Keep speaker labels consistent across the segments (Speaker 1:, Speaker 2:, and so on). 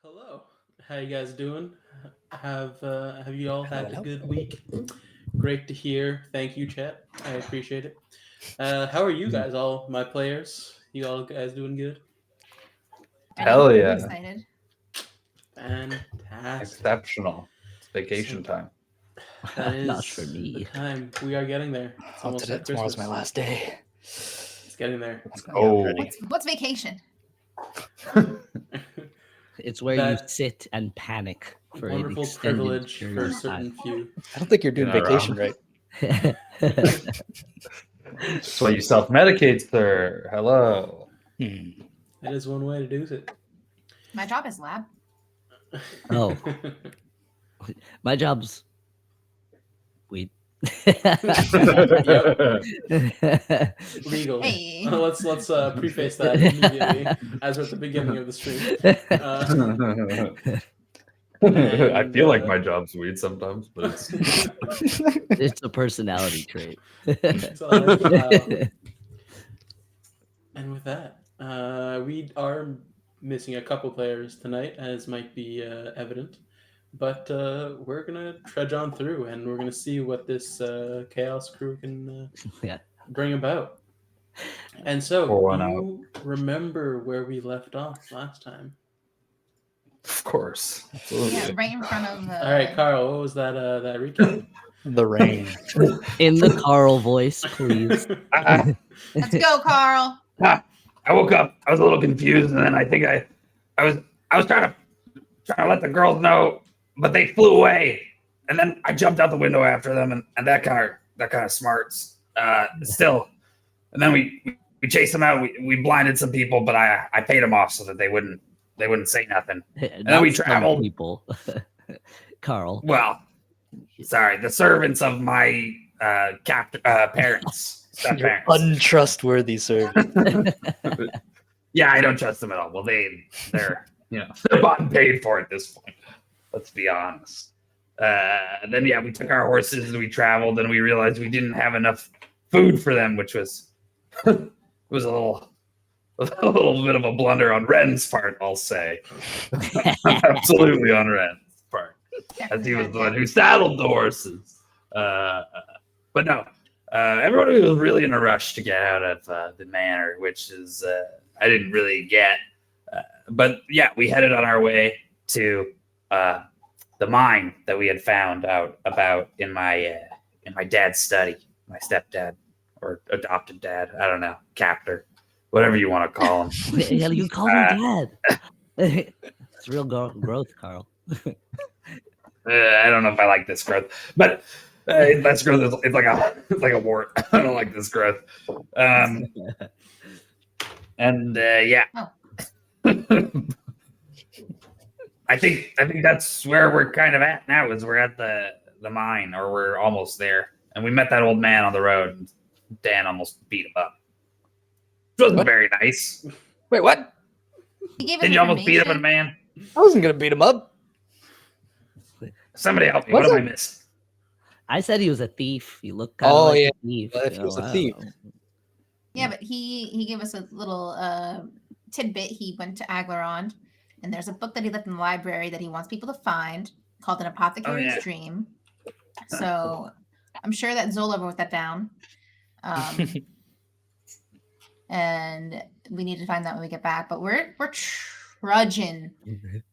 Speaker 1: Hello. How you guys doing? Have you all had a
Speaker 2: Hello.
Speaker 1: good week? Great to hear. Thank you, chat. I appreciate it. How are you guys, all my players? You all guys doing good?
Speaker 3: Ready?
Speaker 2: Hell
Speaker 3: I'm
Speaker 2: yeah.
Speaker 3: excited.
Speaker 1: Fantastic.
Speaker 2: Exceptional. It's
Speaker 1: So
Speaker 2: vacation time.
Speaker 1: that
Speaker 4: Not
Speaker 1: is
Speaker 4: for
Speaker 1: the
Speaker 4: me.
Speaker 1: time. We are getting there. It's
Speaker 2: Oh,
Speaker 1: almost like
Speaker 2: tomorrow's
Speaker 1: Christmas.
Speaker 2: my last day.
Speaker 1: It's getting there.
Speaker 2: Let's
Speaker 4: Yeah,
Speaker 2: go.
Speaker 4: ready.
Speaker 3: What's vacation?
Speaker 4: It's where you
Speaker 1: That
Speaker 4: sit and panic for an
Speaker 1: wonderful
Speaker 4: extended
Speaker 1: privilege
Speaker 4: period
Speaker 1: for a
Speaker 4: of
Speaker 1: certain few.
Speaker 2: I don't think you're doing
Speaker 5: You're not
Speaker 2: vacation
Speaker 5: wrong.
Speaker 2: right.
Speaker 5: That's why you self-medicate, sir. Hello.
Speaker 1: That is one way to do it.
Speaker 3: My job is lab.
Speaker 4: Oh. My job's weed.
Speaker 1: Legal.
Speaker 3: Hey.
Speaker 1: Let's preface that immediately as we're at the beginning of the stream.
Speaker 5: I feel like my job's weird sometimes, but it's
Speaker 4: It's a personality trait.
Speaker 1: So, and with that, we are missing a couple players tonight, as might be evident. But we're gonna trudge on through, and we're gonna see what this chaos crew can
Speaker 4: Yeah.
Speaker 1: bring about. And so,
Speaker 5: Pour one
Speaker 1: you remember where we left off last time?
Speaker 5: of course. Absolutely.
Speaker 3: Yeah, right in front of the.
Speaker 1: All right, Karl, what was that recap?
Speaker 2: The rain.
Speaker 4: In the Karl voice, please.
Speaker 3: Let's go, Karl.
Speaker 5: I woke up. I was a little confused, and then I think I was trying to let the girls know, but they flew away, and then I jumped out the window after them, and that kind of smarts. Still, and then we chased them out. We blinded some people, but I paid them off so that they wouldn't say nothing.
Speaker 4: And
Speaker 5: then we traveled.
Speaker 4: People. Carl.
Speaker 5: Well, sorry, the servants of my parents.
Speaker 2: You're
Speaker 5: Step-parents.
Speaker 2: untrustworthy, sir.
Speaker 5: Yeah, I don't trust them at all. Well, they're they're bought and paid for at this point. Let's be honest. And then we took our horses and we traveled, and we realized we didn't have enough food for them, which was was a little bit of a blunder on Ren's part, I'll say. Absolutely on Ren's part, as he was the one who saddled the horses. But no, everybody was really in a rush to get out of the manor, which is I didn't really get. But yeah, we headed on our way to the mine that we had found out about in my dad's study, my stepdad or adopted dad. I don't know, captor, whatever you want to call him.
Speaker 4: Yeah, you call him dad. It's real growth, Karl.
Speaker 5: I don't know if I like this growth, but that's growth. It's like a wart. I don't like this growth. And yeah.
Speaker 3: Oh.
Speaker 5: I think that's where we're kind of at now. Is we're at the mine, or we're almost there, and we met that old man on the road. And Dan almost beat him up. It wasn't very nice.
Speaker 2: Wait, what?
Speaker 3: He gave us
Speaker 5: Didn't you almost beat up a
Speaker 3: information.
Speaker 5: man?
Speaker 2: I wasn't gonna beat him up.
Speaker 5: Somebody help me.
Speaker 2: Was
Speaker 5: What am
Speaker 2: it?
Speaker 5: I missing?
Speaker 4: I said he was a thief. He looked kind of
Speaker 2: Oh,
Speaker 4: like
Speaker 2: yeah.
Speaker 4: a thief.
Speaker 2: Well, if he was a
Speaker 4: I
Speaker 2: thief.
Speaker 4: don't know.
Speaker 3: Yeah, but he gave us a little tidbit. He went to Aglarond, and there's a book that he left in the library that he wants people to find called An Apothecary's
Speaker 5: yeah.
Speaker 3: Dream. So I'm sure that Zola wrote that down. And we need to find that when we get back. But we're trudging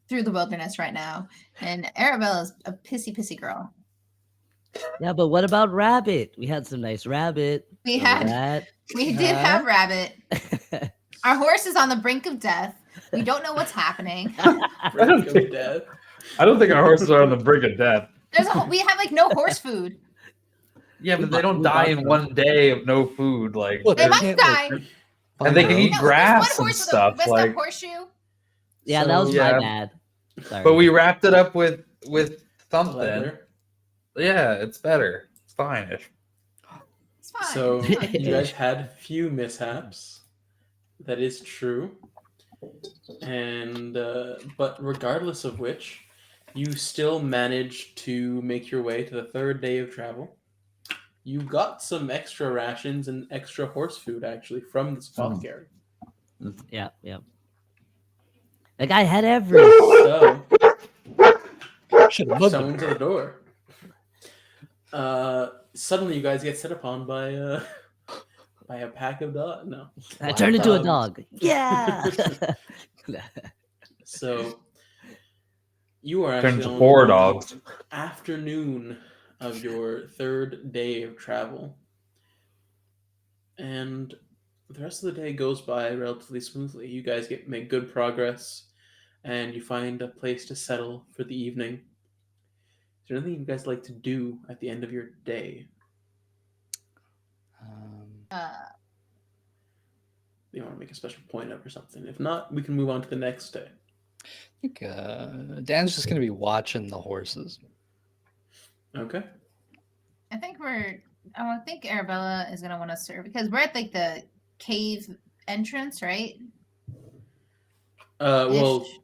Speaker 3: through the wilderness right now, and Arabella's a pissy girl.
Speaker 4: Yeah, but what about Rabbit? We had some nice Rabbit.
Speaker 3: We
Speaker 4: Remember
Speaker 3: had-
Speaker 4: that?
Speaker 3: We did have Rabbit. Our horse is on the brink of death. We don't know what's happening.
Speaker 1: Brink of death.
Speaker 5: I don't think our horses are on the brink of death.
Speaker 3: We have like no horse food.
Speaker 5: Yeah, but they don't
Speaker 4: We
Speaker 5: die
Speaker 4: bought
Speaker 5: in
Speaker 4: some.
Speaker 5: one day of no food. Like,
Speaker 2: Look,
Speaker 3: They
Speaker 2: I
Speaker 3: might
Speaker 2: can't,
Speaker 3: die.
Speaker 5: and they can eat
Speaker 3: No,
Speaker 5: grass
Speaker 3: there's one
Speaker 5: and
Speaker 3: horse
Speaker 5: stuff.
Speaker 3: with a messed
Speaker 5: Like,
Speaker 3: up horseshoe.
Speaker 4: Yeah,
Speaker 1: So-
Speaker 4: that was
Speaker 5: Yeah.
Speaker 4: my bad. Sorry.
Speaker 5: but we wrapped it up with something.
Speaker 1: Leather.
Speaker 5: Yeah, it's better. It's fine.
Speaker 3: It's fine.
Speaker 1: So you guys had a few mishaps. That is true. And but regardless of which, you still managed to make your way to the third day of travel. You got some extra rations and extra horse food actually from this apothecary.
Speaker 4: Yeah. That guy had every.
Speaker 1: So,
Speaker 2: Should have mugged
Speaker 1: someone
Speaker 2: him.
Speaker 1: to the door. Suddenly, you guys get set upon by a pack of dogs. No.
Speaker 4: I turned into a
Speaker 1: Dogs.
Speaker 4: dog. Yeah.
Speaker 1: So, you are
Speaker 5: Turns
Speaker 1: actually
Speaker 5: to
Speaker 1: on
Speaker 5: 4
Speaker 1: the
Speaker 5: dogs.
Speaker 1: afternoon of your third day of travel. And the rest of the day goes by relatively smoothly. You guys make good progress, and you find a place to settle for the evening. Is there anything you guys like to do at the end of your day? You want to make a special point of or something? If not, we can move on to the next day.
Speaker 2: I think Dan's just going to be watching the horses.
Speaker 1: Okay.
Speaker 3: I think Arabella is gonna want to serve because we're at like the cave entrance, right?
Speaker 1: Well,
Speaker 3: Ish.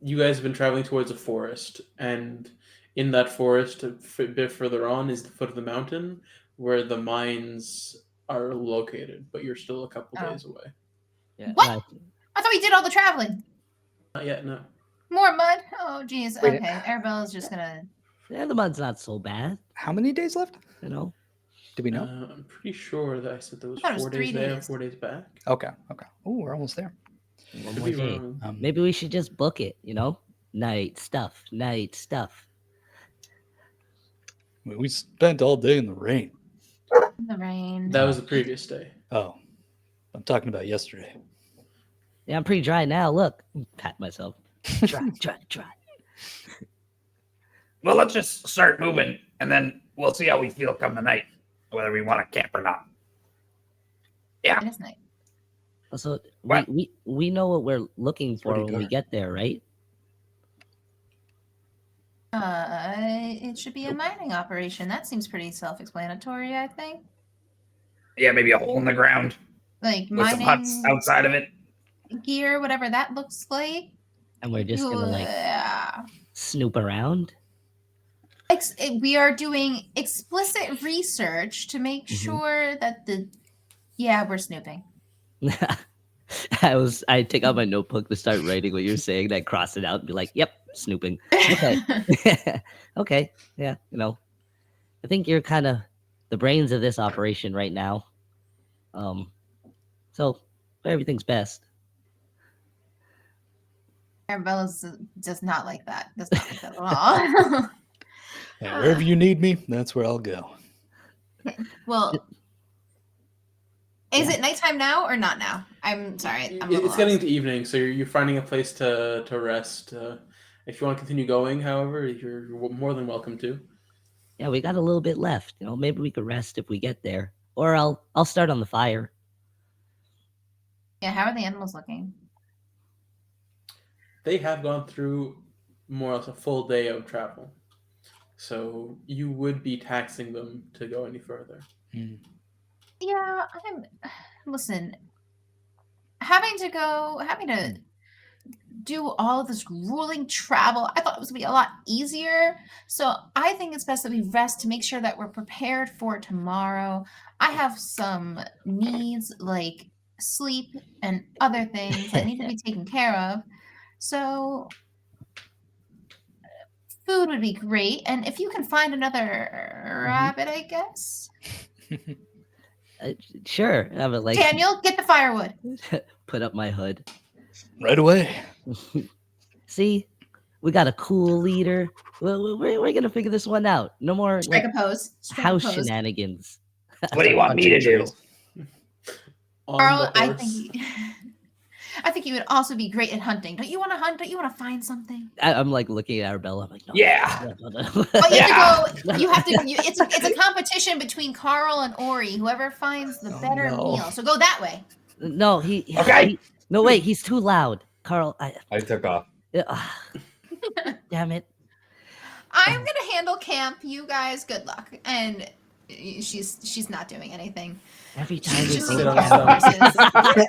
Speaker 1: you guys have been traveling towards a forest, and in that forest, a bit further on, is the foot of the mountain where the mines are located. But you're still a couple
Speaker 3: Oh.
Speaker 1: days away.
Speaker 4: Yeah,
Speaker 3: What?
Speaker 4: right.
Speaker 3: I thought we did all the traveling.
Speaker 1: Not yet, no.
Speaker 3: More mud. Oh, geez.
Speaker 2: Wait.
Speaker 3: Okay, Arabella's just gonna.
Speaker 4: Yeah, the mud's not so bad,
Speaker 2: How many days left?
Speaker 4: you know.
Speaker 2: Do we know?
Speaker 1: I'm pretty sure that I said there was
Speaker 3: I thought it was
Speaker 1: 4
Speaker 3: 3
Speaker 1: days there,
Speaker 3: days.
Speaker 1: 4 days back.
Speaker 2: Okay. Oh, we're almost there.
Speaker 4: One
Speaker 1: Could
Speaker 4: more
Speaker 1: be
Speaker 4: day.
Speaker 1: wrong.
Speaker 4: Maybe we should just book it, you know? Night stuff.
Speaker 2: We spent all day in the rain.
Speaker 3: In the rain.
Speaker 1: That was the previous day.
Speaker 2: Oh, I'm talking about yesterday.
Speaker 4: Yeah, I'm pretty dry now. Look. Pat myself. Dry.
Speaker 5: Well, let's just start moving, and then we'll see how we feel come the night, whether we want to camp or not.
Speaker 3: It is night.
Speaker 4: Also,
Speaker 5: What?
Speaker 4: we know what we're looking for
Speaker 2: pretty
Speaker 4: when we
Speaker 2: dark.
Speaker 4: get there, right?
Speaker 3: It should be a mining operation. That seems pretty self-explanatory, I think.
Speaker 5: Yeah, maybe a hole in the ground
Speaker 3: Like
Speaker 5: with some huts
Speaker 3: mining
Speaker 5: outside of it.
Speaker 3: gear, whatever that looks like.
Speaker 4: And we're just gonna like
Speaker 3: Yeah.
Speaker 4: snoop around.
Speaker 3: We are doing explicit research to make
Speaker 4: Mhm.
Speaker 3: sure that we're snooping.
Speaker 4: I take out my notebook to start writing what you're saying, then cross it out and be like, "Yep, snooping." Okay. Okay. Yeah, you know. I think you're kind of the brains of this operation right now. So everything's best.
Speaker 3: Arabella's does not like that. Does not like that at all.
Speaker 2: Yeah, wherever you need me, that's where I'll go.
Speaker 3: Well, is it nighttime now or not now? I'm sorry. I'm a little
Speaker 1: It's getting
Speaker 3: lost.
Speaker 1: to evening, so you're finding a place to rest. If you want to continue going, however, you're more than welcome to.
Speaker 4: Yeah, we got a little bit left. You know, maybe we could rest if we get there, or I'll start on the fire.
Speaker 3: Yeah, how are the animals looking?
Speaker 1: They have gone through more or less a full day of travel, so you would be taxing them to go any further.
Speaker 3: Yeah, listen, having to do all of this grueling travel, I thought it was gonna be a lot easier. So I think it's best that we rest to make sure that we're prepared for tomorrow. I have some needs like sleep and other things that need to be taken care of. So food would be great. And if you can find another rabbit, I guess.
Speaker 4: Sure, I would like
Speaker 3: Daniel, get the firewood.
Speaker 4: put up my hood.
Speaker 2: Right away.
Speaker 4: See, we got a cool leader. We're gonna figure this one out. No more
Speaker 3: Strike
Speaker 4: like,
Speaker 3: a pose. Strike a
Speaker 4: house
Speaker 3: pose.
Speaker 4: shenanigans.
Speaker 5: What do you want me to do?
Speaker 1: On
Speaker 3: Carl,
Speaker 1: the
Speaker 3: I
Speaker 1: horse,
Speaker 3: think you would also be great at hunting. Don't you want to hunt? Don't you want to find something?
Speaker 4: I'm like looking at Arabella. I'm like, no.
Speaker 5: Yeah.
Speaker 3: Well, you have to go. You have to. It's a competition between Karl and Ori. Whoever finds the
Speaker 2: Oh,
Speaker 3: better
Speaker 2: no.
Speaker 3: meal. So go that way.
Speaker 4: No,
Speaker 5: Okay.
Speaker 4: no, wait, he's too loud. Carl,
Speaker 5: I took off.
Speaker 4: damn it.
Speaker 3: I'm gonna handle camp. You guys, good luck. And she's not doing anything.
Speaker 4: Every time we
Speaker 3: She's just
Speaker 1: sit
Speaker 4: go
Speaker 1: on
Speaker 3: looking
Speaker 1: the
Speaker 3: at
Speaker 1: stomach.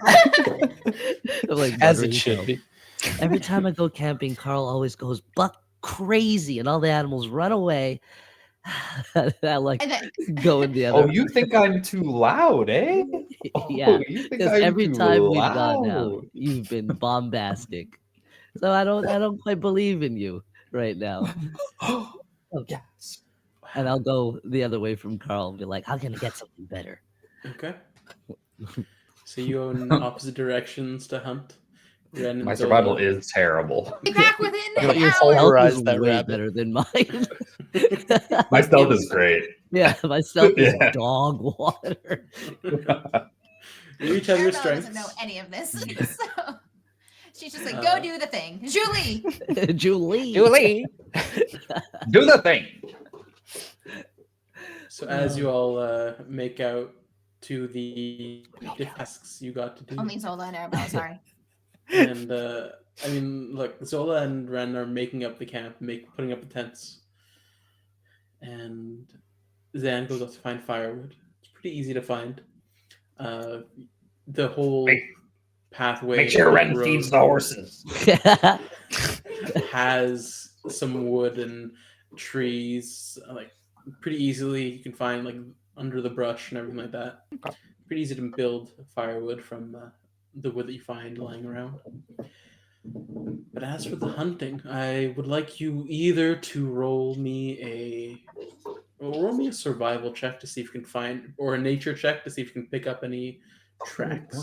Speaker 3: horses.
Speaker 4: I'm like
Speaker 2: As
Speaker 4: buttering
Speaker 2: it should
Speaker 4: myself.
Speaker 2: be.
Speaker 4: Every time I go camping, Carl always goes buck crazy, and all the animals run away. I like
Speaker 3: And then,
Speaker 4: going the other.
Speaker 5: Oh, you think I'm too loud, eh?
Speaker 4: Yeah,
Speaker 5: you think
Speaker 4: because
Speaker 5: I'm
Speaker 4: every
Speaker 5: too
Speaker 4: time we've gone out,
Speaker 5: loud.
Speaker 4: you've been bombastic. So I don't quite believe in you right now.
Speaker 5: Yes.
Speaker 4: And I'll go the other way from Karl and be like, how can I get something better?
Speaker 1: Okay. So you go in opposite directions to hunt. Ren and
Speaker 5: My
Speaker 1: Zola.
Speaker 5: survival is terrible.
Speaker 3: Be back within
Speaker 2: You're
Speaker 3: an
Speaker 2: gonna
Speaker 3: hour.
Speaker 4: Stealth
Speaker 2: pulverize
Speaker 4: is
Speaker 2: that
Speaker 4: way
Speaker 2: rabbit.
Speaker 4: better than mine.
Speaker 5: My stealth is great.
Speaker 4: Yeah, my stealth is
Speaker 5: Yeah.
Speaker 4: dog water.
Speaker 1: You each have your
Speaker 3: Arabella
Speaker 1: strengths.
Speaker 3: doesn't know any of this, so she's just like, "Go do the thing, Julie."
Speaker 4: Julie.
Speaker 2: Julie.
Speaker 5: Do the thing.
Speaker 1: So as you all make out to the tasks you got to do,
Speaker 3: Only Zola and Arabella. Sorry.
Speaker 1: and I mean, look, Zola and Ren are making up the camp, putting up the tents, and Zan goes up to find firewood. It's pretty easy to find. The whole pathway.
Speaker 5: Make sure
Speaker 1: to the
Speaker 5: Ren
Speaker 1: road
Speaker 5: feeds the horses.
Speaker 1: has some wood and trees, like pretty easily. You can find like under the brush and everything like that. Pretty easy to build firewood from the wood that you find lying around. But as for the hunting, I would like you either to roll me a survival check to see if you can find, or a nature check to see if you can pick up any tracks.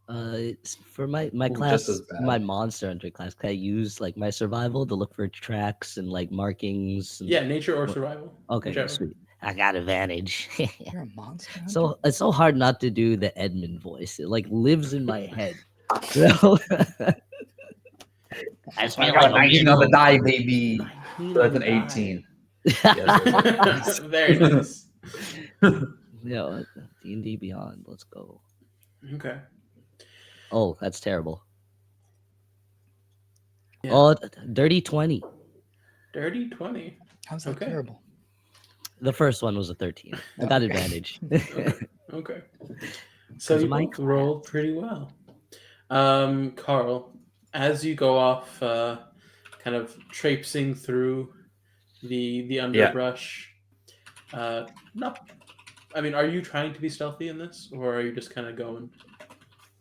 Speaker 4: For my
Speaker 5: Ooh,
Speaker 4: class,
Speaker 5: just as bad.
Speaker 4: my monster hunter class, can I use like my survival to look for tracks and like markings? And...
Speaker 1: Yeah, nature or survival.
Speaker 4: Okay,
Speaker 1: whichever.
Speaker 4: sweet. I got advantage.
Speaker 2: You're a monster. hunter?
Speaker 4: So it's so hard not to do the Edmund voice. It like lives in my head. So I
Speaker 5: I got a 19 on the die, baby.
Speaker 1: 19
Speaker 5: That's
Speaker 1: on
Speaker 5: an
Speaker 1: the die.
Speaker 5: 18.
Speaker 1: Very nice.
Speaker 4: Yeah, D&D Beyond. Let's go.
Speaker 1: Okay.
Speaker 4: Oh, that's terrible.
Speaker 1: Yeah.
Speaker 4: Oh, dirty 20.
Speaker 1: Dirty 20.
Speaker 2: How's that
Speaker 1: Okay.
Speaker 2: terrible?
Speaker 4: The first one was a 13. I got advantage.
Speaker 1: Okay. So
Speaker 4: 'Cause
Speaker 1: you
Speaker 4: my
Speaker 1: both rolled pretty well. Karl, as you go off, kind of traipsing through the underbrush, not. I mean, are you trying to be stealthy in this, or are you just kind of going?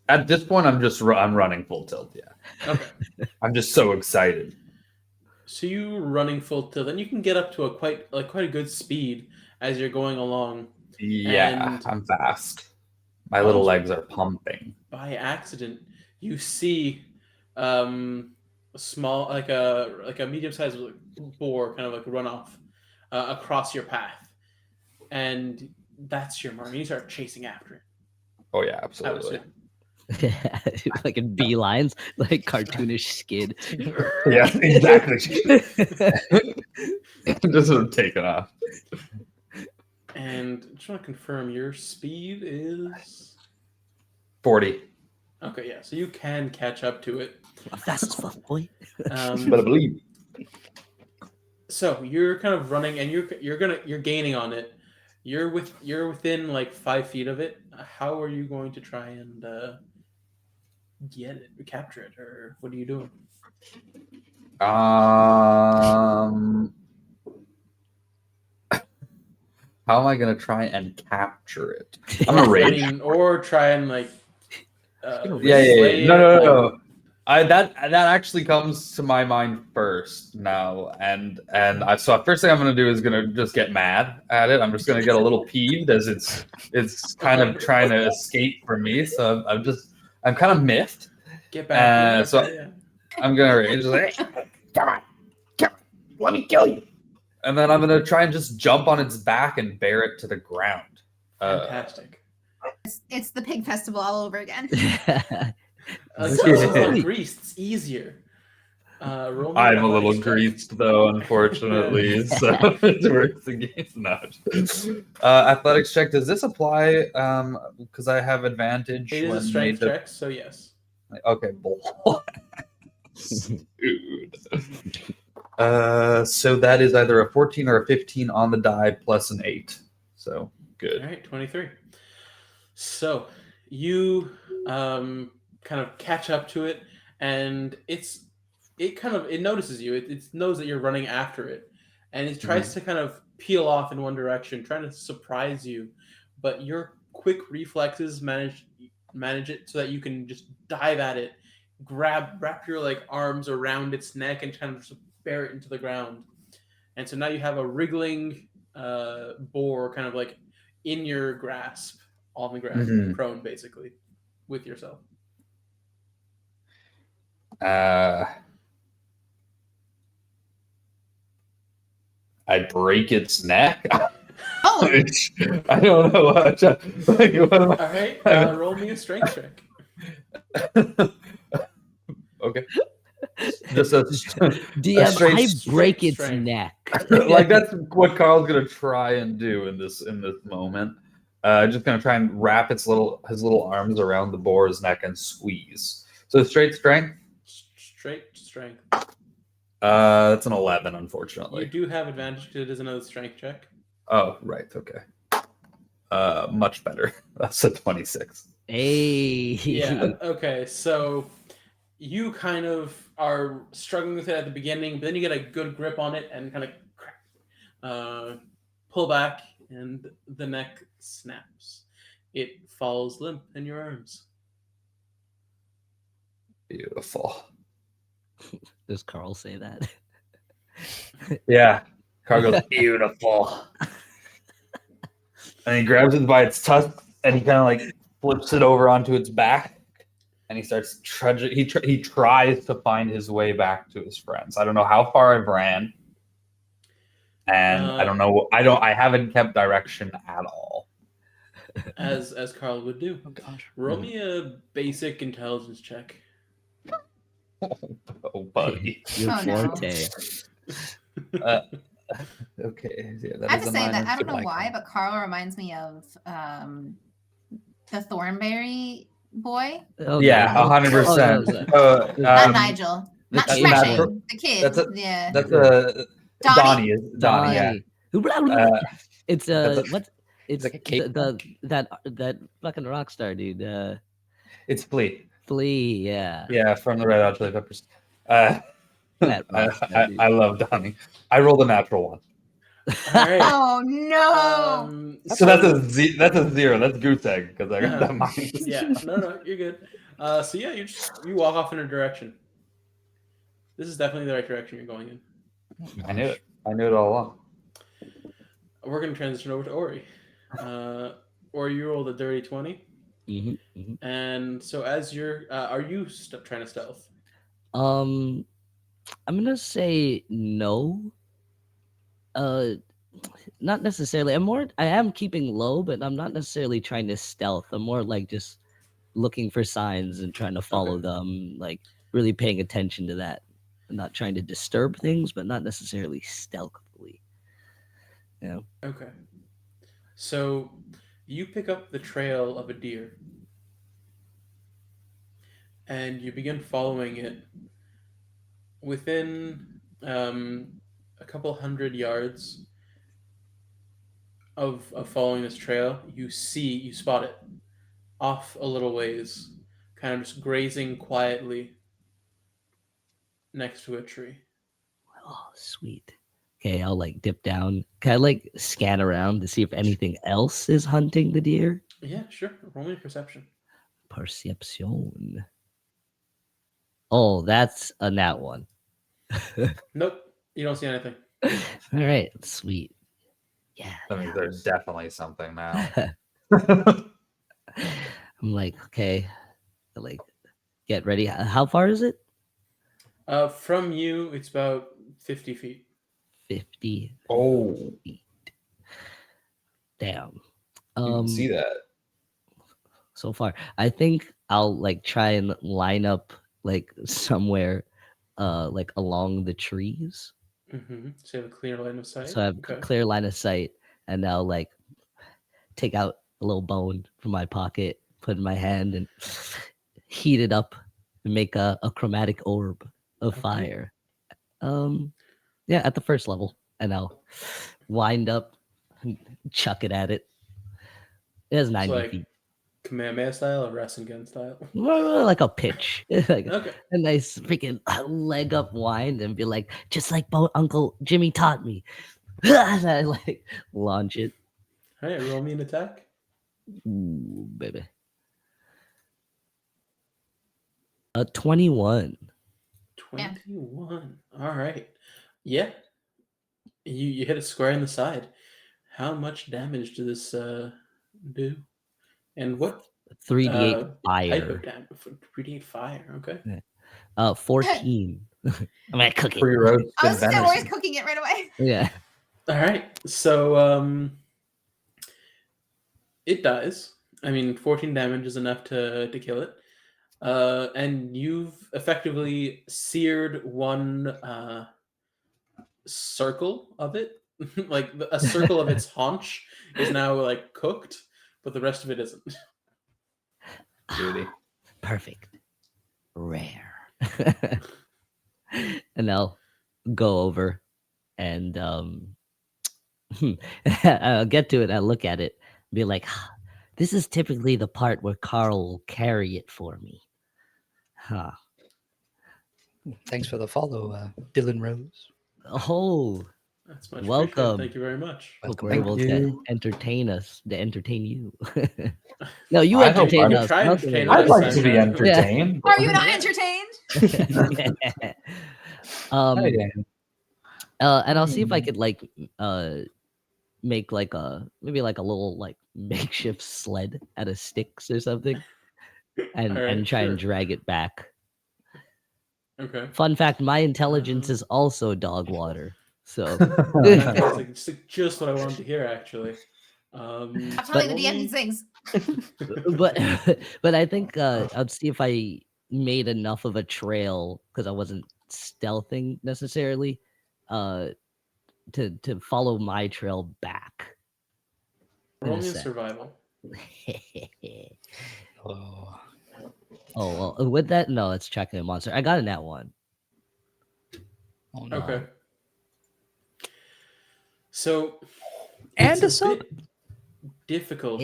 Speaker 5: At this point, I'm running full tilt. Yeah,
Speaker 1: Okay.
Speaker 5: I'm just so excited.
Speaker 1: So you running full tilt, and you can get up to a quite a good speed as you're going along.
Speaker 5: Yeah,
Speaker 1: And-
Speaker 5: I'm fast. My little legs are pumping.
Speaker 1: By accident, you see a small, like a medium-sized boar, kind of like run off across your path, and that's your mark. And you start chasing after it.
Speaker 5: Oh yeah,
Speaker 1: I
Speaker 5: absolutely.
Speaker 1: was-
Speaker 4: Like in beelines, like cartoonish skid.
Speaker 5: Yeah, exactly. Just sort of taken off.
Speaker 1: And I just want to confirm your speed is
Speaker 5: 40.
Speaker 1: okay. Yeah, so you can catch up to it.
Speaker 4: I'm fast as fuck, boy.
Speaker 5: But I believe.
Speaker 1: So you're kind of running, and you're gaining on it. You're within like 5 feet of it. How are you going to try and get it, capture it, or what are you doing?
Speaker 5: How am I gonna try and capture it? I'm gonna
Speaker 1: I
Speaker 5: rage.
Speaker 1: mean, or try and like.
Speaker 5: Yeah.
Speaker 1: slay
Speaker 5: No.
Speaker 1: it, like-
Speaker 5: That actually comes to my mind first now, and so first thing I'm gonna do is gonna just get mad at it. I'm just gonna get a little peeved as it's kind of trying to escape from me. So I'm kind of miffed.
Speaker 1: Get back.
Speaker 5: so-
Speaker 1: yeah.
Speaker 5: I'm gonna rage. Just like, "Hey, come on, let me kill you. And then I'm gonna try and just jump on its back and bear it to the ground.
Speaker 1: Fantastic.
Speaker 3: It's the pig festival all over again.
Speaker 1: It's not greased. It's easier. Roll me
Speaker 5: I'm a little
Speaker 1: athletics check.
Speaker 5: greased though, unfortunately, so it works against not. Athletics check. Does this apply? Because I have advantage.
Speaker 1: It is a
Speaker 5: when
Speaker 1: strength
Speaker 5: made the-
Speaker 1: check, so yes.
Speaker 5: Okay, bull. Dude. So that is either a 14 or a 15 on the die plus an 8. So
Speaker 1: All
Speaker 5: good.
Speaker 1: right, 23. So you kind of catch up to it, and it notices you. It knows that you're running after it, and it tries to kind of peel off in one direction, trying to surprise you. But your quick reflexes manage it so that you can just dive at it wrap your like arms around its neck and kind of just bear it into the ground. And so now you have a wriggling boar kind of like in your grasp on the ground,
Speaker 5: Mhm.
Speaker 1: prone basically, with yourself.
Speaker 5: I'd break its neck.
Speaker 3: Oh,
Speaker 5: I don't know. What am
Speaker 1: All right, roll me a strength check.
Speaker 5: Okay. Just a
Speaker 2: DM,
Speaker 5: straight
Speaker 2: I break
Speaker 1: straight
Speaker 2: its
Speaker 1: strength.
Speaker 2: neck.
Speaker 5: like that's what Carl's gonna try and do in this moment. Just gonna try and wrap his little arms around the boar's neck and squeeze. So straight strength.
Speaker 1: Straight strength.
Speaker 5: That's an 11,
Speaker 1: You
Speaker 5: unfortunately.
Speaker 1: do have advantage because it is another strength check.
Speaker 5: Oh, right. Okay. Much better. That's a 26.
Speaker 2: Hey.
Speaker 1: Yeah. Okay. So you kind of are struggling with it at the beginning, but then you get a good grip on it and kind of pull back, and the neck snaps. It falls limp in your arms.
Speaker 5: Beautiful.
Speaker 2: Does Karl say that?
Speaker 5: Yeah. Carl goes, beautiful. And he grabs it by its tusk and he kind of like flips it over onto its back. And he starts trudging. He tries to find his way back to his friends. I don't know how far I've ran. And I don't know. I haven't kept direction at all.
Speaker 1: As Karl would do.
Speaker 2: Oh gosh.
Speaker 1: Roll me a basic intelligence check.
Speaker 5: Oh, buddy.
Speaker 2: Your
Speaker 3: Oh, no.
Speaker 2: forte.
Speaker 5: Okay. Yeah,
Speaker 3: I have to
Speaker 5: is a
Speaker 3: say that
Speaker 5: minus
Speaker 3: I don't
Speaker 5: to
Speaker 3: know
Speaker 5: my
Speaker 3: why,
Speaker 5: con.
Speaker 3: but Carl reminds me of the Thornberry boy.
Speaker 2: Oh,
Speaker 5: Yeah,
Speaker 2: no.
Speaker 5: 100%.
Speaker 2: Oh,
Speaker 3: Not
Speaker 5: Um,
Speaker 3: Nigel.
Speaker 2: the
Speaker 3: Not
Speaker 2: kid.
Speaker 3: Smashing. The kid.
Speaker 5: That's a-
Speaker 3: Yeah.
Speaker 5: That's a
Speaker 3: Donnie.
Speaker 5: Donnie. Yeah.
Speaker 2: Donnie. It's
Speaker 5: That's a-
Speaker 2: what? It's
Speaker 5: like a cape
Speaker 2: that fucking rock star dude.
Speaker 5: It's Flea.
Speaker 2: Flea. Yeah.
Speaker 5: Yeah, from the Red Hot Chili Peppers.
Speaker 2: That rock star dude.
Speaker 5: I love Donnie. I rolled a natural one.
Speaker 1: All right.
Speaker 3: Oh no.
Speaker 5: So that's a zero. That's goose egg because I got that minus.
Speaker 1: Yeah, no, you're good. So yeah, you walk off in a direction. This is definitely the right direction you're going in.
Speaker 5: I knew it. I knew it all along.
Speaker 1: We're gonna transition over to Ori. Ori, you rolled a dirty 20, and so as you're, are you trying to stealth?
Speaker 2: I'm gonna say no. Not necessarily. I am keeping low, but I'm not necessarily trying to stealth. I'm more like just looking for signs and trying to follow them, like really paying attention to that. I'm not trying to disturb things, but not necessarily stealthily. You know?
Speaker 1: Okay. So you pick up the trail of a deer and you begin following it. Within a couple hundred yards of following this trail, you spot it off a little ways, kind of just grazing quietly next to a tree.
Speaker 2: Oh, sweet. Okay, I'll like dip down. Can I like scan around to see if anything else is hunting the deer?
Speaker 1: Yeah, sure. Roll me a perception.
Speaker 2: Perception. Oh, that's a nat one.
Speaker 1: Nope, you don't see anything.
Speaker 2: All right, sweet. Yeah.
Speaker 5: I mean, there's definitely something now.
Speaker 2: I'm like, okay, like, get ready. How far is it?
Speaker 1: From you, it's about 50 feet.
Speaker 2: 50
Speaker 5: Oh,
Speaker 2: feet. Damn.
Speaker 5: you can see that.
Speaker 2: So far, I think I'll like try and line up like somewhere, like along the trees.
Speaker 1: Mm-hmm. So you have a clear line of sight.
Speaker 2: So I have a clear line of sight, and I'll like take out a little bone from my pocket, put it in my hand, and heat it up and make a chromatic orb of fire. Yeah, at the first level, and I'll wind up and chuck it at it. It has 90
Speaker 1: like
Speaker 2: feet.
Speaker 1: Kamehameha style or Rasengan style?
Speaker 2: More like a pitch. Like
Speaker 1: Okay.
Speaker 2: a nice freaking leg up wind and be like, just like Uncle Jimmy taught me. And I like launch it.
Speaker 1: All right, roll me an attack.
Speaker 2: Ooh, baby. 21.
Speaker 1: 21. All right. Yeah. You hit a square in the side. How much damage does this do? And what
Speaker 2: 3d8
Speaker 1: type of
Speaker 2: fire.
Speaker 1: damage? 3d8 fire. Okay.
Speaker 2: 14. I'm gonna cook it.
Speaker 5: Pre-roasted
Speaker 3: I was gonna say, Ori's
Speaker 5: venison.
Speaker 3: cooking it right away.
Speaker 2: Yeah.
Speaker 1: All right. So it dies. I mean, 14 damage is enough to kill it. And you've effectively seared one circle of it. Like a circle of its haunch is now like cooked, but the rest of it isn't.
Speaker 5: Beauty.
Speaker 2: Perfect. Rare. And I'll go over and I'll get to it. I'll look at it and be like, this is typically the part where Karl will carry it for me. Huh.
Speaker 6: Thanks for the follow, Dylan Rose.
Speaker 2: Oh,
Speaker 1: That's much
Speaker 2: Welcome.
Speaker 1: appreciated. Thank you very much.
Speaker 2: look,
Speaker 6: Welcome
Speaker 2: we're able
Speaker 6: back.
Speaker 2: to entertain us, to entertain you. No, you
Speaker 5: I hope
Speaker 2: entertain
Speaker 1: I'm
Speaker 2: us.
Speaker 1: trying to
Speaker 2: nothing
Speaker 1: entertain
Speaker 2: like
Speaker 5: I'd
Speaker 1: us.
Speaker 5: like to be
Speaker 1: Yeah.
Speaker 5: entertained.
Speaker 3: Are you not
Speaker 1: Yeah.
Speaker 3: entertained?
Speaker 2: that.
Speaker 5: Hi, Dan.
Speaker 2: And I'll see if I could like make like maybe like a little like makeshift sled out of sticks or something, and
Speaker 1: All right,
Speaker 2: try and
Speaker 1: sure.
Speaker 2: drag it back.
Speaker 1: Okay.
Speaker 2: Fun fact: my intelligence is also dog water. So,
Speaker 1: Fantastic. Just what I wanted to hear, actually.
Speaker 3: I'm telling the DM
Speaker 1: only-
Speaker 3: these things.
Speaker 2: but but I think I'd see if I made enough of a trail because I wasn't stealthing necessarily, to follow my trail back. in
Speaker 1: Roll
Speaker 2: a
Speaker 1: me a
Speaker 2: sense.
Speaker 1: survival.
Speaker 6: Oh,
Speaker 2: Oh well, with that, no, it's tracking a monster. I got a nat 1.
Speaker 6: oh no.
Speaker 1: Okay. So
Speaker 6: And
Speaker 1: it's
Speaker 6: a
Speaker 1: a bit difficult.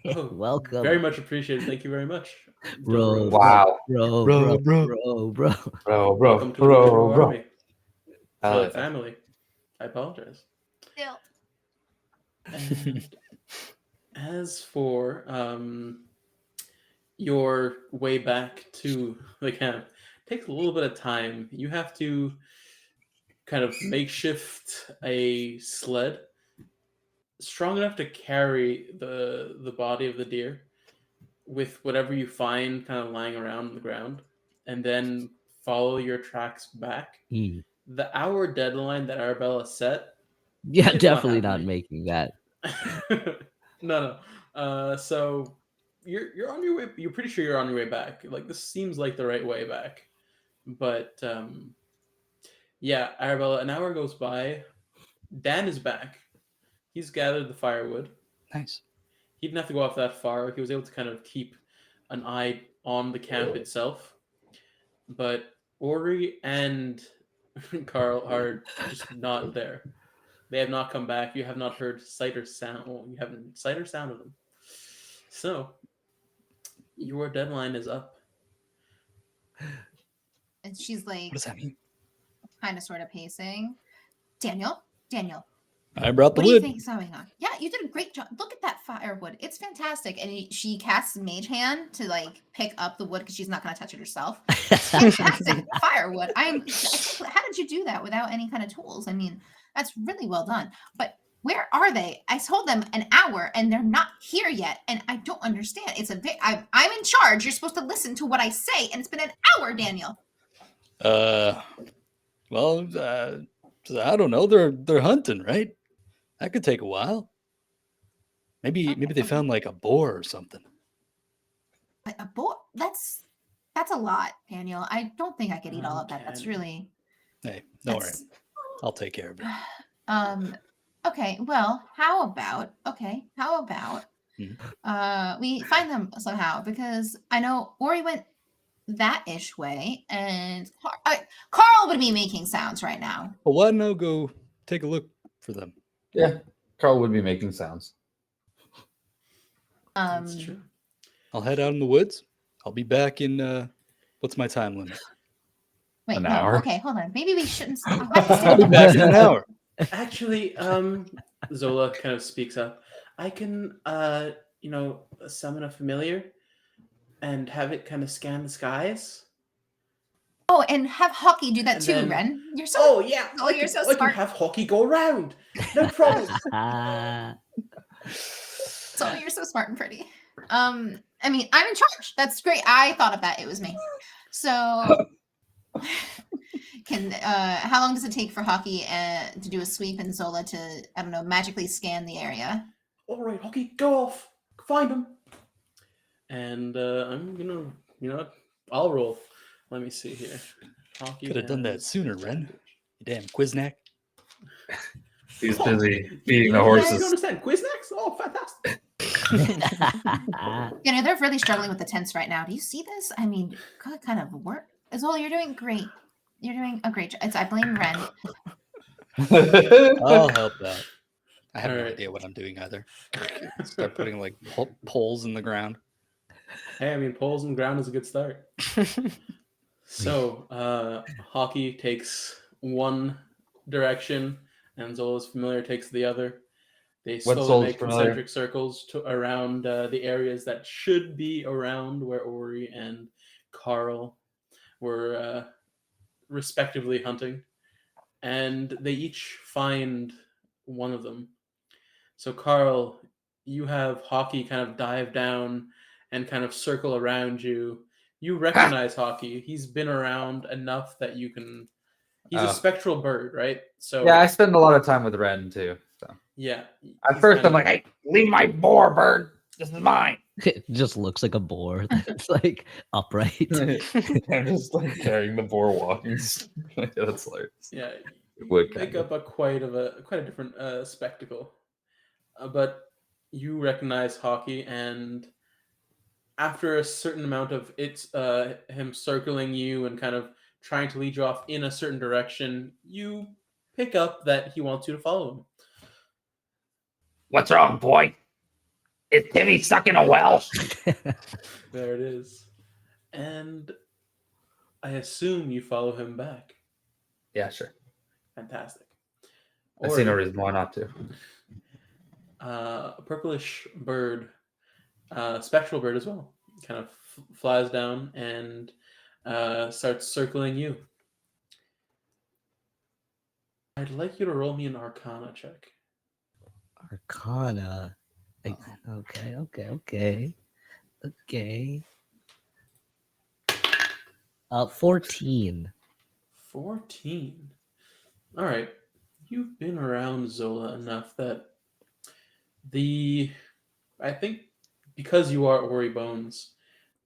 Speaker 1: Oh,
Speaker 2: Welcome.
Speaker 1: very much appreciated. Thank you very much.
Speaker 2: Bro,
Speaker 1: Dylan Rose.
Speaker 5: Wow.
Speaker 2: bro,
Speaker 6: Bro,
Speaker 2: bro,
Speaker 6: bro.
Speaker 2: bro.
Speaker 5: Bro,
Speaker 1: Welcome
Speaker 5: bro,
Speaker 1: to the
Speaker 5: bro,
Speaker 1: Homebrew
Speaker 5: bro.
Speaker 1: Army.
Speaker 5: Hell
Speaker 1: To
Speaker 5: yeah.
Speaker 1: the family. I apologize.
Speaker 3: Still.
Speaker 1: And as for your way back to the camp, takes a little bit of time. You have to kind of makeshift a sled strong enough to carry the body of the deer with whatever you find kind of lying around on the ground, and then follow your tracks back.
Speaker 2: Hmm.
Speaker 1: The hour deadline that Arabella set.
Speaker 2: Yeah,
Speaker 1: It's not
Speaker 2: definitely not
Speaker 1: happening.
Speaker 2: making that.
Speaker 1: No. So you're on your way. You're pretty sure you're on your way back. Like this seems like the right way back, but yeah, Arabella. An hour goes by. Dan is back. He's gathered the firewood.
Speaker 6: Nice.
Speaker 1: He didn't have to go off that far. He was able to kind of keep an eye on the camp itself. But Ori and Karl are just not there. They have not come back. You have not heard sight or sound. Well, you haven't sight or sound of them. So your deadline is up.
Speaker 3: And she's like,
Speaker 6: What does that mean?
Speaker 3: kind of sort of pacing. Daniel,
Speaker 6: I brought the
Speaker 3: what do you
Speaker 6: wood.
Speaker 3: think is going on? Yeah, you did a great job. Look at that firewood. It's fantastic. And she casts Mage Hand to like pick up the wood because she's not going to touch it herself. Fantastic firewood. How did you do that without any kind of tools? I mean, that's really well done. But where are they? I told them an hour and they're not here yet. And I don't understand. I'm in charge. You're supposed to listen to what I say. And it's been an hour, Daniel.
Speaker 6: Well, I don't know. They're hunting, right? That could take a while. Maybe they found like a boar or something.
Speaker 3: A boar? That's a lot, Daniel. I don't think I could eat all of that. That's
Speaker 1: Okay.
Speaker 3: really
Speaker 6: Hey, don't worry.
Speaker 3: that's-
Speaker 6: I'll take care of it.
Speaker 3: Okay, well, how about we find them somehow, because I know Ori went that ish way, and Karl would be making sounds right now.
Speaker 6: Well, why don't I go take a look for them?
Speaker 5: Yeah, Karl would be making sounds.
Speaker 1: That's true.
Speaker 6: I'll head out in the woods. I'll be back in what's my time limit?
Speaker 3: Wait,
Speaker 5: An
Speaker 3: no,
Speaker 5: hour?
Speaker 3: okay, hold on. Maybe we shouldn't.
Speaker 6: I'll be back in an hour.
Speaker 1: Actually, Zola kind of speaks up. I can, summon a familiar and have it kind of scan the skies.
Speaker 3: Oh, and have Hockey do that
Speaker 1: And
Speaker 3: too,
Speaker 1: then-
Speaker 3: Ren. You're so.
Speaker 1: Oh yeah,
Speaker 3: Oh, you're so
Speaker 1: I can
Speaker 3: smart.
Speaker 1: have hockey go around. No problem.
Speaker 3: So you're so smart and pretty. I mean, I'm in charge. That's great. I thought of that. It was me. So, how long does it take for Hockey to do a sweep and Zola to, I don't know, magically scan the area?
Speaker 1: All right, hockey, go off, find him. And I'm gonna, what? I'll roll. Let me see here. Hockey
Speaker 6: Could have done that
Speaker 1: has
Speaker 6: sooner, Ren.
Speaker 1: advantage.
Speaker 6: You damn Quiznak.
Speaker 5: He's busy feeding the
Speaker 1: You
Speaker 5: horses.
Speaker 1: don't understand. Quiznex? Oh, fantastic.
Speaker 3: They're really struggling with the tents right now. Do you see this? I mean, God, kind of work. Zola, you're doing great. You're doing a great job. I blame Ren.
Speaker 6: I'll help that. I have no
Speaker 1: Alright.
Speaker 6: idea what I'm doing either. Start putting like poles in the ground.
Speaker 1: Hey, I mean, poles in the ground is a good start. So, Hockey takes one direction, and Zola's familiar takes the other. They
Speaker 5: What's
Speaker 1: slowly
Speaker 5: Zola's
Speaker 1: make
Speaker 5: familiar?
Speaker 1: concentric circles around the areas that should be around where Ori and Karl were respectively hunting. And they each find one of them. So, Karl, you have Hockey kind of dive down and kind of circle around you. You recognize Hockey. He's been around enough that you can. He's
Speaker 5: Oh.
Speaker 1: a spectral bird, right? So
Speaker 5: Yeah, I spend a lot of time with Ren too. So.
Speaker 1: yeah.
Speaker 5: At
Speaker 1: he's
Speaker 5: first,
Speaker 1: kind
Speaker 5: I'm like, "Hey, leave my boar, bird. This is mine."
Speaker 2: It just looks like a boar that's like upright.
Speaker 5: I'm just like carrying the boar walking. Yeah, that's hilarious.
Speaker 1: yeah,
Speaker 5: It would
Speaker 1: you make
Speaker 5: kinda.
Speaker 1: up quite a different spectacle. But you recognize Hockey, and after a certain amount of him circling you and kind of trying to lead you off in a certain direction, you pick up that he wants you to follow him.
Speaker 5: What's wrong, boy? Is Timmy stuck in a well?
Speaker 1: There it is. And I assume you follow him back.
Speaker 5: Yeah, sure.
Speaker 1: Fantastic.
Speaker 5: I see no
Speaker 1: Ori,
Speaker 5: reason why not to.
Speaker 1: a purplish bird, spectral bird as well, kind of flies down and starts circling you. I'd like you to roll me an Arcana check.
Speaker 2: Arcana. Okay. 14.
Speaker 1: 14. All right. You've been around Zola enough that I think because you are Ori Bones,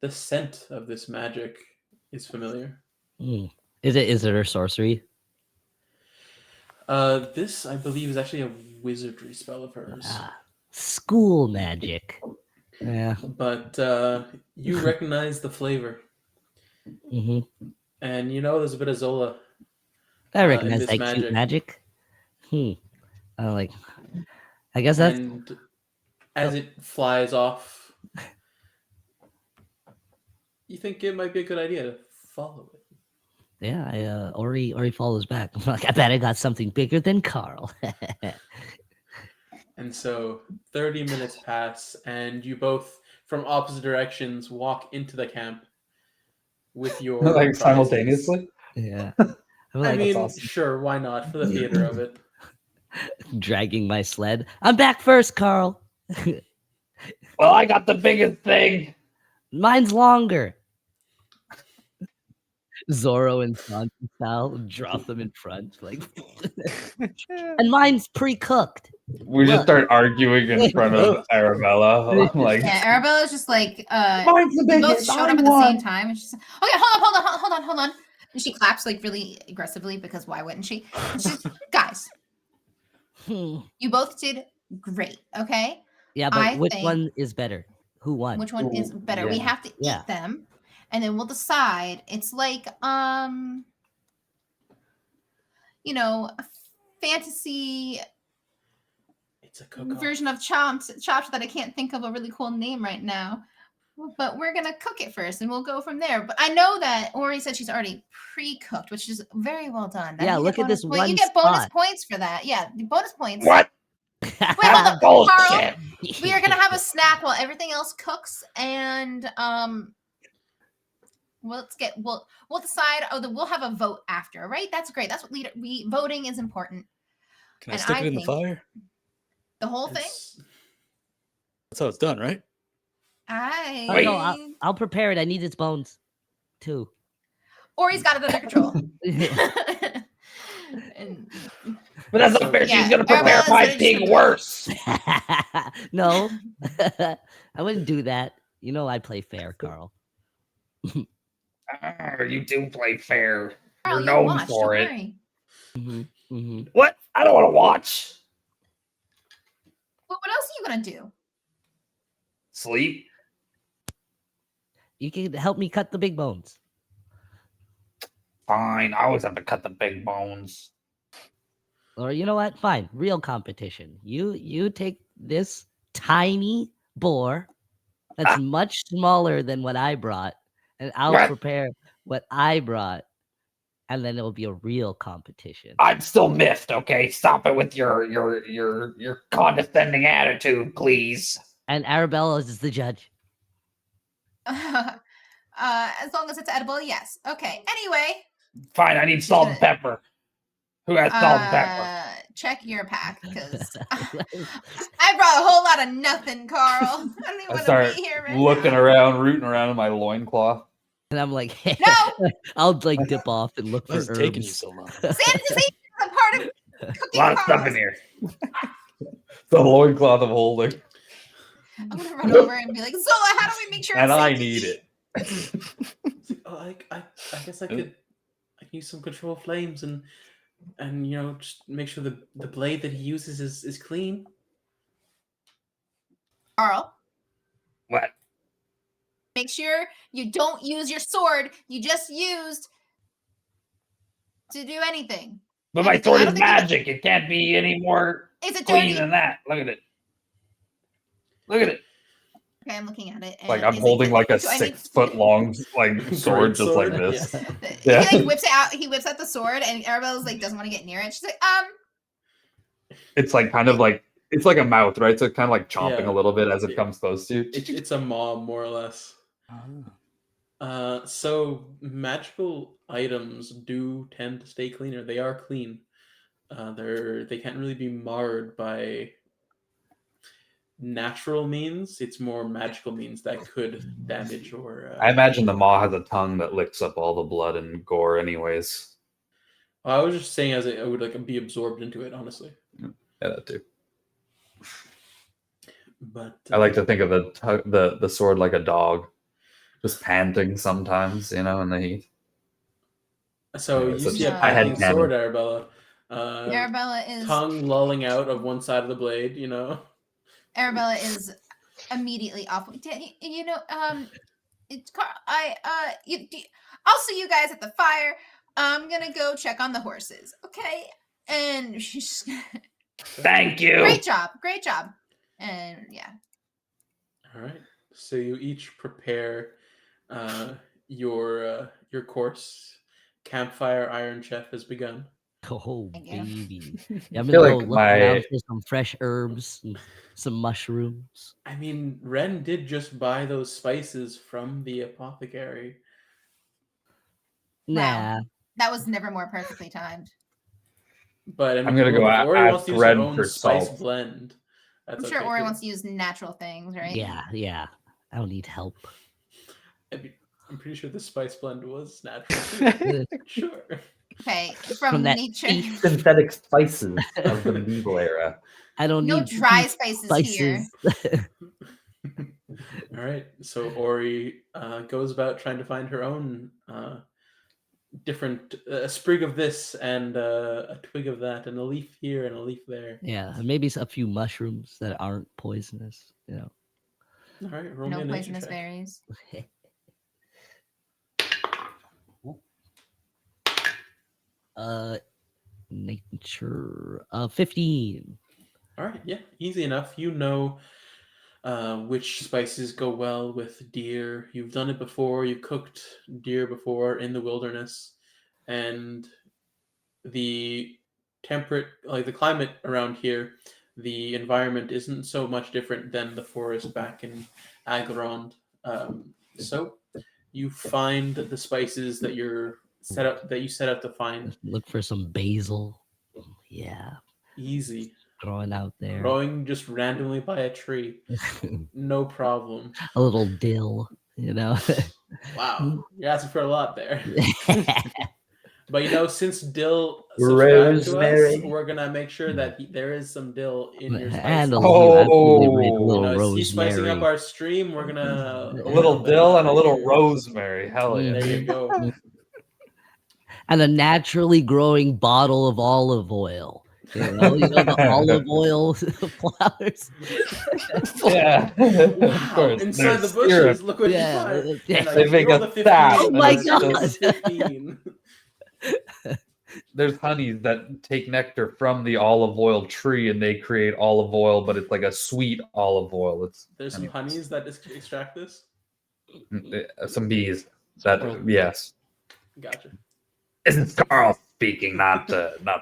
Speaker 1: the scent of this magic is familiar.
Speaker 2: Is it her sorcery?
Speaker 1: This, I believe, is actually a wizardry spell of hers.
Speaker 2: School magic. Yeah.
Speaker 1: But you recognize the flavor.
Speaker 2: hmm
Speaker 1: And you know there's a bit of Zola.
Speaker 2: I recognize
Speaker 1: this
Speaker 2: that cute magic. I guess that's
Speaker 1: And as it flies off, you think it might be a good idea to follow it.
Speaker 2: yeah. Ori follows back. I'm like, I bet I got something bigger than Karl.
Speaker 1: And so 30 minutes pass, and you both, from opposite directions, walk into the camp with your
Speaker 5: Like
Speaker 1: prizes.
Speaker 5: simultaneously?
Speaker 2: Yeah. I'm
Speaker 1: I
Speaker 2: like
Speaker 1: mean,
Speaker 5: awesome.
Speaker 1: sure, why not? For the theater of it.
Speaker 2: dragging my sled. I'm back first, Karl.
Speaker 5: Well, I got the biggest thing.
Speaker 2: Mine's longer. Zorro and Sansa style, drop them in front, like, and mine's pre-cooked.
Speaker 5: We just
Speaker 2: Look.
Speaker 5: start arguing in front of Arabella. I'm like,
Speaker 3: Yeah, Arabella's just like,
Speaker 5: mine's the
Speaker 3: they both
Speaker 5: biggest.
Speaker 3: showed up at the same time, and she's like, okay, hold on. And she claps like really aggressively because why wouldn't she? And she's guys, you both did great, okay?
Speaker 2: Yeah, but
Speaker 3: I
Speaker 2: which
Speaker 3: think-
Speaker 2: one is better? Who won?
Speaker 3: Which one is better? We
Speaker 5: yeah.
Speaker 3: have to eat
Speaker 2: Yeah.
Speaker 3: them, and then we'll decide. It's like you know, a fantasy
Speaker 1: It's a cook-off.
Speaker 3: version of chopped that I can't think of a really cool name right now. But we're gonna cook it first, and we'll go from there. But I know that Ori said she's already pre-cooked, which is very well done.
Speaker 2: Yeah,
Speaker 3: You
Speaker 2: look
Speaker 3: get
Speaker 2: at this
Speaker 3: bonus point-
Speaker 2: one
Speaker 3: You get bonus
Speaker 2: spot.
Speaker 3: points for that. Yeah, the bonus points.
Speaker 5: What?
Speaker 3: Wait, hold up,
Speaker 5: Bullshit.
Speaker 3: Karl. We are gonna have a snack while everything else cooks, and We'll decide. We'll have a vote after, right? That's great. That's what voting is important.
Speaker 6: Can I
Speaker 3: And
Speaker 6: stick
Speaker 3: I
Speaker 6: it in the
Speaker 3: think
Speaker 6: fire?
Speaker 3: The whole thing.
Speaker 1: It's-
Speaker 6: That's how it's done, right?
Speaker 3: I.
Speaker 2: Oh, no, I'll prepare it. I need its bones, too.
Speaker 3: Or he's got it under control. And
Speaker 5: But that's
Speaker 1: So-
Speaker 5: not fair.
Speaker 3: Yeah,
Speaker 5: She's gonna prepare
Speaker 3: Arabella's
Speaker 5: my
Speaker 3: gonna
Speaker 5: pig
Speaker 3: just-
Speaker 5: worse.
Speaker 2: No, I wouldn't do that. You know I play fair, Carl.
Speaker 5: You do play fair.
Speaker 3: Carl,
Speaker 5: You're
Speaker 3: you'll
Speaker 5: known
Speaker 3: watch,
Speaker 5: for
Speaker 3: don't
Speaker 5: it.
Speaker 3: worry.
Speaker 5: What? I don't want to watch.
Speaker 3: Well, what else are you gonna do?
Speaker 5: Sleep.
Speaker 2: You can help me cut the big bones.
Speaker 5: Fine. I always have to cut the big bones.
Speaker 2: Or you know what? Fine. Real competition. You take this tiny boar that's much smaller than what I brought, and I'll
Speaker 5: What?
Speaker 2: prepare what I brought, and then it'll be a real competition.
Speaker 5: I'm still miffed. Okay, stop it with your condescending attitude, please.
Speaker 2: And Arabella is the judge.
Speaker 3: As long as it's edible, yes. Okay. Anyway,
Speaker 5: Fine. I need salt and pepper. Who has salt and pepper?
Speaker 3: check your pack because I brought a whole lot of nothing, Carl. I don't even
Speaker 7: I
Speaker 3: want
Speaker 7: start
Speaker 3: to be here right
Speaker 7: looking
Speaker 3: now.
Speaker 7: around, rooting around in my loincloth.
Speaker 2: And I'm like,
Speaker 3: No!
Speaker 2: I'll like dip off and look
Speaker 6: Why
Speaker 2: for
Speaker 6: is it taking you
Speaker 2: herbs.
Speaker 6: so long?
Speaker 3: Sanitization is a part of
Speaker 5: A
Speaker 3: cooking.
Speaker 5: lot of stuff
Speaker 3: Carl.
Speaker 5: in here.
Speaker 7: The loincloth of holding.
Speaker 3: I'm gonna run over and be like, Zola, how do we make sure?
Speaker 7: And
Speaker 3: it's
Speaker 7: I
Speaker 3: safe to
Speaker 7: need
Speaker 3: eat?"
Speaker 7: it.
Speaker 1: Oh, I guess I could use some control flames and just make sure the blade that he uses is clean.
Speaker 3: Carl,
Speaker 5: What?
Speaker 3: make sure you don't use your sword. You just used to do anything.
Speaker 5: But my
Speaker 3: Anything.
Speaker 5: sword
Speaker 3: I
Speaker 5: is
Speaker 3: don't think you got-
Speaker 5: magic. It can't be any more
Speaker 3: Is it
Speaker 5: clean
Speaker 3: dirty?
Speaker 5: than that. Look at it. Look at it.
Speaker 3: Okay, I'm looking at it.
Speaker 7: Like
Speaker 3: and
Speaker 7: I'm
Speaker 3: is it
Speaker 7: holding
Speaker 3: good?
Speaker 7: like a
Speaker 3: Do I need-
Speaker 7: 6 foot long like sword, just like
Speaker 1: Greatsword,
Speaker 7: this.
Speaker 1: yeah.
Speaker 7: Yeah.
Speaker 3: He like whips it out. He whips out the sword, and Arabella's like doesn't want to get near it. She's like,
Speaker 7: It's like kind of like it's like a mouth, right? So it's kind of like chomping
Speaker 1: Yeah.
Speaker 7: a little bit as it comes close to you.
Speaker 1: It's a mob, more or less. So magical items do tend to stay cleaner. They are clean. They can't really be marred by natural means. It's more magical means that could damage or.
Speaker 7: I imagine the maw has a tongue that licks up all the blood and gore, anyways.
Speaker 1: I was just saying as it would like be absorbed into it, honestly.
Speaker 7: Yeah, that too.
Speaker 1: But
Speaker 7: I like to think of the sword like a dog, just panting sometimes, in the heat.
Speaker 1: So
Speaker 7: Yeah,
Speaker 1: you
Speaker 7: so
Speaker 1: see a
Speaker 3: I had
Speaker 1: panting sword, Arabella.
Speaker 3: Arabella is
Speaker 1: Tongue lolling out of one side of the blade.
Speaker 3: Arabella is immediately off. It's Carl. I'll see you guys at the fire. I'm gonna go check on the horses. Okay, and she's
Speaker 5: Thank you.
Speaker 3: great job, and yeah.
Speaker 1: All right. So you each prepare your course. Campfire Iron Chef has begun.
Speaker 2: Oh,
Speaker 3: Thank you.
Speaker 2: baby. Yeah, I'm
Speaker 7: feel
Speaker 2: gonna go
Speaker 7: like
Speaker 2: look around
Speaker 7: my-
Speaker 2: for some fresh herbs and some mushrooms.
Speaker 1: I mean, Ren did just buy those spices from the apothecary.
Speaker 2: Nah.
Speaker 3: That was never more perfectly timed.
Speaker 1: But I mean,
Speaker 7: I'm gonna go
Speaker 1: if Ori
Speaker 7: ask
Speaker 1: wants to use her
Speaker 7: Ren
Speaker 1: own
Speaker 7: for
Speaker 1: spice
Speaker 7: salt.
Speaker 1: blend. That's
Speaker 3: I'm sure
Speaker 1: okay
Speaker 3: Ori
Speaker 1: too.
Speaker 3: wants to use natural things, right?
Speaker 2: Yeah. I don't need help.
Speaker 1: I mean, I'm pretty sure the spice blend was natural. Too. Sure.
Speaker 3: Okay,
Speaker 2: From
Speaker 3: from
Speaker 2: that
Speaker 3: nature.
Speaker 7: Synthetic spices of the medieval era.
Speaker 2: I don't
Speaker 3: No
Speaker 2: need
Speaker 3: dry spices here.
Speaker 2: spices.
Speaker 1: All right. So Ori goes about trying to find her own different a sprig of this and a twig of that and a leaf here and a leaf there.
Speaker 2: Yeah, and maybe a few mushrooms that aren't poisonous.
Speaker 1: All right. Roll me
Speaker 3: No
Speaker 1: a nature
Speaker 3: poisonous
Speaker 1: check.
Speaker 3: berries.
Speaker 2: Nature 15.
Speaker 1: All right. Yeah. Easy enough. You know which spices go well with deer. You've done it before. You cooked deer before in the wilderness, and the temperate, like the climate around here, the environment isn't so much different than the forest back in Aglarond. So You find the spices that you set out to find.
Speaker 2: Look for some basil. Yeah,
Speaker 1: Easy.
Speaker 2: growing out there.
Speaker 1: Growing just randomly by a tree. No problem.
Speaker 2: A little dill, you know.
Speaker 1: Wow. You're asking for a lot there. But you know, since dill subscribed to us,
Speaker 7: Rosemary.
Speaker 1: we're gonna make sure that there is some dill in your spices.
Speaker 2: And a little, absolutely right, a
Speaker 7: Oh.
Speaker 2: little
Speaker 1: You know, he's spicing up
Speaker 2: rosemary.
Speaker 1: our stream. We're gonna
Speaker 7: A little dill and a little rosemary. Hell yeah.
Speaker 1: There you go.
Speaker 2: And a naturally growing bottle of olive oil. You know the olive oil flowers.
Speaker 7: Yeah. Of course.
Speaker 1: Inside the
Speaker 7: There's
Speaker 1: bushes,
Speaker 7: syrup.
Speaker 1: look what
Speaker 2: Yeah,
Speaker 1: you find.
Speaker 2: yeah.
Speaker 1: And,
Speaker 7: They
Speaker 1: you
Speaker 7: make
Speaker 1: rolled
Speaker 7: a
Speaker 1: 15,
Speaker 7: sap.
Speaker 2: Oh my
Speaker 1: and
Speaker 2: God.
Speaker 1: it's 15.
Speaker 7: There's honeys that take nectar from the olive oil tree and they create olive oil, but it's like a sweet olive oil. It's
Speaker 1: There's some honeys that extract this.
Speaker 7: some bees. That yes.
Speaker 1: Gotcha.
Speaker 5: This is Karl speaking, not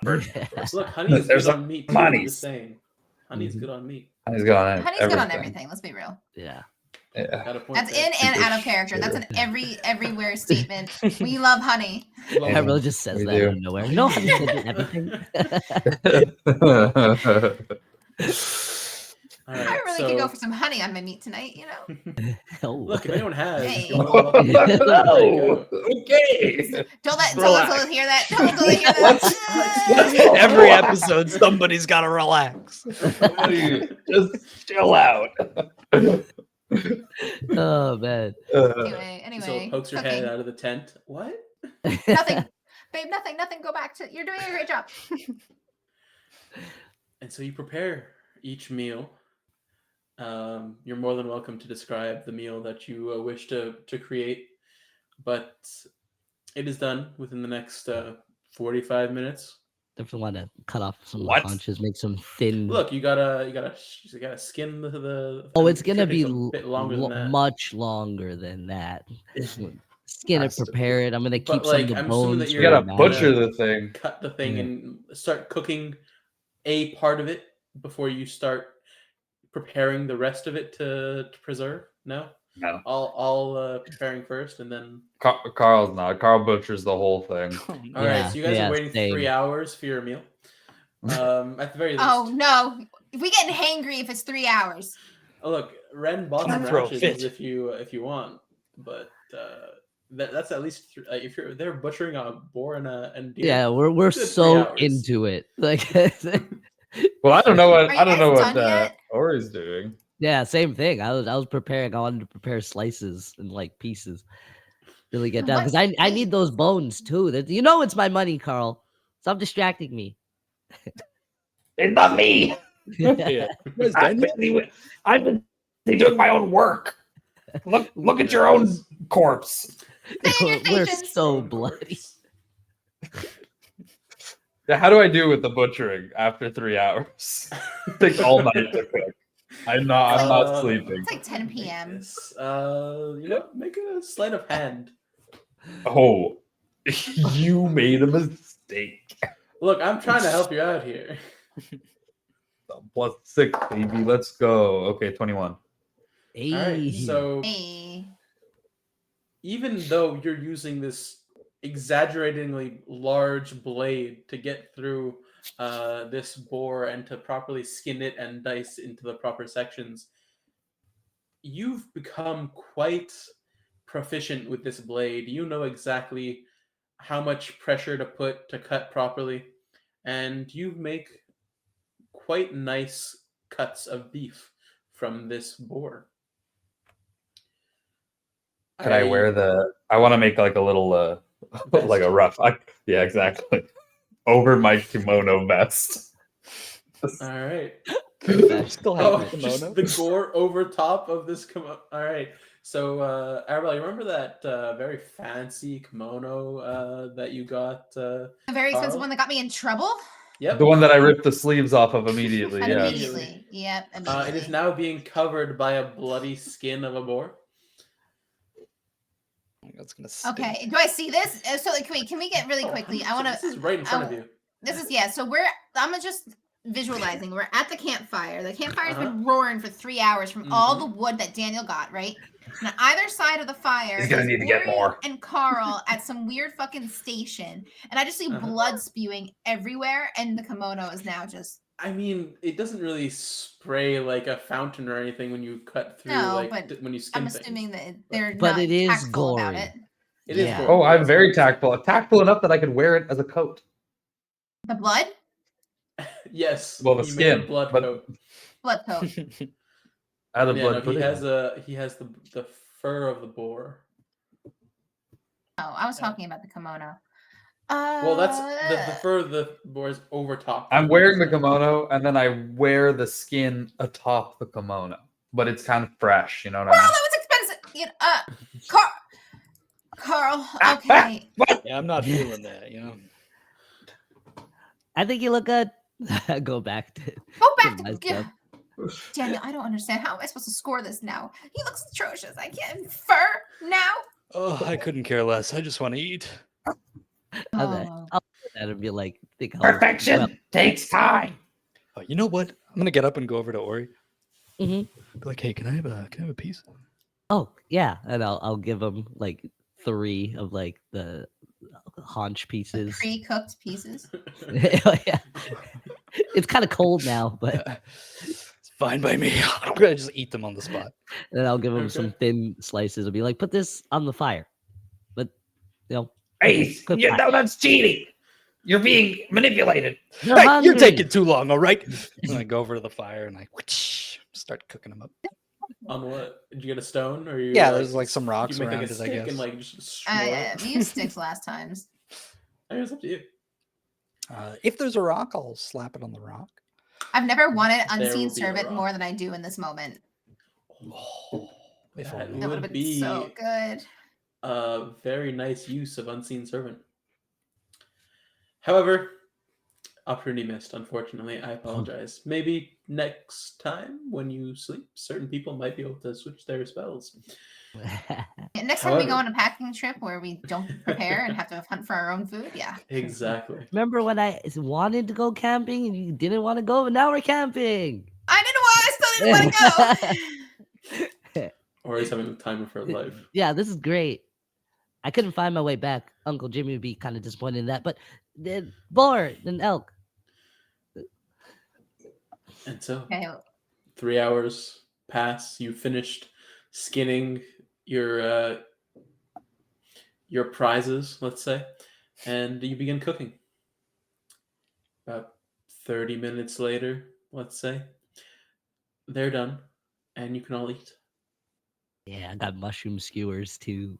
Speaker 5: Bert.
Speaker 1: Look, honey is
Speaker 5: There's
Speaker 1: good on meat too.
Speaker 5: some
Speaker 1: I'm
Speaker 5: honeys.
Speaker 1: just saying. Honey's good on meat.
Speaker 7: Honey's good on
Speaker 3: Honey's good on everything. Let's be real.
Speaker 2: Yeah.
Speaker 7: Yeah.
Speaker 1: Got a point
Speaker 3: That's
Speaker 1: there.
Speaker 3: in and
Speaker 7: Super
Speaker 3: out of character. That's an
Speaker 7: true.
Speaker 3: everywhere statement. We love honey.
Speaker 1: Love
Speaker 7: Yeah.
Speaker 1: it.
Speaker 2: Everyone just says
Speaker 7: We
Speaker 2: that
Speaker 7: do.
Speaker 2: out of nowhere. You know how to say everything?
Speaker 1: All right,
Speaker 3: I really
Speaker 1: so,
Speaker 3: could go for some honey on my meat tonight, you know?
Speaker 2: Oh.
Speaker 1: Look, if anyone has,
Speaker 3: Hey.
Speaker 1: you're more than welcome to
Speaker 7: No.
Speaker 1: go.
Speaker 7: Okay.
Speaker 3: Don't let
Speaker 5: Relax.
Speaker 3: Zola hear that. Don't let Zola hear that.
Speaker 6: Every episode, somebody's got to relax.
Speaker 7: Somebody just chill out.
Speaker 2: Oh man.
Speaker 3: Anyway.
Speaker 1: So pokes your head
Speaker 3: cooking.
Speaker 1: out of the tent. What?
Speaker 3: Nothing. Babe, nothing. Go back to, you're doing a great job.
Speaker 1: And so you prepare each meal. You're more than welcome to describe the meal that you wish to create, but it is done within the next 45 minutes.
Speaker 2: Definitely want to cut off some of the
Speaker 5: What?
Speaker 2: haunches, make some thin.
Speaker 1: Look, you gotta skin the
Speaker 2: Oh,
Speaker 1: I'm
Speaker 2: it's gonna
Speaker 1: sure it
Speaker 2: be
Speaker 1: takes a bit longer than that.
Speaker 2: much longer than that. Skin it,
Speaker 7: Has to be.
Speaker 2: prepare it. I'm gonna keep
Speaker 1: But,
Speaker 2: some
Speaker 1: like,
Speaker 2: of the
Speaker 1: I'm assuming that
Speaker 2: bones.
Speaker 7: You
Speaker 1: you're
Speaker 2: for
Speaker 7: gotta
Speaker 2: now.
Speaker 7: butcher the thing.
Speaker 1: Cut the thing
Speaker 7: Yeah.
Speaker 1: and start cooking a part of it before you start preparing the rest of it to preserve. No,
Speaker 5: No.
Speaker 1: all preparing first, and then
Speaker 7: Carl's not. Carl butchers the whole thing.
Speaker 1: all right.
Speaker 2: Yeah,
Speaker 1: So you guys
Speaker 2: yeah,
Speaker 1: are waiting
Speaker 2: same.
Speaker 1: 3 hours for your meal. At the very least.
Speaker 3: Oh, no. We getting hangry if it's 3 hours.
Speaker 1: Oh, look, Ren bought some
Speaker 6: Can't throw a
Speaker 1: rations
Speaker 6: fit.
Speaker 1: if you want, but that's at least if they're butchering a boar and deer.
Speaker 2: Yeah, we're
Speaker 1: Good 3
Speaker 2: so
Speaker 1: hours.
Speaker 2: into it. Like,
Speaker 7: Well, I don't know what
Speaker 3: Are you
Speaker 7: I don't know
Speaker 3: guys
Speaker 7: what
Speaker 3: done yet?
Speaker 7: Ori's doing.
Speaker 2: yeah, same thing. I was preparing. I wanted to prepare slices and like pieces. Really get down because I need those bones too. You know, it's my money, Karl. Stop distracting me.
Speaker 5: It's not me.
Speaker 6: Yeah. Where's
Speaker 5: I've
Speaker 6: Daniel?
Speaker 5: been doing my own work. Look at your own corpse.
Speaker 3: Stay in your
Speaker 2: We're
Speaker 3: stations.
Speaker 2: so bloody.
Speaker 7: Yeah, how do I do with the butchering after 3 hours? Takes all night to cook. I'm not sleeping.
Speaker 3: It's like 10 p.m.
Speaker 1: Yes. Make a sleight of hand.
Speaker 7: Oh, you made a mistake.
Speaker 1: Look, I'm trying to help you out here.
Speaker 7: +6, baby. Let's go. Okay, 21.
Speaker 2: Hey.
Speaker 1: All right. So
Speaker 3: Hey.
Speaker 1: even though you're using this exaggeratingly large blade to get through this boar and to properly skin it and dice into the proper sections, you've become quite proficient with this blade. You know exactly how much pressure to put to cut properly, and you make quite nice cuts of beef from this boar.
Speaker 7: Can I wear I want to make like a little like a rough. Yeah, exactly. Over my kimono vest.
Speaker 1: All right.
Speaker 6: Still have
Speaker 1: Oh,
Speaker 6: the
Speaker 1: just
Speaker 6: kimono.
Speaker 1: the gore over top of this kimono. All right. So, Arabella, you remember that very fancy kimono that you got?
Speaker 3: A very expensive
Speaker 1: Karl?
Speaker 3: one that got me in trouble.
Speaker 1: Yep.
Speaker 7: The one that I ripped the sleeves off of immediately. Yeah.
Speaker 3: Immediately. Yep. Immediately.
Speaker 1: It is now being covered by a bloody skin of a boar.
Speaker 6: That's gonna stink.
Speaker 3: Okay. Do I see this? So can we get really quickly? I want
Speaker 1: This
Speaker 3: to.
Speaker 1: is right in front of you.
Speaker 3: This is So I'm gonna just visualizing. We're at the campfire. The campfire's
Speaker 1: Uh-huh.
Speaker 3: been roaring for 3 hours from all the wood that Daniel got, right? And on either side of the fire
Speaker 5: He's gonna
Speaker 3: is
Speaker 5: need to get
Speaker 3: Ori
Speaker 5: more.
Speaker 3: and Karl at some weird fucking station. And I just see blood spewing everywhere, and the kimono is now just...
Speaker 1: I mean, it doesn't really spray like a fountain or anything when you cut through,
Speaker 3: No,
Speaker 1: like
Speaker 3: but
Speaker 1: when you skin
Speaker 3: I'm
Speaker 1: things.
Speaker 3: assuming that they're
Speaker 2: But
Speaker 3: not
Speaker 2: it is
Speaker 3: tactful about
Speaker 2: gory.
Speaker 3: it.
Speaker 1: It is
Speaker 2: Yeah.
Speaker 1: gory,
Speaker 7: Oh, I'm
Speaker 1: yes,
Speaker 7: very
Speaker 1: 100%.
Speaker 7: tactful enough that I could wear it as a coat.
Speaker 3: The blood?
Speaker 1: Yes.
Speaker 7: Well, the
Speaker 1: he made a
Speaker 7: skin,
Speaker 1: blood
Speaker 7: but-
Speaker 1: coat.
Speaker 3: Blood coat.
Speaker 7: Out of
Speaker 1: Yeah,
Speaker 7: blood
Speaker 1: no,
Speaker 7: pudding.
Speaker 1: he has the fur of the boar.
Speaker 3: Oh, I was talking about the kimono.
Speaker 1: Well, that's the fur of the boar is over top.
Speaker 7: I'm wearing the kimono, and then I wear the skin atop the kimono, but it's kind of fresh. You know what
Speaker 3: Karl,
Speaker 7: I mean?
Speaker 3: that was expensive. You know, Karl, okay.
Speaker 6: Yeah, I'm not feeling that, you know.
Speaker 2: I think you look good. Go back to
Speaker 3: Go back
Speaker 2: my
Speaker 3: to
Speaker 2: stuff.
Speaker 3: Daniel, I don't understand. How am I supposed to score this now? He looks atrocious. I can't fur now.
Speaker 6: Oh, I couldn't care less. I just want to eat.
Speaker 2: I'll
Speaker 3: Oh.
Speaker 2: look at that and be like, think how
Speaker 5: Perfection
Speaker 2: well-
Speaker 5: takes time.
Speaker 6: Oh, you know what? I'm gonna get up and go over to Ori.
Speaker 2: Mhm.
Speaker 6: Be like, hey, can I have a piece?
Speaker 2: Oh yeah, and I'll give him like 3 of like the haunch pieces.
Speaker 3: Pre-cooked pieces.
Speaker 2: Yeah. It's kind of cold now, but
Speaker 6: It's fine by me. I'm gonna just eat them on the spot.
Speaker 2: then I'll give him some
Speaker 1: Okay.
Speaker 2: thin slices. I'll be like, put this on the fire, but you know,
Speaker 5: Hey,
Speaker 2: Good
Speaker 5: you
Speaker 2: plan.
Speaker 5: know that's cheating. You're being manipulated.
Speaker 2: they're
Speaker 6: Hey, you're
Speaker 2: hungry.
Speaker 6: taking too long, all right? And I go over to the fire and I start cooking them up.
Speaker 1: On what? Did you get a stone or you?
Speaker 6: Yeah, there's like some
Speaker 1: did
Speaker 6: rocks
Speaker 1: you make
Speaker 6: around
Speaker 1: like a
Speaker 6: it, I
Speaker 1: stick
Speaker 6: guess.
Speaker 1: and like just swirl it?
Speaker 3: We used sticks last times.
Speaker 1: I mean, it's up to you.
Speaker 6: If there's a rock, I'll slap it on the rock.
Speaker 3: I've never wanted
Speaker 1: There
Speaker 3: unseen
Speaker 1: will be a
Speaker 3: servant
Speaker 1: rock.
Speaker 3: more than I do in this moment.
Speaker 6: If
Speaker 1: That
Speaker 6: only.
Speaker 3: That would have
Speaker 1: would
Speaker 3: been so
Speaker 1: be
Speaker 3: good.
Speaker 1: a very nice use of unseen servant. However, opportunity missed. Unfortunately, I apologize. Maybe next time when you sleep, certain people might be able to switch their spells.
Speaker 3: Yeah, next time we go
Speaker 1: However-
Speaker 3: on a packing trip where we don't prepare and have to hunt for our own food, yeah.
Speaker 1: Exactly.
Speaker 2: Remember when I wanted to go camping and you didn't want to go, but now we're camping.
Speaker 3: I still didn't want to go.
Speaker 1: Or is having the time of her life.
Speaker 2: Yeah, this is great. I couldn't find my way back. Uncle Jimmy would be kind of disappointed in that, but the boar and elk.
Speaker 1: And so,
Speaker 3: Okay,
Speaker 1: 3 hours pass. You finished skinning your prizes, let's say, and you begin cooking. About 30 minutes later, let's say, they're done, and you can all eat.
Speaker 2: Yeah, I got mushroom skewers too.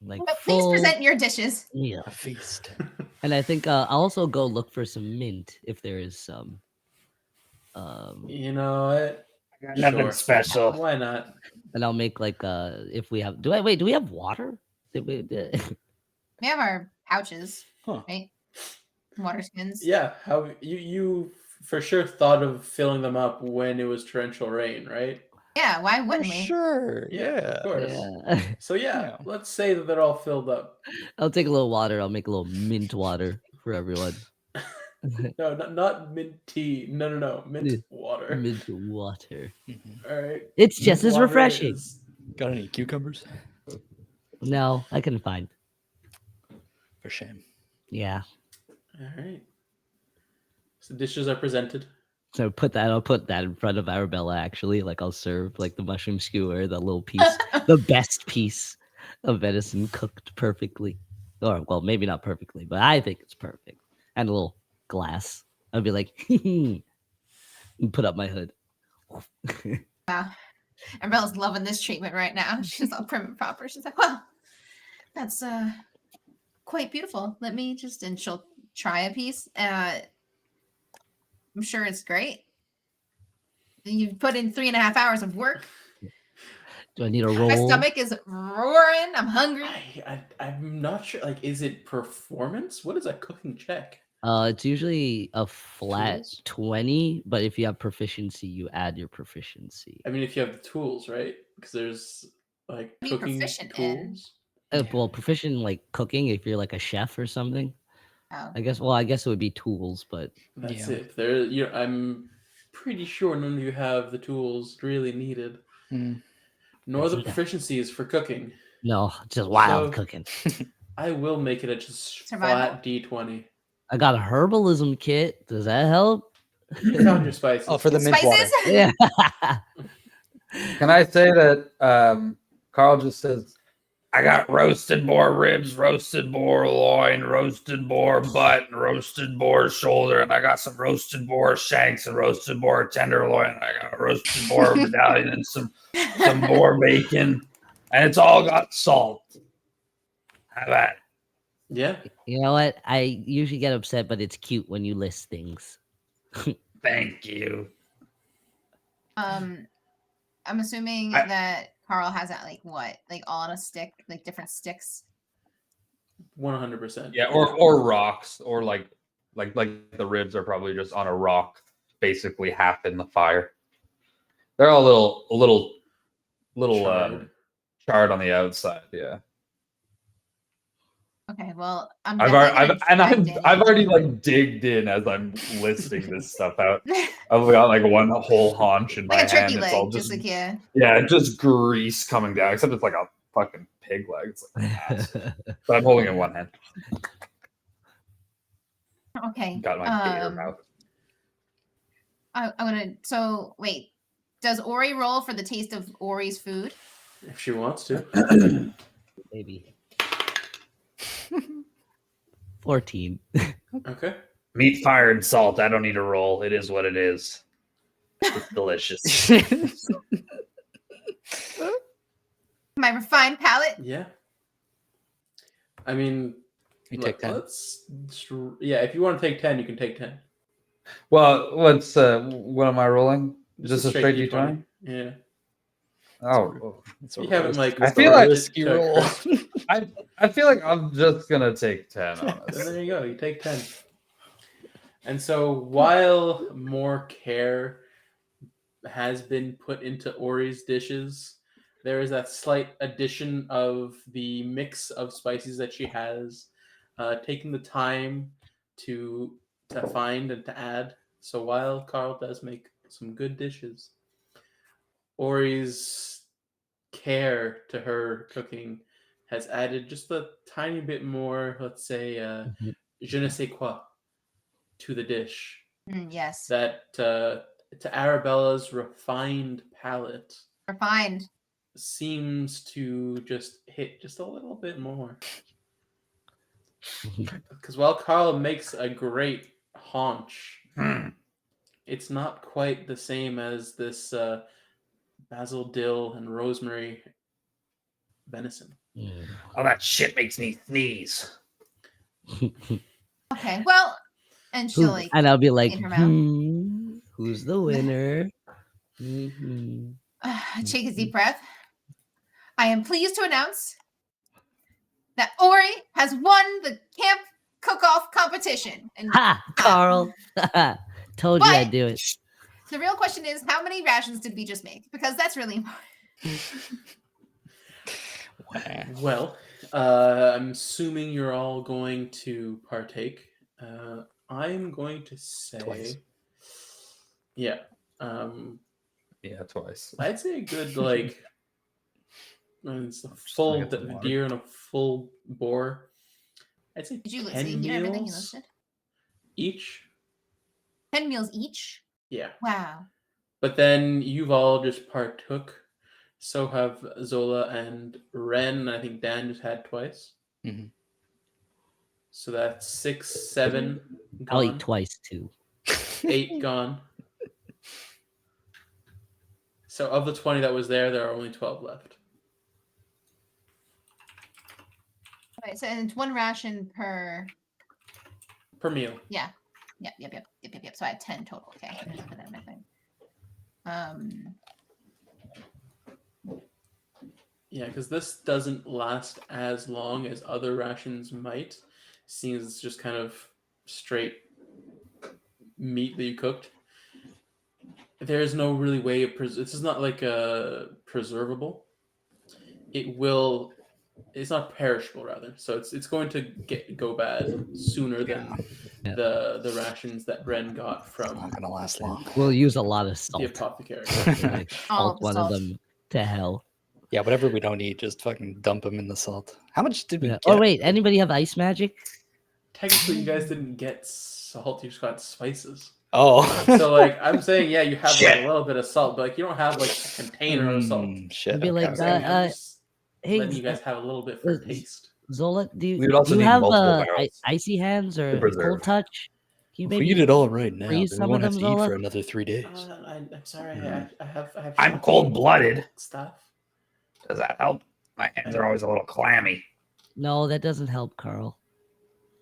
Speaker 2: Like
Speaker 3: but please
Speaker 2: full
Speaker 3: present your dishes.
Speaker 2: meal.
Speaker 6: A feast.
Speaker 2: And I think I'll also go look for some mint if there is some.
Speaker 1: You know what?
Speaker 5: Nothing
Speaker 1: Sure.
Speaker 5: special.
Speaker 1: Why not?
Speaker 2: And I'll make like if we have. Do we have water? Did we?
Speaker 3: We have our pouches,
Speaker 6: Huh.
Speaker 3: right? Water skins.
Speaker 1: Yeah, how you for sure thought of filling them up when it was torrential rain, right?
Speaker 3: Yeah, why
Speaker 6: For
Speaker 3: wouldn't we?
Speaker 6: sure.
Speaker 1: Yeah, of course.
Speaker 2: Yeah.
Speaker 1: So yeah,
Speaker 6: Yeah.
Speaker 1: let's say that they're all filled up.
Speaker 2: I'll take a little water. I'll make a little mint water for everyone.
Speaker 1: No, not mint tea. No, mint
Speaker 2: Yeah.
Speaker 1: water.
Speaker 2: Mint water.
Speaker 6: Mhm.
Speaker 1: All right.
Speaker 2: It's just
Speaker 1: Mint
Speaker 2: as
Speaker 1: water
Speaker 2: refreshing.
Speaker 1: is-
Speaker 6: Got any cucumbers?
Speaker 2: No, I couldn't find.
Speaker 6: For shame.
Speaker 2: Yeah.
Speaker 1: All right. So dishes are presented.
Speaker 2: So I'll put that in front of Arabella actually. Like I'll serve like the mushroom skewer, the little piece, the best piece of venison cooked perfectly. Or well, maybe not perfectly, but I think it's perfect. And a little glass. I'd be like, and put up my hood.
Speaker 3: Wow. Arabella's loving this treatment right now. She's all prim and proper. She's like, well, that's quite beautiful. Let me just, and she'll try a piece. I'm sure it's great. You've put in 3.5 hours of work.
Speaker 2: Do I need a
Speaker 3: My
Speaker 2: roll?
Speaker 3: stomach is roaring. I'm hungry.
Speaker 1: I'm not sure. Like, is it performance? What is a cooking check?
Speaker 2: It's usually a flat
Speaker 1: Tools?
Speaker 2: 20, but if you have proficiency, you add your proficiency.
Speaker 1: I mean, if you have the tools, right? Because there's like
Speaker 3: What are you
Speaker 1: cooking
Speaker 3: proficient in?
Speaker 1: tools.
Speaker 2: Well, proficient in, like cooking, if you're like a chef or something.
Speaker 3: Oh.
Speaker 2: I guess. Well, I guess it would be tools, but
Speaker 1: That's
Speaker 6: Yeah.
Speaker 1: it. I'm pretty sure none of you have the tools really needed,
Speaker 6: Mm.
Speaker 1: nor the
Speaker 2: Yeah.
Speaker 1: proficiencies for cooking.
Speaker 2: no, just wild
Speaker 1: So-
Speaker 2: cooking.
Speaker 1: I will make it a just
Speaker 3: Survival?
Speaker 1: flat D20.
Speaker 2: I got a herbalism kit. Does that help?
Speaker 1: You found your spices.
Speaker 6: Oh, for the mint
Speaker 3: Spices?
Speaker 6: water.
Speaker 2: Yeah.
Speaker 7: Can I say that Karl just says, I got roasted boar ribs, roasted boar loin, roasted boar butt, and roasted boar shoulder, and I got some roasted boar shanks and roasted boar tenderloin. And I got a roasted boar medallion and some boar bacon, and it's all got salt. How about it?
Speaker 1: Yeah.
Speaker 2: You know what? I usually get upset, but it's cute when you list things.
Speaker 7: Thank you.
Speaker 3: I'm assuming that Karl has that like all on a stick, like different sticks.
Speaker 1: 100%.
Speaker 7: Yeah, or rocks, or like the ribs are probably just on a rock, basically half in the fire. They're all a little
Speaker 1: Charred.
Speaker 7: charred on the outside. Yeah,
Speaker 3: Okay, well, I'm
Speaker 7: I've
Speaker 3: definitely gonna
Speaker 7: I've already like digged in as I'm listing this stuff out. I've got like one whole haunch in my
Speaker 3: like a turkey
Speaker 7: hand. It's all
Speaker 3: leg, just like
Speaker 7: just grease coming down. Except it's like a fucking pig leg. It's like massive. But I'm holding it in one hand.
Speaker 3: Okay.
Speaker 7: Got my gator mouth.
Speaker 3: I'm gonna. So wait, does Ori roll for the taste of Ori's food?
Speaker 1: If she wants to.
Speaker 2: Maybe. 14.
Speaker 1: Okay.
Speaker 5: Meat, fire, and salt. I don't need to roll. It is what it is. It's delicious.
Speaker 3: My refined palate.
Speaker 1: Yeah. I mean,
Speaker 6: You take 10.
Speaker 1: Yeah, if you want to take 10, you can take 10.
Speaker 7: Well, what am I rolling? Just a straight D20?
Speaker 1: Yeah.
Speaker 7: Oh,
Speaker 6: It's a
Speaker 1: You haven't
Speaker 6: roast-
Speaker 1: like
Speaker 7: I feel like-
Speaker 6: risky roll.
Speaker 7: I feel like I'm just gonna take 10.
Speaker 1: Then
Speaker 7: Honestly.
Speaker 1: there you go. You take 10. And so while more care has been put into Ori's dishes, there is that slight addition of the mix of spices that she has taken the time to find and to add. So while Karl does make some good dishes, Ori's care to her cooking has added just a tiny bit more, let's say, je ne sais quoi to the dish.
Speaker 3: Yes.
Speaker 1: That to Arabella's refined palate
Speaker 3: Refined.
Speaker 1: seems to just hit just a little bit more. Because while Karl makes a great haunch, it's not quite the same as this basil, dill, and rosemary venison.
Speaker 5: All that shit makes me sneeze.
Speaker 3: Okay. Well, and she'll like
Speaker 2: And I'll be like,
Speaker 3: in her mouth.
Speaker 2: who's the winner? Mhm.
Speaker 3: take a deep breath. I am pleased to announce that Ori has won the camp cook-off competition. And
Speaker 2: Ha, Karl. Told you I'd
Speaker 3: But-
Speaker 2: do it.
Speaker 3: the real question is, how many rations did we just make? Because that's really important.
Speaker 6: Wow.
Speaker 1: Well, I'm assuming you're all going to partake. I'm going to say,
Speaker 6: Twice.
Speaker 1: yeah,
Speaker 7: Yeah, twice.
Speaker 1: I'd say a good like, it's a full
Speaker 7: get some water.
Speaker 1: deer and a full boar. I'd say
Speaker 3: Did you
Speaker 1: 10
Speaker 3: see hear everything you
Speaker 1: meals
Speaker 3: listed?
Speaker 1: each.
Speaker 3: 10 meals each?
Speaker 1: Yeah,
Speaker 3: Wow.
Speaker 1: but then you've all just partook. So have Zola and Ren. I think Dan just had twice.
Speaker 6: Mhm.
Speaker 1: So that's 6, 7.
Speaker 2: I'll
Speaker 1: Gone.
Speaker 2: eat twice too.
Speaker 1: 8 gone. So of the 20 that was there are only 12 left.
Speaker 3: Okay, so and it's one ration per.
Speaker 1: Per meal.
Speaker 3: Yep. So I had 10 total. Okay. I'm gonna put that in my thing.
Speaker 1: Yeah, because this doesn't last as long as other rations might, seeing as it's just kind of straight meat that you cooked. There's no really way of this is not like a preservable. It will It's not perishable, rather. So it's going to go bad sooner than the rations that Ren got from
Speaker 6: Not gonna last long.
Speaker 2: We'll use a lot of
Speaker 1: the
Speaker 2: salt.
Speaker 1: apothecary.
Speaker 2: Like,
Speaker 3: All
Speaker 2: salt
Speaker 3: of the
Speaker 2: one
Speaker 3: salt.
Speaker 2: of them to hell.
Speaker 6: Yeah, whatever we don't eat, just fucking dump them in the salt. How much did we
Speaker 2: Yeah.
Speaker 6: get?
Speaker 2: Oh wait, anybody have ice magic?
Speaker 1: Technically, you guys didn't get salt; you just got spices.
Speaker 6: Oh,
Speaker 1: So, like, I'm saying, yeah, you have like
Speaker 5: Shit.
Speaker 1: a little bit of salt, but like, you don't have like a container of salt.
Speaker 6: Shit.
Speaker 2: It'd be
Speaker 6: okay.
Speaker 2: like,
Speaker 1: I'm saying, I'm just
Speaker 2: hey,
Speaker 1: letting you guys have a little bit for
Speaker 2: uh,
Speaker 1: taste.
Speaker 2: Zola, do you,
Speaker 7: We would also
Speaker 2: do you
Speaker 7: need
Speaker 2: have
Speaker 7: multiple barrels
Speaker 2: icy hands or
Speaker 7: to preserve.
Speaker 2: cold touch? Can you
Speaker 6: If we
Speaker 2: maybe
Speaker 6: eat it all right now,
Speaker 2: freeze
Speaker 6: then we
Speaker 2: some
Speaker 6: won't
Speaker 2: of
Speaker 6: have
Speaker 2: them,
Speaker 6: to eat
Speaker 2: Zola?
Speaker 6: for another 3 days.
Speaker 1: I'm sorry,
Speaker 7: Mhm.
Speaker 1: I have.
Speaker 5: I'm
Speaker 1: shocking
Speaker 5: cold-blooded.
Speaker 1: stuff.
Speaker 5: Does that help? My hands are always a little clammy.
Speaker 2: No, that doesn't help, Karl.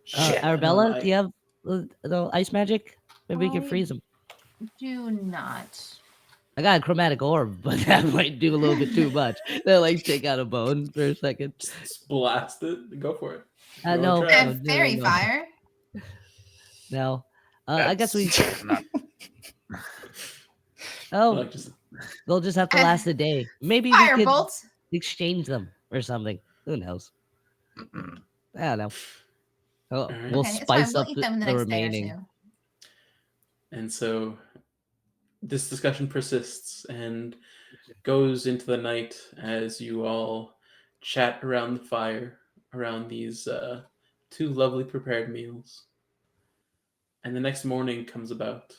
Speaker 5: Shit.
Speaker 2: Arabella,
Speaker 1: I-
Speaker 2: do you have the ice magic? Maybe we can
Speaker 3: I-
Speaker 2: freeze them.
Speaker 3: Do not.
Speaker 2: I got a chromatic orb, but that might do a little bit too much. They'll like take out a bone for a second.
Speaker 1: Just blast it. Go for it.
Speaker 2: No,
Speaker 1: Go
Speaker 2: no,
Speaker 3: I
Speaker 1: try.
Speaker 3: have fairy fire.
Speaker 2: no. I guess we.
Speaker 5: That's not-
Speaker 2: Oh,
Speaker 1: Like, just
Speaker 2: they'll just have to last a day. Maybe we could
Speaker 3: Firebolt.
Speaker 2: exchange them or something. Who knows?
Speaker 5: Mm-mm.
Speaker 2: I don't know. Oh,
Speaker 1: Alright.
Speaker 2: we'll
Speaker 3: Okay, it's fine.
Speaker 2: spice
Speaker 3: We'll
Speaker 2: up
Speaker 3: eat
Speaker 2: the,
Speaker 3: them the
Speaker 2: the
Speaker 3: next day or
Speaker 2: remaining.
Speaker 3: two.
Speaker 1: And so this discussion persists and goes into the night as you all chat around the fire around these two lovely prepared meals. And the next morning comes about.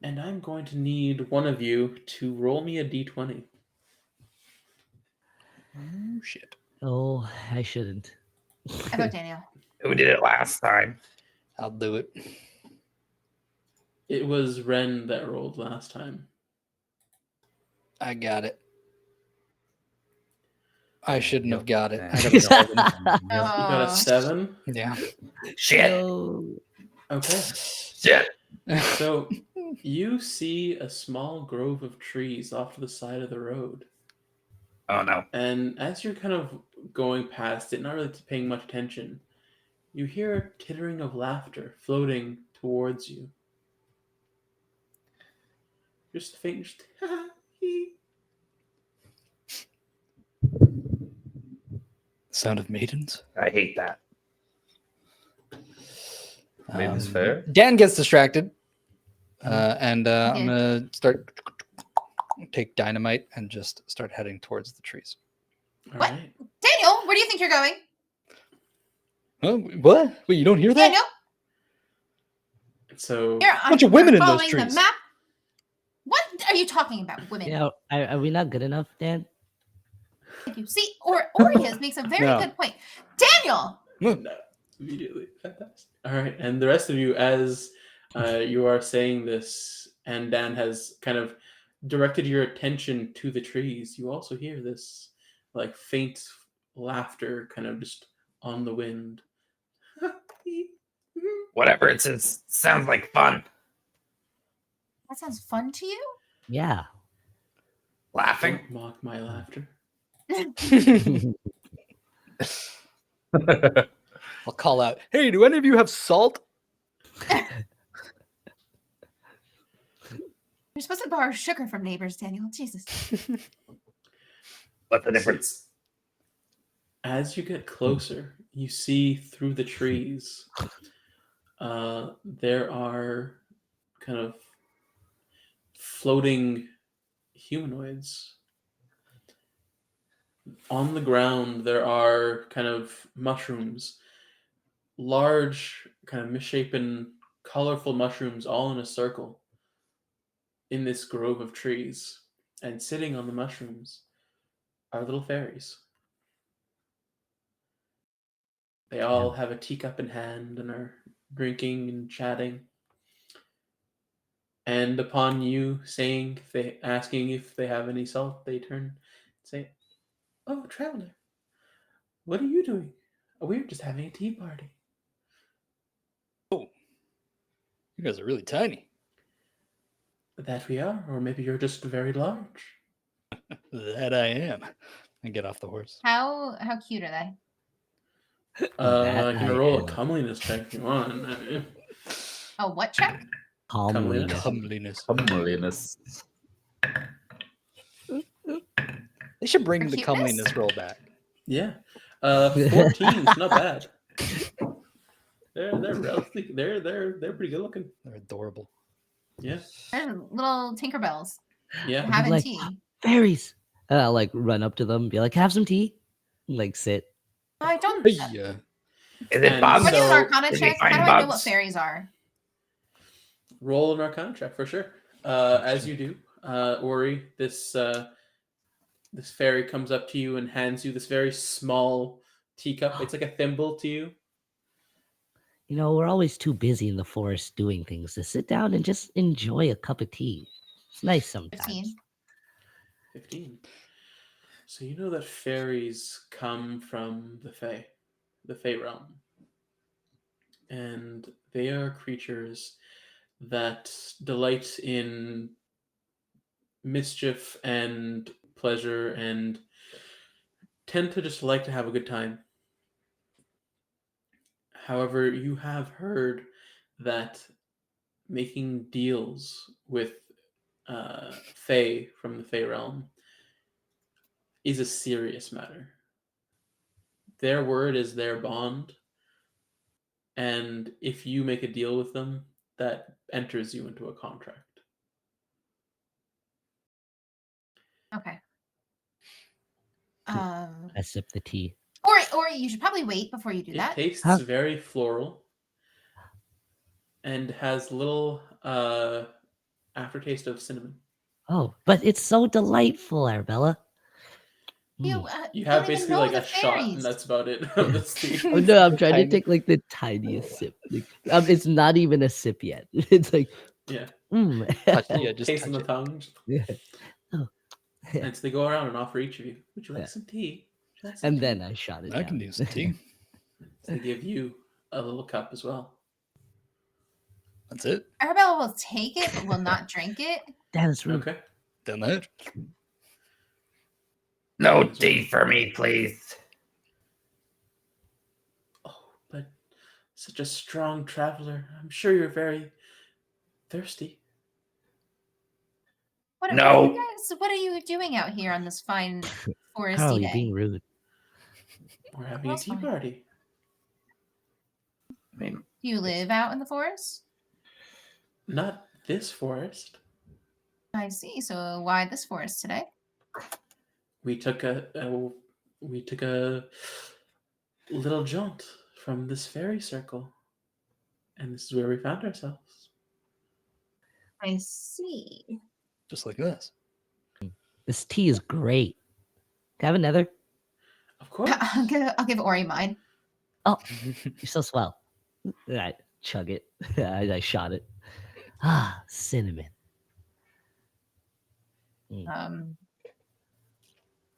Speaker 1: And I'm going to need one of you to roll me a d20.
Speaker 6: Oh, shit.
Speaker 2: Oh, I shouldn't.
Speaker 3: How about Daniel?
Speaker 5: Who did it last time?
Speaker 6: I'll do it.
Speaker 1: It was Ren that rolled last time.
Speaker 6: I got it. I shouldn't have got it. I
Speaker 7: Yeah.
Speaker 6: got a 7.
Speaker 1: You got a
Speaker 3: Oh.
Speaker 1: 7?
Speaker 6: Yeah.
Speaker 5: Shit.
Speaker 2: No.
Speaker 1: Okay.
Speaker 5: Shit.
Speaker 1: So you see a small grove of trees off to the side of the road.
Speaker 5: Oh no.
Speaker 1: And as you're kind of going past it, not really paying much attention, you hear a tittering of laughter floating towards you. Just faint, just
Speaker 6: Sound of maidens.
Speaker 5: I hate that.
Speaker 7: Maiden's fair.
Speaker 6: Dan gets distracted. And I'm
Speaker 3: Okay.
Speaker 6: going to start take dynamite and just start heading towards the trees.
Speaker 1: All
Speaker 3: What?
Speaker 1: right.
Speaker 3: Daniel, where do you think you're going?
Speaker 6: Oh, what? Wait, you don't hear that?
Speaker 3: Daniel,
Speaker 1: So
Speaker 3: you're
Speaker 6: Bunch of women in those
Speaker 3: following the
Speaker 6: trees.
Speaker 3: map. What are you talking about, women?
Speaker 2: Yeah, are we not good enough, Dan?
Speaker 3: Thank you. See, Orias makes a very
Speaker 6: No.
Speaker 3: good point. Daniel,
Speaker 1: no, immediately. Fantastic. All right, and the rest of you, as you are saying this, and Dan has kind of directed your attention to the trees, you also hear this like faint laughter, kind of just on the wind.
Speaker 5: Whatever it says sounds like fun.
Speaker 3: that sounds fun to you?
Speaker 2: Yeah.
Speaker 5: Laughing.
Speaker 1: Don't mock my laughter.
Speaker 6: I'll call out, hey, do any of you have salt?
Speaker 3: You're supposed to borrow sugar from neighbors, Daniel. Jesus.
Speaker 5: What's the difference?
Speaker 1: As you get closer, you see through the trees. There are kind of floating humanoids. On the ground, there are kind of mushrooms, large, kind of misshapen, colorful mushrooms, all in a circle in this grove of trees. And sitting on the mushrooms are little fairies. They all have a teacup in hand and are drinking and chatting. And upon you asking if they have any salt, they turn and say, "Oh, traveler, what are you doing? We're just having a tea party."
Speaker 6: You guys are really tiny.
Speaker 1: That we are, or maybe you're just very large.
Speaker 6: That I am. And get off the horse.
Speaker 3: How cute are they?
Speaker 1: I can
Speaker 2: I
Speaker 1: roll a
Speaker 2: am.
Speaker 1: comeliness check if you want.
Speaker 3: Oh, what check?
Speaker 2: Calmliness.
Speaker 6: Humbliness.
Speaker 7: Humbliness.
Speaker 6: They should bring
Speaker 3: For
Speaker 6: the
Speaker 3: cuteness?
Speaker 6: comeliness roll back.
Speaker 1: Yeah. 14's not bad. They're relatively they're pretty good looking.
Speaker 6: They're adorable.
Speaker 1: Yeah.
Speaker 3: They're little Tinkerbells
Speaker 1: Yeah.
Speaker 3: having
Speaker 2: like,
Speaker 3: tea.
Speaker 2: Fairies. And I'll like run up to them, be like, have some tea. And, like sit.
Speaker 3: I don't.
Speaker 6: Hey,
Speaker 7: Is
Speaker 1: And
Speaker 7: it bugs?
Speaker 3: When you
Speaker 1: so-
Speaker 3: an Arcana
Speaker 7: Did you
Speaker 3: check, how
Speaker 7: find
Speaker 3: do I know what
Speaker 7: bugs?
Speaker 3: fairies are?
Speaker 1: Roll an Arcana check for sure. As you do, Ori, this fairy comes up to you and hands you this very small teacup. It's like a thimble to you.
Speaker 2: You know, we're always too busy in the forest doing things to sit down and just enjoy a cup of tea. It's nice sometimes.
Speaker 3: 15.
Speaker 1: 15. So you know that fairies come from the Fae realm. And they are creatures that delight in mischief and pleasure and tend to just like to have a good time. However, you have heard that making deals with Fae from the Fae realm is a serious matter. Their word is their bond, and if you make a deal with them, that enters you into a contract.
Speaker 3: Okay.
Speaker 2: I sip the tea.
Speaker 3: Or you should probably wait before you do
Speaker 1: It
Speaker 3: that.
Speaker 1: tastes
Speaker 2: Huh?
Speaker 1: very floral and has little aftertaste of cinnamon.
Speaker 2: Oh, but it's so delightful, Arabella.
Speaker 3: You,
Speaker 2: Mm.
Speaker 1: You
Speaker 3: don't
Speaker 1: have
Speaker 3: even
Speaker 1: basically
Speaker 3: know
Speaker 1: like
Speaker 3: the
Speaker 1: a shot,
Speaker 3: fairies.
Speaker 1: and that's about it of this tea.
Speaker 2: Oh no, I'm trying to
Speaker 6: Tiny.
Speaker 2: take like the tiniest sip. Like, it's not even a sip yet. It's like,
Speaker 1: Yeah,
Speaker 6: Touch,
Speaker 1: little
Speaker 6: yeah, just
Speaker 1: taste
Speaker 6: touch
Speaker 1: on the
Speaker 6: it.
Speaker 1: tongue.
Speaker 2: yeah. Oh.
Speaker 1: And so they go around and offer each of you, would you like
Speaker 2: Yeah.
Speaker 1: some tea? Would you like some
Speaker 2: And
Speaker 1: tea?"
Speaker 2: then I shot it
Speaker 6: I
Speaker 2: down.
Speaker 6: can do some tea.
Speaker 1: So they give you a little cup as well.
Speaker 6: That's it.
Speaker 3: Arabella will take it, but will not drink it.
Speaker 2: That is rude.
Speaker 1: Okay.
Speaker 6: Done that.
Speaker 7: No tea for me, please.
Speaker 1: Oh, but such a strong traveler. I'm sure you're very thirsty.
Speaker 3: What are
Speaker 7: No.
Speaker 3: you guys? What are you doing out here on this fine foresty
Speaker 2: Karl,
Speaker 3: day?
Speaker 2: you're being rude.
Speaker 1: We're having a
Speaker 3: That's
Speaker 1: tea
Speaker 3: fine.
Speaker 1: party.
Speaker 7: I mean,
Speaker 3: Do you live out in the forest?
Speaker 1: Not this forest.
Speaker 3: I see. So why this forest today?
Speaker 1: We took a little jaunt from this fairy circle, and this is where we found ourselves.
Speaker 3: I see.
Speaker 6: Just like this.
Speaker 2: This tea is great. Can I have another?
Speaker 1: Of course.
Speaker 3: I'll give Ori mine.
Speaker 2: Oh, you're so swell. I chug it. I shot it. Ah, cinnamon.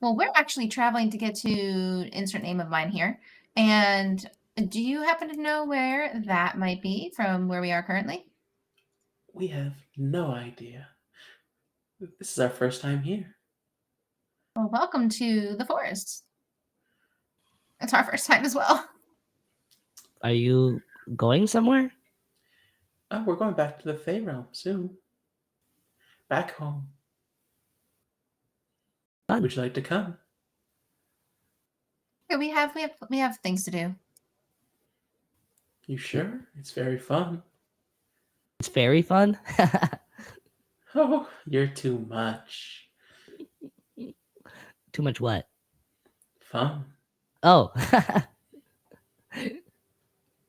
Speaker 3: Well, we're actually traveling to get to insert name of mine here. And do you happen to know where that might be from where we are currently?
Speaker 1: We have no idea. This is our first time here.
Speaker 3: Well, welcome to the forest. It's our first time as well.
Speaker 2: Are you going somewhere?
Speaker 1: Oh, we're going back to the Fae realm soon. Back home.
Speaker 2: Fun.
Speaker 1: Would you like to come?
Speaker 3: Yeah, we have things to do.
Speaker 1: You sure? It's very fun.
Speaker 2: It's very fun.
Speaker 1: Oh, you're too much.
Speaker 2: Too much what?
Speaker 1: Fun.
Speaker 2: Oh.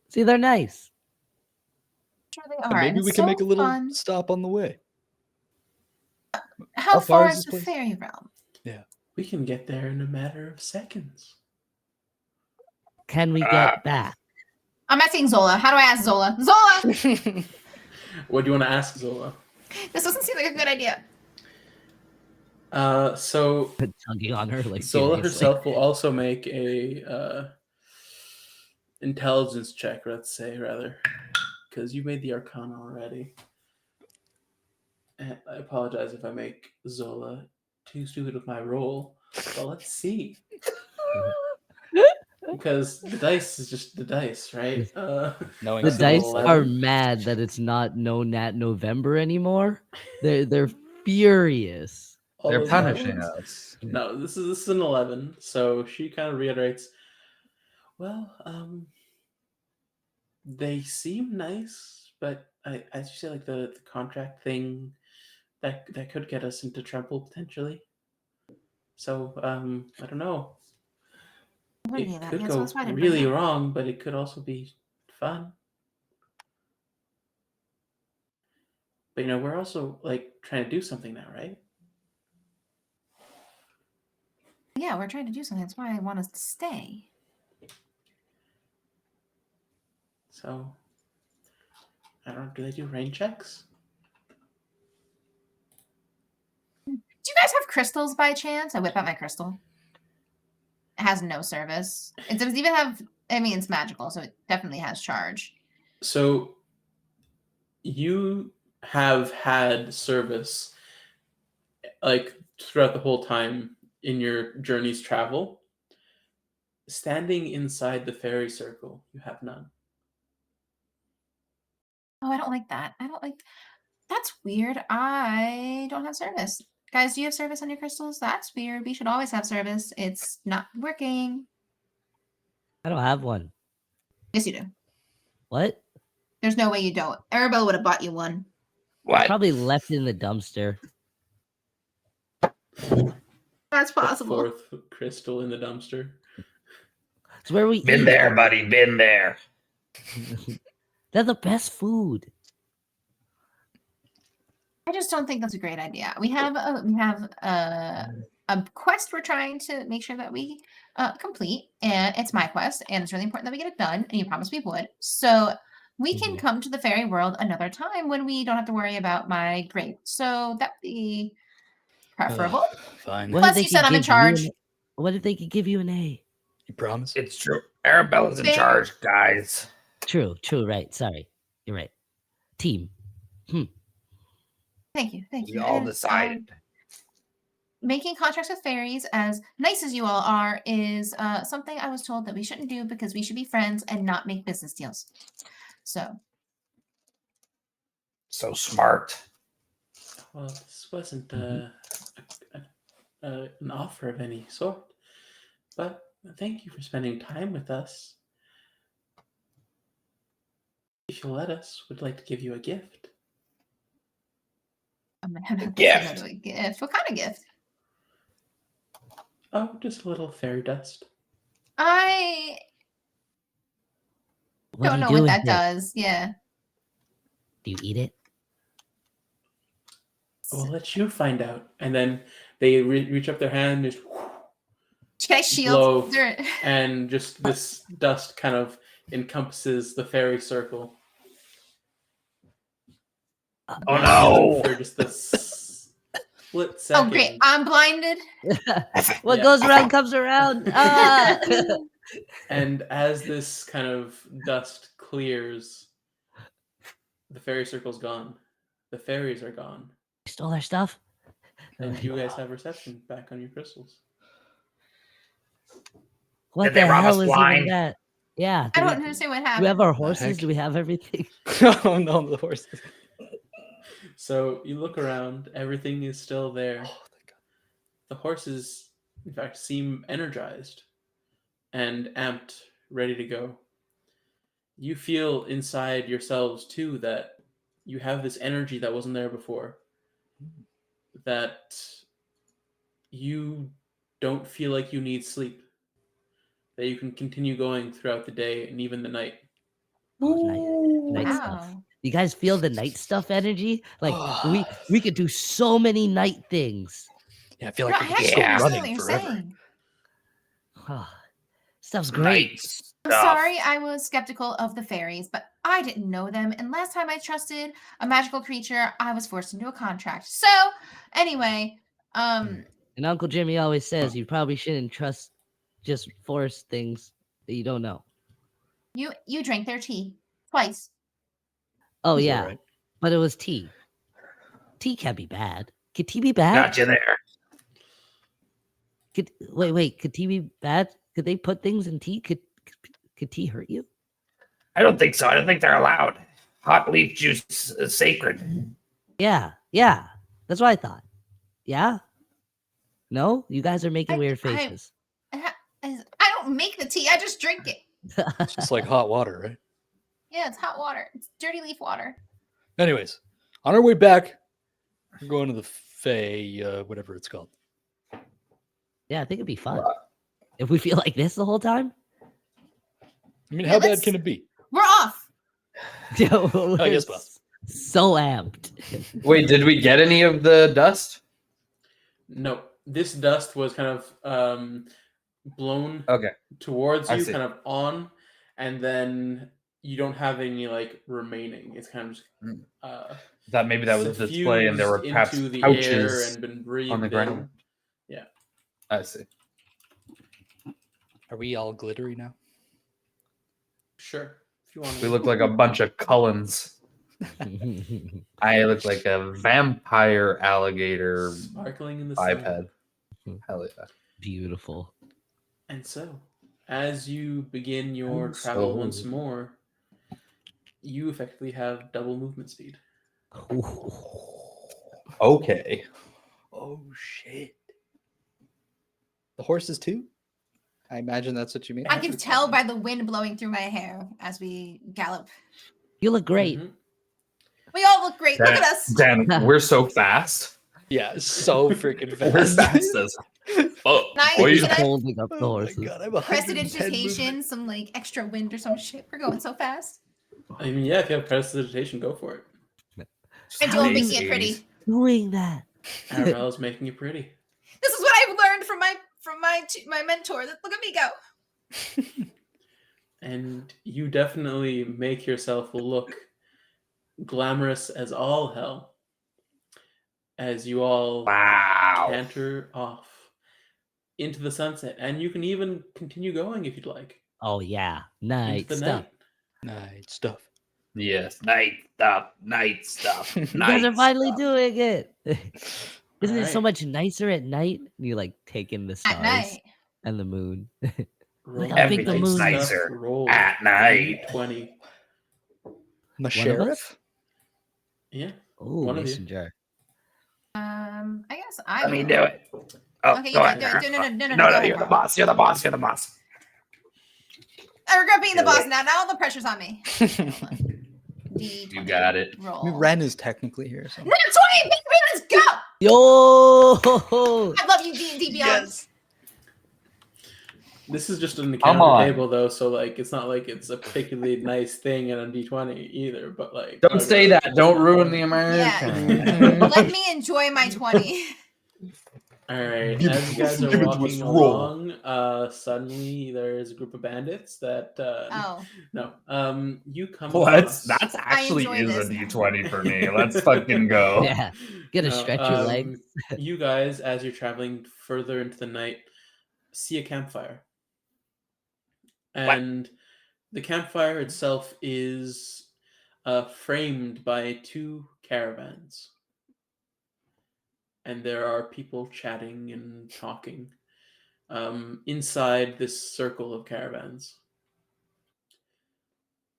Speaker 2: See, they're nice.
Speaker 3: Sure they
Speaker 6: And
Speaker 3: are.
Speaker 6: maybe
Speaker 3: and
Speaker 6: we
Speaker 3: it's
Speaker 6: can
Speaker 3: so
Speaker 6: make a little
Speaker 3: fun.
Speaker 6: stop on the way.
Speaker 3: How
Speaker 6: How
Speaker 3: far
Speaker 6: far
Speaker 3: is
Speaker 6: is
Speaker 3: the
Speaker 6: this place?
Speaker 3: fairy realm?
Speaker 1: We can get there in a matter of seconds.
Speaker 2: Can we get back?
Speaker 3: I'm asking Zola. How do I ask Zola? Zola!
Speaker 1: What do you want to ask, Zola?
Speaker 3: This doesn't seem like a good idea.
Speaker 1: So
Speaker 2: Tugging on her like
Speaker 1: Zola
Speaker 2: furiously.
Speaker 1: herself will also make a intelligence check, let's say, rather, because you made the Arcana already. And I apologize if I make Zola too stupid with my roll, but let's see. Because the dice is just the dice, right?
Speaker 6: Knowing
Speaker 2: The
Speaker 1: So
Speaker 2: dice
Speaker 1: 11.
Speaker 2: are mad that it's not No Nat November anymore. They're furious.
Speaker 1: all
Speaker 7: They're
Speaker 1: those bad
Speaker 7: punishing
Speaker 1: ones.
Speaker 7: us.
Speaker 1: No, this is an 11. So she kind of reiterates, well, they seem nice, but as you say, like the contract thing, that could get us into trouble potentially. So I don't know.
Speaker 3: What
Speaker 1: It could
Speaker 3: yeah, so
Speaker 1: go
Speaker 3: that's why I didn't bring
Speaker 1: really
Speaker 3: it up.
Speaker 1: wrong, but it could also be fun. But we're also like trying to do something now, right?
Speaker 3: Yeah, we're trying to do something. That's why I want us to stay.
Speaker 1: So I don't know. Do they do rain checks?
Speaker 3: Do you guys have crystals by chance? I whip out my crystal. It has no service. It doesn't even have. I mean, it's magical, so it definitely has charge.
Speaker 1: So you have had service like throughout the whole time in your journey's travel. Standing inside the fairy circle, you have none.
Speaker 3: Oh, I don't like that. I don't like. That's weird. I don't have service. Guys, do you have service on your crystals? That's weird. We should always have service. It's not working.
Speaker 2: I don't have one.
Speaker 3: Yes, you do.
Speaker 2: What?
Speaker 3: There's no way you don't. Arabella would have bought you one.
Speaker 5: What?
Speaker 2: Probably left in the dumpster.
Speaker 3: That's
Speaker 1: The
Speaker 3: possible.
Speaker 1: fourth crystal in the dumpster.
Speaker 2: It's where we
Speaker 5: Been
Speaker 2: eat.
Speaker 5: there, buddy. Been there.
Speaker 2: They're the best food.
Speaker 3: I just don't think that's a great idea. We have a quest we're trying to make sure that we complete, and it's my quest, and it's really important that we get it done. And you promised we would, so we can come to the fairy world another time when we don't have to worry about my grave. So that'd be preferable.
Speaker 6: Fine.
Speaker 2: What
Speaker 3: Plus,
Speaker 2: if
Speaker 3: you said
Speaker 2: could
Speaker 3: I'm in
Speaker 2: give you
Speaker 3: charge.
Speaker 2: what if they could give you an A?
Speaker 6: You promise?
Speaker 5: It's true. Arabella's in
Speaker 3: Fair.
Speaker 5: charge, guys.
Speaker 2: True, right. Sorry. You're right. Team.
Speaker 3: Thank you.
Speaker 5: We all
Speaker 3: And,
Speaker 5: decided.
Speaker 3: making contracts with fairies, as nice as you all are, is something I was told that we shouldn't do because we should be friends and not make business deals. So
Speaker 5: So smart.
Speaker 1: Well, this wasn't an offer of any sort, but thank you for spending time with us. If you'll let us, we'd like to give you a gift.
Speaker 3: I'm gonna have to
Speaker 5: gift.
Speaker 3: go to a gift. What kind of gift?
Speaker 1: Oh, just a little fairy dust.
Speaker 3: I
Speaker 2: What
Speaker 3: don't
Speaker 2: do you
Speaker 3: know
Speaker 2: do
Speaker 3: what
Speaker 2: with
Speaker 3: that
Speaker 2: it?
Speaker 3: does. Yeah.
Speaker 2: Do you eat it?
Speaker 1: We'll let you find out. And then they reach up their hand, just
Speaker 3: Can I shield?
Speaker 1: blow,
Speaker 3: There-
Speaker 1: and just this dust kind of encompasses the fairy circle.
Speaker 5: Oh no!
Speaker 1: For just this split
Speaker 3: Oh,
Speaker 1: second.
Speaker 3: great. I'm blinded.
Speaker 2: What
Speaker 1: Yeah.
Speaker 2: goes around comes around. Ah!
Speaker 1: And as this kind of dust clears, the fairy circle's gone. The fairies are gone.
Speaker 2: Stole our stuff.
Speaker 1: And you guys have reception back on your crystals.
Speaker 2: What
Speaker 5: Did they
Speaker 2: the
Speaker 5: rob
Speaker 2: hell
Speaker 5: us
Speaker 2: is
Speaker 5: blind?
Speaker 2: even that? Yeah.
Speaker 3: I
Speaker 2: do we-
Speaker 3: don't understand what
Speaker 2: Do we
Speaker 3: happened.
Speaker 2: have our
Speaker 6: heck?
Speaker 2: horses? Do we have everything?
Speaker 6: Oh no, the horses.
Speaker 1: So you look around, everything is still there.
Speaker 6: Oh, thank God.
Speaker 1: The horses, in fact, seem energized and amped, ready to go. You feel inside yourselves, too, that you have this energy that wasn't there before. That you don't feel like you need sleep. That you can continue going throughout the day and even the night.
Speaker 2: Oh, night stuff.
Speaker 3: Wow.
Speaker 2: You guys feel the night stuff energy? Like we could do so many night things.
Speaker 6: Yeah, I feel
Speaker 3: No,
Speaker 6: like
Speaker 3: I
Speaker 6: we could just
Speaker 3: actually
Speaker 6: go
Speaker 3: understand
Speaker 6: running
Speaker 3: what you're
Speaker 6: forever.
Speaker 3: saying.
Speaker 2: Stuff's great.
Speaker 5: Nice
Speaker 3: I'm
Speaker 5: stuff.
Speaker 3: sorry I was skeptical of the fairies, but I didn't know them. And last time I trusted a magical creature, I was forced into a contract. So, anyway,
Speaker 2: And Uncle Jimmy always says you probably shouldn't trust just force things that you don't know.
Speaker 3: you drank their tea twice.
Speaker 2: Oh
Speaker 6: Is that
Speaker 2: yeah,
Speaker 6: right?
Speaker 2: but it was tea. Tea can't be bad. Could tea be bad?
Speaker 5: Got you there.
Speaker 2: Wait. Could tea be bad? Could they put things in tea? Could tea hurt you?
Speaker 5: I don't think so. I don't think they're allowed. Hot leaf juice is sacred.
Speaker 2: Yeah. That's what I thought. Yeah. No, you guys are making weird
Speaker 3: I-
Speaker 2: faces.
Speaker 3: I don't make the tea. I just drink it.
Speaker 6: It's just like hot water, right?
Speaker 3: Yeah, it's hot water. It's dirty leaf water.
Speaker 6: Anyways, on our way back, we're going to the Fae, whatever it's called.
Speaker 2: Yeah, I think it'd be fun if we feel like this the whole time.
Speaker 6: I mean,
Speaker 3: Yeah,
Speaker 6: how bad
Speaker 3: let's-
Speaker 6: can it be?
Speaker 3: We're off.
Speaker 2: Yo,
Speaker 6: I guess
Speaker 2: we're
Speaker 6: possible.
Speaker 2: so amped.
Speaker 7: Wait, did we get any of the dust?
Speaker 1: No, this dust was kind of blown
Speaker 7: Okay.
Speaker 1: towards
Speaker 7: I
Speaker 1: you,
Speaker 7: see.
Speaker 1: kind of on, and then you don't have any like remaining. It's kind of just,
Speaker 7: Thought maybe that was a display and there were
Speaker 1: suffused
Speaker 7: perhaps
Speaker 1: into the air
Speaker 7: pouches
Speaker 1: and been breathed
Speaker 7: on the ground.
Speaker 1: in. Yeah,
Speaker 7: I see.
Speaker 6: Are we all glittery now?
Speaker 1: sure. If you want,
Speaker 7: We look like a bunch of Cullens. I look like a vampire alligator
Speaker 1: sparkling in the
Speaker 7: biped.
Speaker 1: sun.
Speaker 7: Hell yeah.
Speaker 2: Beautiful.
Speaker 1: And so, as you begin your
Speaker 7: And
Speaker 1: travel
Speaker 7: so-
Speaker 1: once more, you effectively have double movement speed.
Speaker 7: Okay.
Speaker 6: Oh shit! The horses too? I imagine that's what you mean.
Speaker 3: I can tell by the wind blowing through my hair as we gallop.
Speaker 2: You look great.
Speaker 1: Mhm.
Speaker 3: We all look great. Look at us.
Speaker 7: Dan, we're so fast.
Speaker 6: Yeah, so freaking
Speaker 7: We're
Speaker 6: fast.
Speaker 7: fast as fuck.
Speaker 3: Nice.
Speaker 7: boy.
Speaker 3: Can I-
Speaker 2: Holding up the
Speaker 6: Oh my
Speaker 2: horses.
Speaker 6: god, I'm 110
Speaker 3: Prestidigitation,
Speaker 6: movement.
Speaker 3: some like extra wind or some shit. We're going so fast.
Speaker 1: I mean, yeah, if you have prestidigitation, go for it.
Speaker 3: And you're making it pretty.
Speaker 2: Doing that.
Speaker 1: Arabella's making you pretty.
Speaker 3: This is what I've learned from my mentor. Look at me go.
Speaker 1: And you definitely make yourself look glamorous as all hell as you all
Speaker 7: Wow.
Speaker 1: canter off into the sunset. And you can even continue going if you'd like.
Speaker 2: Oh yeah,
Speaker 1: Into
Speaker 2: night
Speaker 1: the
Speaker 2: stuff.
Speaker 1: night.
Speaker 6: Night stuff.
Speaker 7: Yes. Night stuff. Night stuff.
Speaker 2: You guys are finally doing it. Isn't it so
Speaker 1: Alright.
Speaker 2: much nicer at night? You like take in the stars
Speaker 3: At night.
Speaker 2: and the moon.
Speaker 1: Roll
Speaker 2: how big the
Speaker 1: night
Speaker 2: moon
Speaker 1: stuff,
Speaker 2: is.
Speaker 7: nicer
Speaker 1: roll
Speaker 7: at night.
Speaker 1: 20.
Speaker 6: I'm a
Speaker 2: of
Speaker 6: sheriff.
Speaker 1: Yeah.
Speaker 2: Oh,
Speaker 1: One of you.
Speaker 2: messenger.
Speaker 3: I guess I.
Speaker 7: Let me
Speaker 3: will.
Speaker 7: do it. Oh,
Speaker 3: Okay,
Speaker 7: go
Speaker 3: you
Speaker 7: ahead.
Speaker 3: do it. No,
Speaker 7: No,
Speaker 3: go
Speaker 7: you're
Speaker 3: for
Speaker 7: the
Speaker 3: it.
Speaker 7: boss. You're the boss. You're the boss.
Speaker 3: I regret being the
Speaker 7: Yeah,
Speaker 3: boss
Speaker 7: wait.
Speaker 3: now. Now the pressure's on me.
Speaker 7: You got it.
Speaker 6: I
Speaker 3: Roll.
Speaker 6: mean, Ren is technically here. So.
Speaker 3: Nat 20, baby, let's go.
Speaker 2: Yo!
Speaker 3: I love you, D&D Beyond.
Speaker 1: This is just an
Speaker 7: Come
Speaker 1: encounter
Speaker 7: on.
Speaker 1: table, though, so like it's not like it's a particularly nice thing in a D20 either. But like,
Speaker 7: Don't say that. Don't ruin the
Speaker 3: Yeah.
Speaker 7: American.
Speaker 3: Let me enjoy my 20.
Speaker 1: All right,
Speaker 7: Give
Speaker 1: as you guys
Speaker 7: give
Speaker 1: are
Speaker 7: it to
Speaker 1: walking
Speaker 7: us raw.
Speaker 1: along, suddenly there is a group of bandits that
Speaker 3: Oh.
Speaker 1: you come.
Speaker 7: Well,
Speaker 1: across.
Speaker 7: that's actually
Speaker 3: enjoy
Speaker 7: is a
Speaker 3: this now.
Speaker 7: D20 for me. Let's fucking go.
Speaker 2: Yeah. Gotta
Speaker 1: No,
Speaker 2: stretch your legs.
Speaker 1: You guys, as you're traveling further into the night, see a campfire. And the campfire itself is framed by two caravans. And there are people chatting and talking inside this circle of caravans.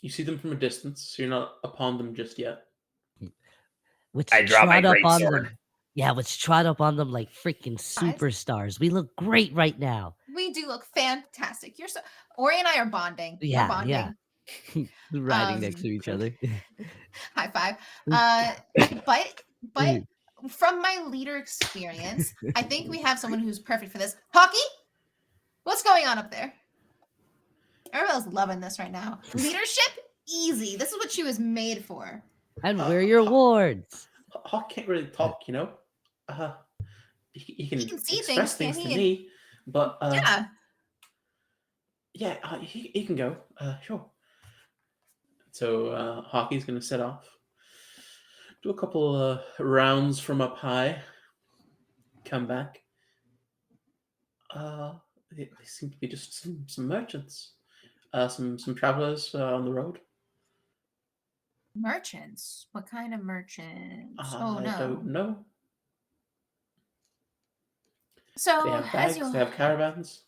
Speaker 1: You see them from a distance, so you're not upon them just yet.
Speaker 2: Let's
Speaker 7: I draw my
Speaker 2: trot up
Speaker 7: great
Speaker 2: on
Speaker 7: sword.
Speaker 2: them. Yeah, let's trot up on them like freaking superstars. We look great right now.
Speaker 3: We do look fantastic. You're so Ori and I are bonding. We're
Speaker 2: Yeah,
Speaker 3: bonding.
Speaker 2: yeah. Riding next to each other.
Speaker 3: High five. But from my leader experience, I think we have someone who's perfect for this. Hockey, what's going on up there? Arabella's loving this right now. Leadership, easy. This is what she was made for.
Speaker 2: And we're your wards.
Speaker 1: Hawk can't really talk, you know. He can
Speaker 3: can see
Speaker 1: express
Speaker 3: things,
Speaker 1: things
Speaker 3: can't
Speaker 1: to
Speaker 3: he?
Speaker 1: me, but
Speaker 3: Yeah.
Speaker 1: he can go. Sure. So Hockey's gonna set off, do a couple rounds from up high, come back. They seem to be just some merchants, some travelers on the road.
Speaker 3: Merchants. What kind of merchants?
Speaker 1: I don't know.
Speaker 3: So
Speaker 1: They have
Speaker 3: as
Speaker 1: bags.
Speaker 3: you,
Speaker 1: They have caravans.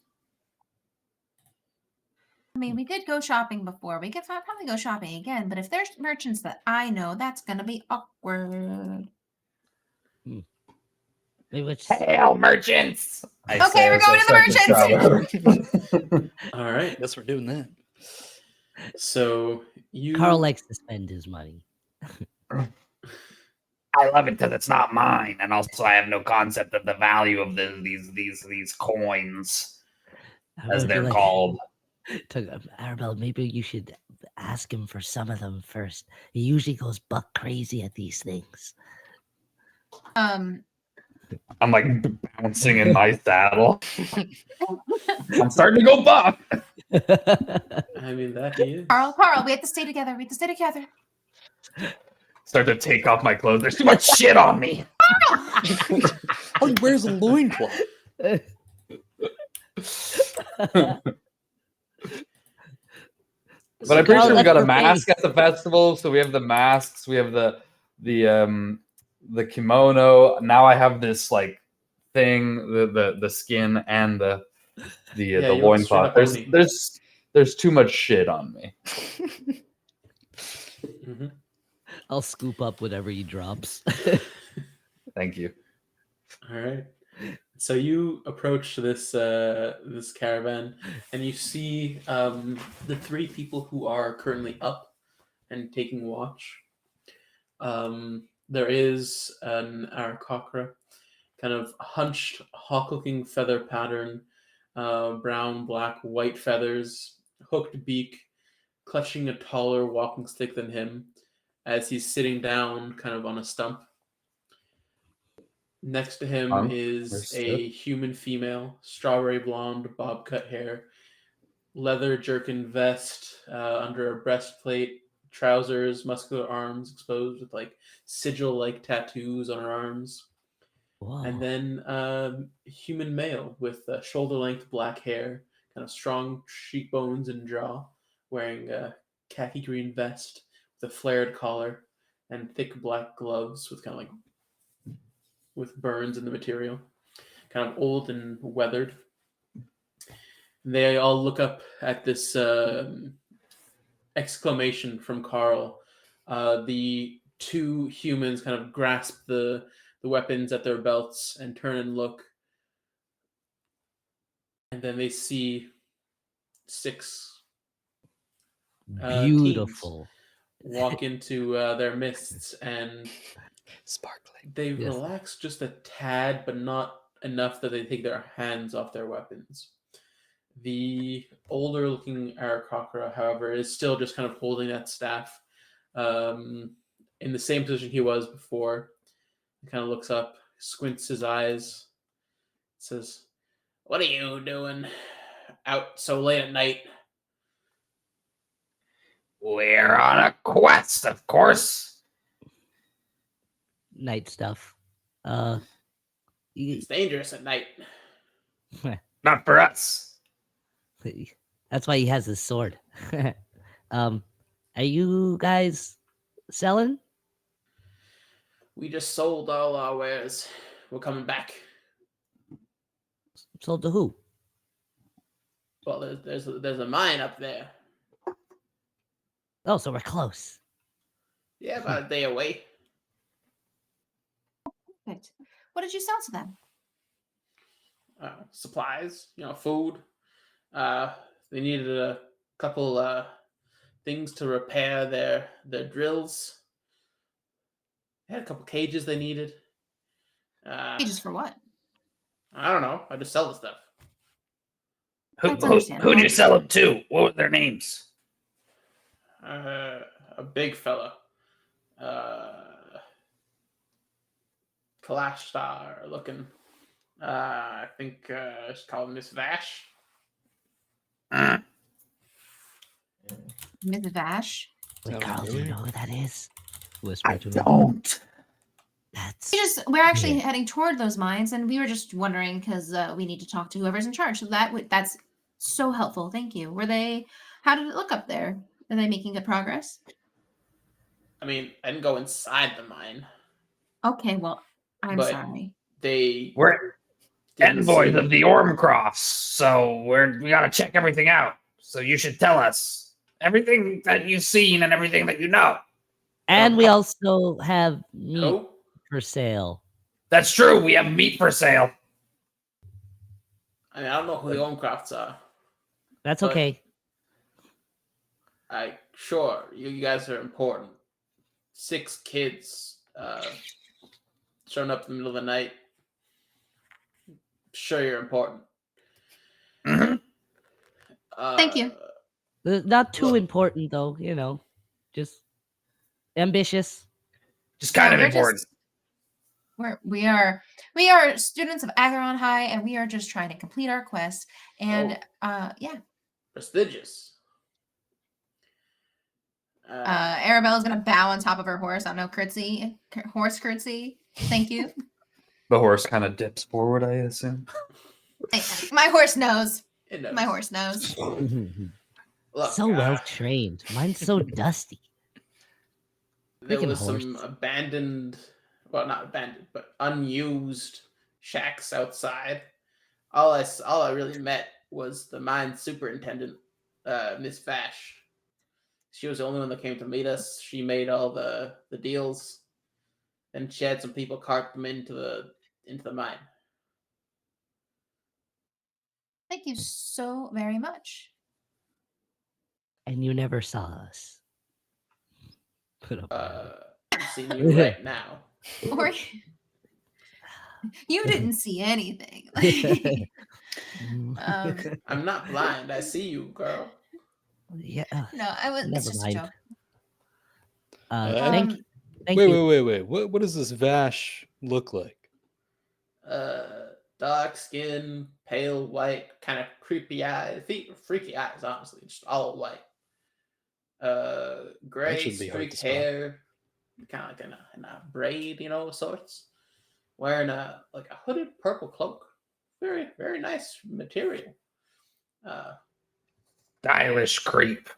Speaker 3: I mean, we did go shopping before. We could probably go shopping again. But if there's merchants that I know, that's gonna be awkward.
Speaker 4: Maybe which
Speaker 5: Hail, merchants! I
Speaker 3: Okay,
Speaker 5: say
Speaker 3: we're
Speaker 5: as I
Speaker 3: going to the
Speaker 5: start travel.
Speaker 1: All right.
Speaker 6: Guess we're doing that.
Speaker 1: So you
Speaker 4: Karl likes to spend his money.
Speaker 5: I love it because it's not mine, and also I have no concept of the value of these coins, as
Speaker 4: Would you
Speaker 5: they're
Speaker 4: like
Speaker 5: called.
Speaker 4: Arabella, maybe you should ask him for some of them first. He usually goes buck crazy at these things.
Speaker 3: Um,
Speaker 5: I'm like bouncing in my saddle. I'm starting to go buck.
Speaker 1: I mean that he is.
Speaker 3: Carl, we have to stay together. We have to stay together.
Speaker 5: Start to take off my clothes. There's too much shit on me.
Speaker 6: Oh, he wears a loincloth.
Speaker 7: But I'm pretty
Speaker 4: Karl,
Speaker 7: sure we
Speaker 4: that's
Speaker 7: got a
Speaker 4: your
Speaker 7: mask
Speaker 4: face.
Speaker 7: at the festival. So we have the masks, we have the kimono. Now I have this like thing, the skin and the
Speaker 1: Yeah,
Speaker 7: the
Speaker 1: you look straight
Speaker 7: loincloth.
Speaker 1: up Oni.
Speaker 7: There's too much shit on me.
Speaker 1: Mhm.
Speaker 4: I'll scoop up whatever he drops.
Speaker 7: Thank you.
Speaker 1: All right. So you approach this caravan, and you see the three people who are currently up and taking watch. There is an Arakocra, kind of hunched, hawk-looking feather pattern, brown, black, white feathers, hooked beak, clutching a taller walking stick than him, as he's sitting down, kind of on a stump. Next to him is
Speaker 7: there's
Speaker 1: a human female, strawberry blonde, bob cut hair, leather jerkin vest under a breastplate, trousers, muscular arms exposed with like sigil-like tattoos on her arms,
Speaker 4: Whoa.
Speaker 1: and then human male with shoulder-length black hair, kind of strong cheekbones and jaw, wearing a khaki green vest with a flared collar and thick black gloves with kind of like with burns in the material, kind of old and weathered. They all look up at this exclamation from Karl. The two humans kind of grasp the weapons at their belts and turn and look. And then they see six
Speaker 4: Beautiful.
Speaker 1: walk into their midst, and
Speaker 6: Sparkling.
Speaker 1: they
Speaker 4: Yes.
Speaker 1: relax just a tad, but not enough that they take their hands off their weapons. The older looking Arakocra, however, is still just kind of holding that staff in the same position he was before. He kind of looks up, squints his eyes, says, "What are you doing out so late at night?"
Speaker 5: We're on a quest, of course.
Speaker 4: Night stuff.
Speaker 1: It's dangerous at night.
Speaker 5: Not for us.
Speaker 4: That's why he has his sword. Are you guys selling?
Speaker 1: We just sold all our wares. We're coming back.
Speaker 4: Sold to who?
Speaker 1: Well, there's a mine up there.
Speaker 4: Oh, so we're close.
Speaker 1: Yeah, about a day away.
Speaker 3: Perfect. What did you sell to them?
Speaker 1: Supplies, food. They needed a couple things to repair their drills. They had a couple cages they needed.
Speaker 3: Cages for what?
Speaker 1: I don't know. I just sell the stuff.
Speaker 3: That's
Speaker 5: Who'd
Speaker 3: understandable.
Speaker 5: you sell them to? What were their names?
Speaker 1: A big fella. Clash star looking. I think it's called Miss Vash.
Speaker 3: Miss Vash?
Speaker 4: Wait,
Speaker 6: Sounds
Speaker 4: Karl, do you
Speaker 6: familiar.
Speaker 4: know who that is? Whisper
Speaker 5: I
Speaker 4: to me.
Speaker 5: don't.
Speaker 4: That's
Speaker 3: We're actually
Speaker 4: Yeah.
Speaker 3: heading toward those mines, and we were just wondering because we need to talk to whoever's in charge. So that's so helpful. Thank you. How did it look up there? Are they making good progress?
Speaker 1: I mean, I didn't go inside the mine.
Speaker 3: Okay, well, I'm
Speaker 1: But-
Speaker 3: sorry.
Speaker 1: They
Speaker 5: We're
Speaker 1: didn't
Speaker 5: envoys
Speaker 1: seem-
Speaker 5: of the Ormcrofts, so we gotta check everything out. So you should tell us everything that you've seen and everything that you know.
Speaker 4: and we also have meat
Speaker 1: No?
Speaker 4: for sale.
Speaker 7: That's true. We have meat for sale.
Speaker 1: I mean, I don't know who the Ohmcrofts are.
Speaker 2: That's
Speaker 1: But-
Speaker 2: okay.
Speaker 1: Sure, you guys are important. 6 kids showing up in the middle of the night. Sure, you're important.
Speaker 7: Mhm.
Speaker 3: Thank you.
Speaker 2: Not too
Speaker 1: Look.
Speaker 2: important though, you know. Just ambitious.
Speaker 7: Just kind of
Speaker 3: We're
Speaker 7: important.
Speaker 3: just- we are students of Aglarond High, and we are just trying to complete our quest. And yeah,
Speaker 1: Prestigious.
Speaker 3: Arabella's gonna bow on top of her horse. I don't know, curtsy, horse curtsy. Thank you.
Speaker 5: The horse kind of dips forward, I assume.
Speaker 3: My horse knows.
Speaker 1: It knows.
Speaker 3: My horse knows.
Speaker 1: Look,
Speaker 2: So well trained. Mine's so dusty.
Speaker 1: there
Speaker 2: Freaking
Speaker 1: was some
Speaker 2: horse.
Speaker 1: abandoned, well, not abandoned, but unused shacks outside. All I really met was the mine superintendent, Miss Vash. She was the only one that came to meet us. She made all the deals, and she had some people cart them into the mine.
Speaker 3: Thank you so very much.
Speaker 2: And you never saw us. Put up.
Speaker 1: I'm seeing you right now.
Speaker 3: Or you didn't see anything.
Speaker 1: I'm not blind. I see you, girl.
Speaker 2: Yeah.
Speaker 3: No, it's
Speaker 2: Never
Speaker 3: just
Speaker 2: mind.
Speaker 3: a joke.
Speaker 2: Thank
Speaker 3: Um,
Speaker 2: you.
Speaker 6: Wait. What does this Vash look like?
Speaker 1: Dark skin, pale white, kind of creepy eyes, freaky eyes, honestly, just all white. Gray
Speaker 6: shouldn't be hard
Speaker 1: streaked
Speaker 6: to spell.
Speaker 1: hair, kind of like in a braid, sorts. Wearing a hooded purple cloak, very very nice material.
Speaker 7: Stylish creep.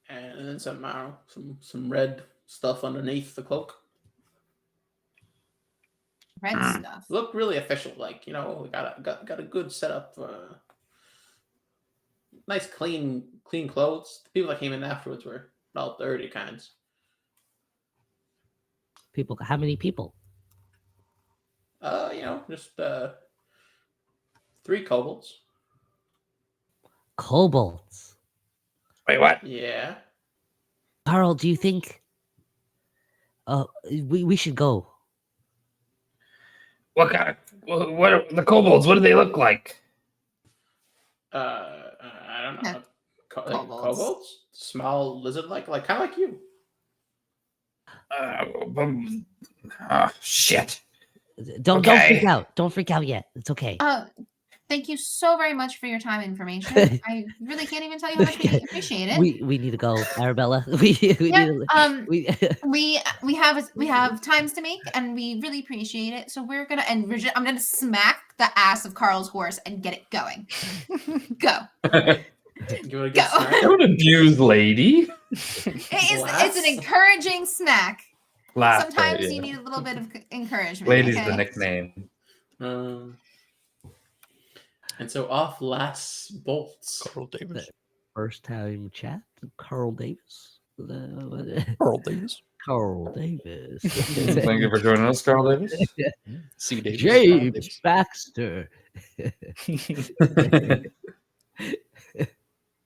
Speaker 1: And then some red stuff underneath the cloak.
Speaker 3: red stuff.
Speaker 1: Look really official, we got a good setup. Nice clean clothes. The people that came in afterwards were all dirty kinds.
Speaker 2: People. How many people?
Speaker 1: Just 3 kobolds.
Speaker 2: Kobolds.
Speaker 7: Wait, what?
Speaker 1: Yeah.
Speaker 2: Karl, do you think we should go?
Speaker 7: What kind of what are the kobolds? What do they look like?
Speaker 1: I don't know.
Speaker 3: Kobolds.
Speaker 1: Kobolds? Small lizard-like, kind of like you.
Speaker 7: Shit.
Speaker 2: Don't
Speaker 7: Okay.
Speaker 2: freak out. Don't freak out yet. It's okay.
Speaker 3: Thank you so very much for your time and information. I really can't even tell you how much we appreciate it.
Speaker 2: We need to go, Arabella. We
Speaker 3: Yeah,
Speaker 2: need to,
Speaker 3: we have times to make, and we really appreciate it. So we're gonna I'm gonna smack the ass of Karl's horse and get it going. Go.
Speaker 1: Give it a good
Speaker 3: Go.
Speaker 1: smack.
Speaker 7: Don't abuse lady.
Speaker 3: It's an encouraging smack.
Speaker 7: Laugh,
Speaker 3: Sometimes
Speaker 7: yeah.
Speaker 3: you need a little bit of encouragement.
Speaker 7: Lady's
Speaker 3: okay?
Speaker 7: the nickname.
Speaker 1: And so off lasts bolts.
Speaker 6: Carl Davis.
Speaker 2: first time chat. Karl Davis.
Speaker 6: Carl Davis.
Speaker 2: Karl Davis.
Speaker 7: Thank you for joining us, Carl Davis.
Speaker 6: C. Davis.
Speaker 2: James Baxter.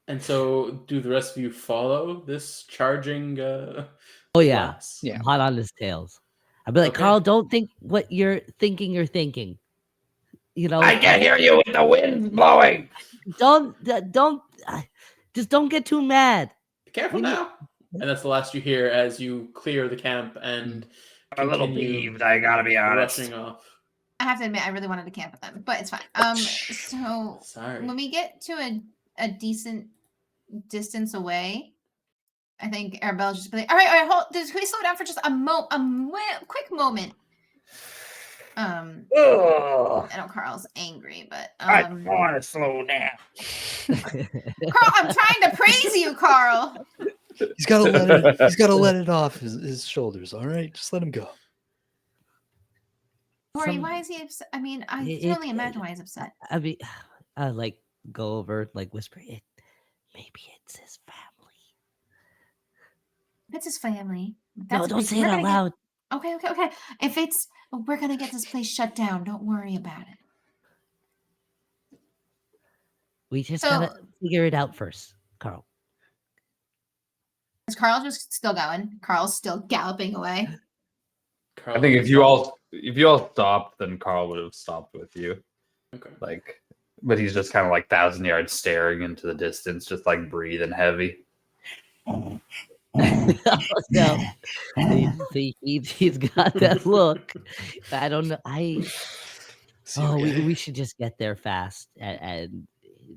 Speaker 1: And so, do the rest of you follow this charging?
Speaker 2: Oh yeah,
Speaker 1: lass?
Speaker 6: Yeah.
Speaker 2: I'm hot on his tails. I'd be like,
Speaker 1: Okay.
Speaker 2: Karl, don't think what you're thinking.
Speaker 7: I can hear you with the wind blowing.
Speaker 2: Don't just don't get too mad.
Speaker 1: Be careful
Speaker 2: We need-
Speaker 1: now. And that's the last you hear as you clear the camp and
Speaker 7: A little
Speaker 1: continue
Speaker 7: peeved, I gotta be honest.
Speaker 1: rushing off.
Speaker 3: I have to admit, I really wanted to camp with them, but it's fine. So
Speaker 1: Sorry.
Speaker 3: when we get to a decent distance away, I think Arabella's just be like, all right, hold. Can we slow down for just a quick moment?
Speaker 7: Ugh,
Speaker 3: I know Karl's angry, but
Speaker 7: I want to slow down.
Speaker 3: Karl, I'm trying to praise you, Karl.
Speaker 6: He's got to let it. He's got to let it off his shoulders. All right, just let him go.
Speaker 3: Tori,
Speaker 2: Some-
Speaker 3: why is he upset? I mean, I
Speaker 2: It-
Speaker 3: can only
Speaker 2: it-
Speaker 3: imagine why he's upset.
Speaker 2: I mean, I like go over, like whisper it. Maybe it's his family.
Speaker 3: It's his family.
Speaker 2: No, don't say it out loud.
Speaker 3: Okay. If it's, we're gonna get this place shut down. Don't worry about it.
Speaker 2: We just
Speaker 3: So-
Speaker 2: gotta figure it out first, Carl.
Speaker 3: Is Carl just still going? Carl's still galloping away.
Speaker 7: I think if you all stopped, then Karl would have stopped with you.
Speaker 1: Okay.
Speaker 7: Like, but he's just kind of like 1,000 yards staring into the distance, just like breathing heavy.
Speaker 2: Oh, no. He's got that look. I don't know. We should just get there fast. And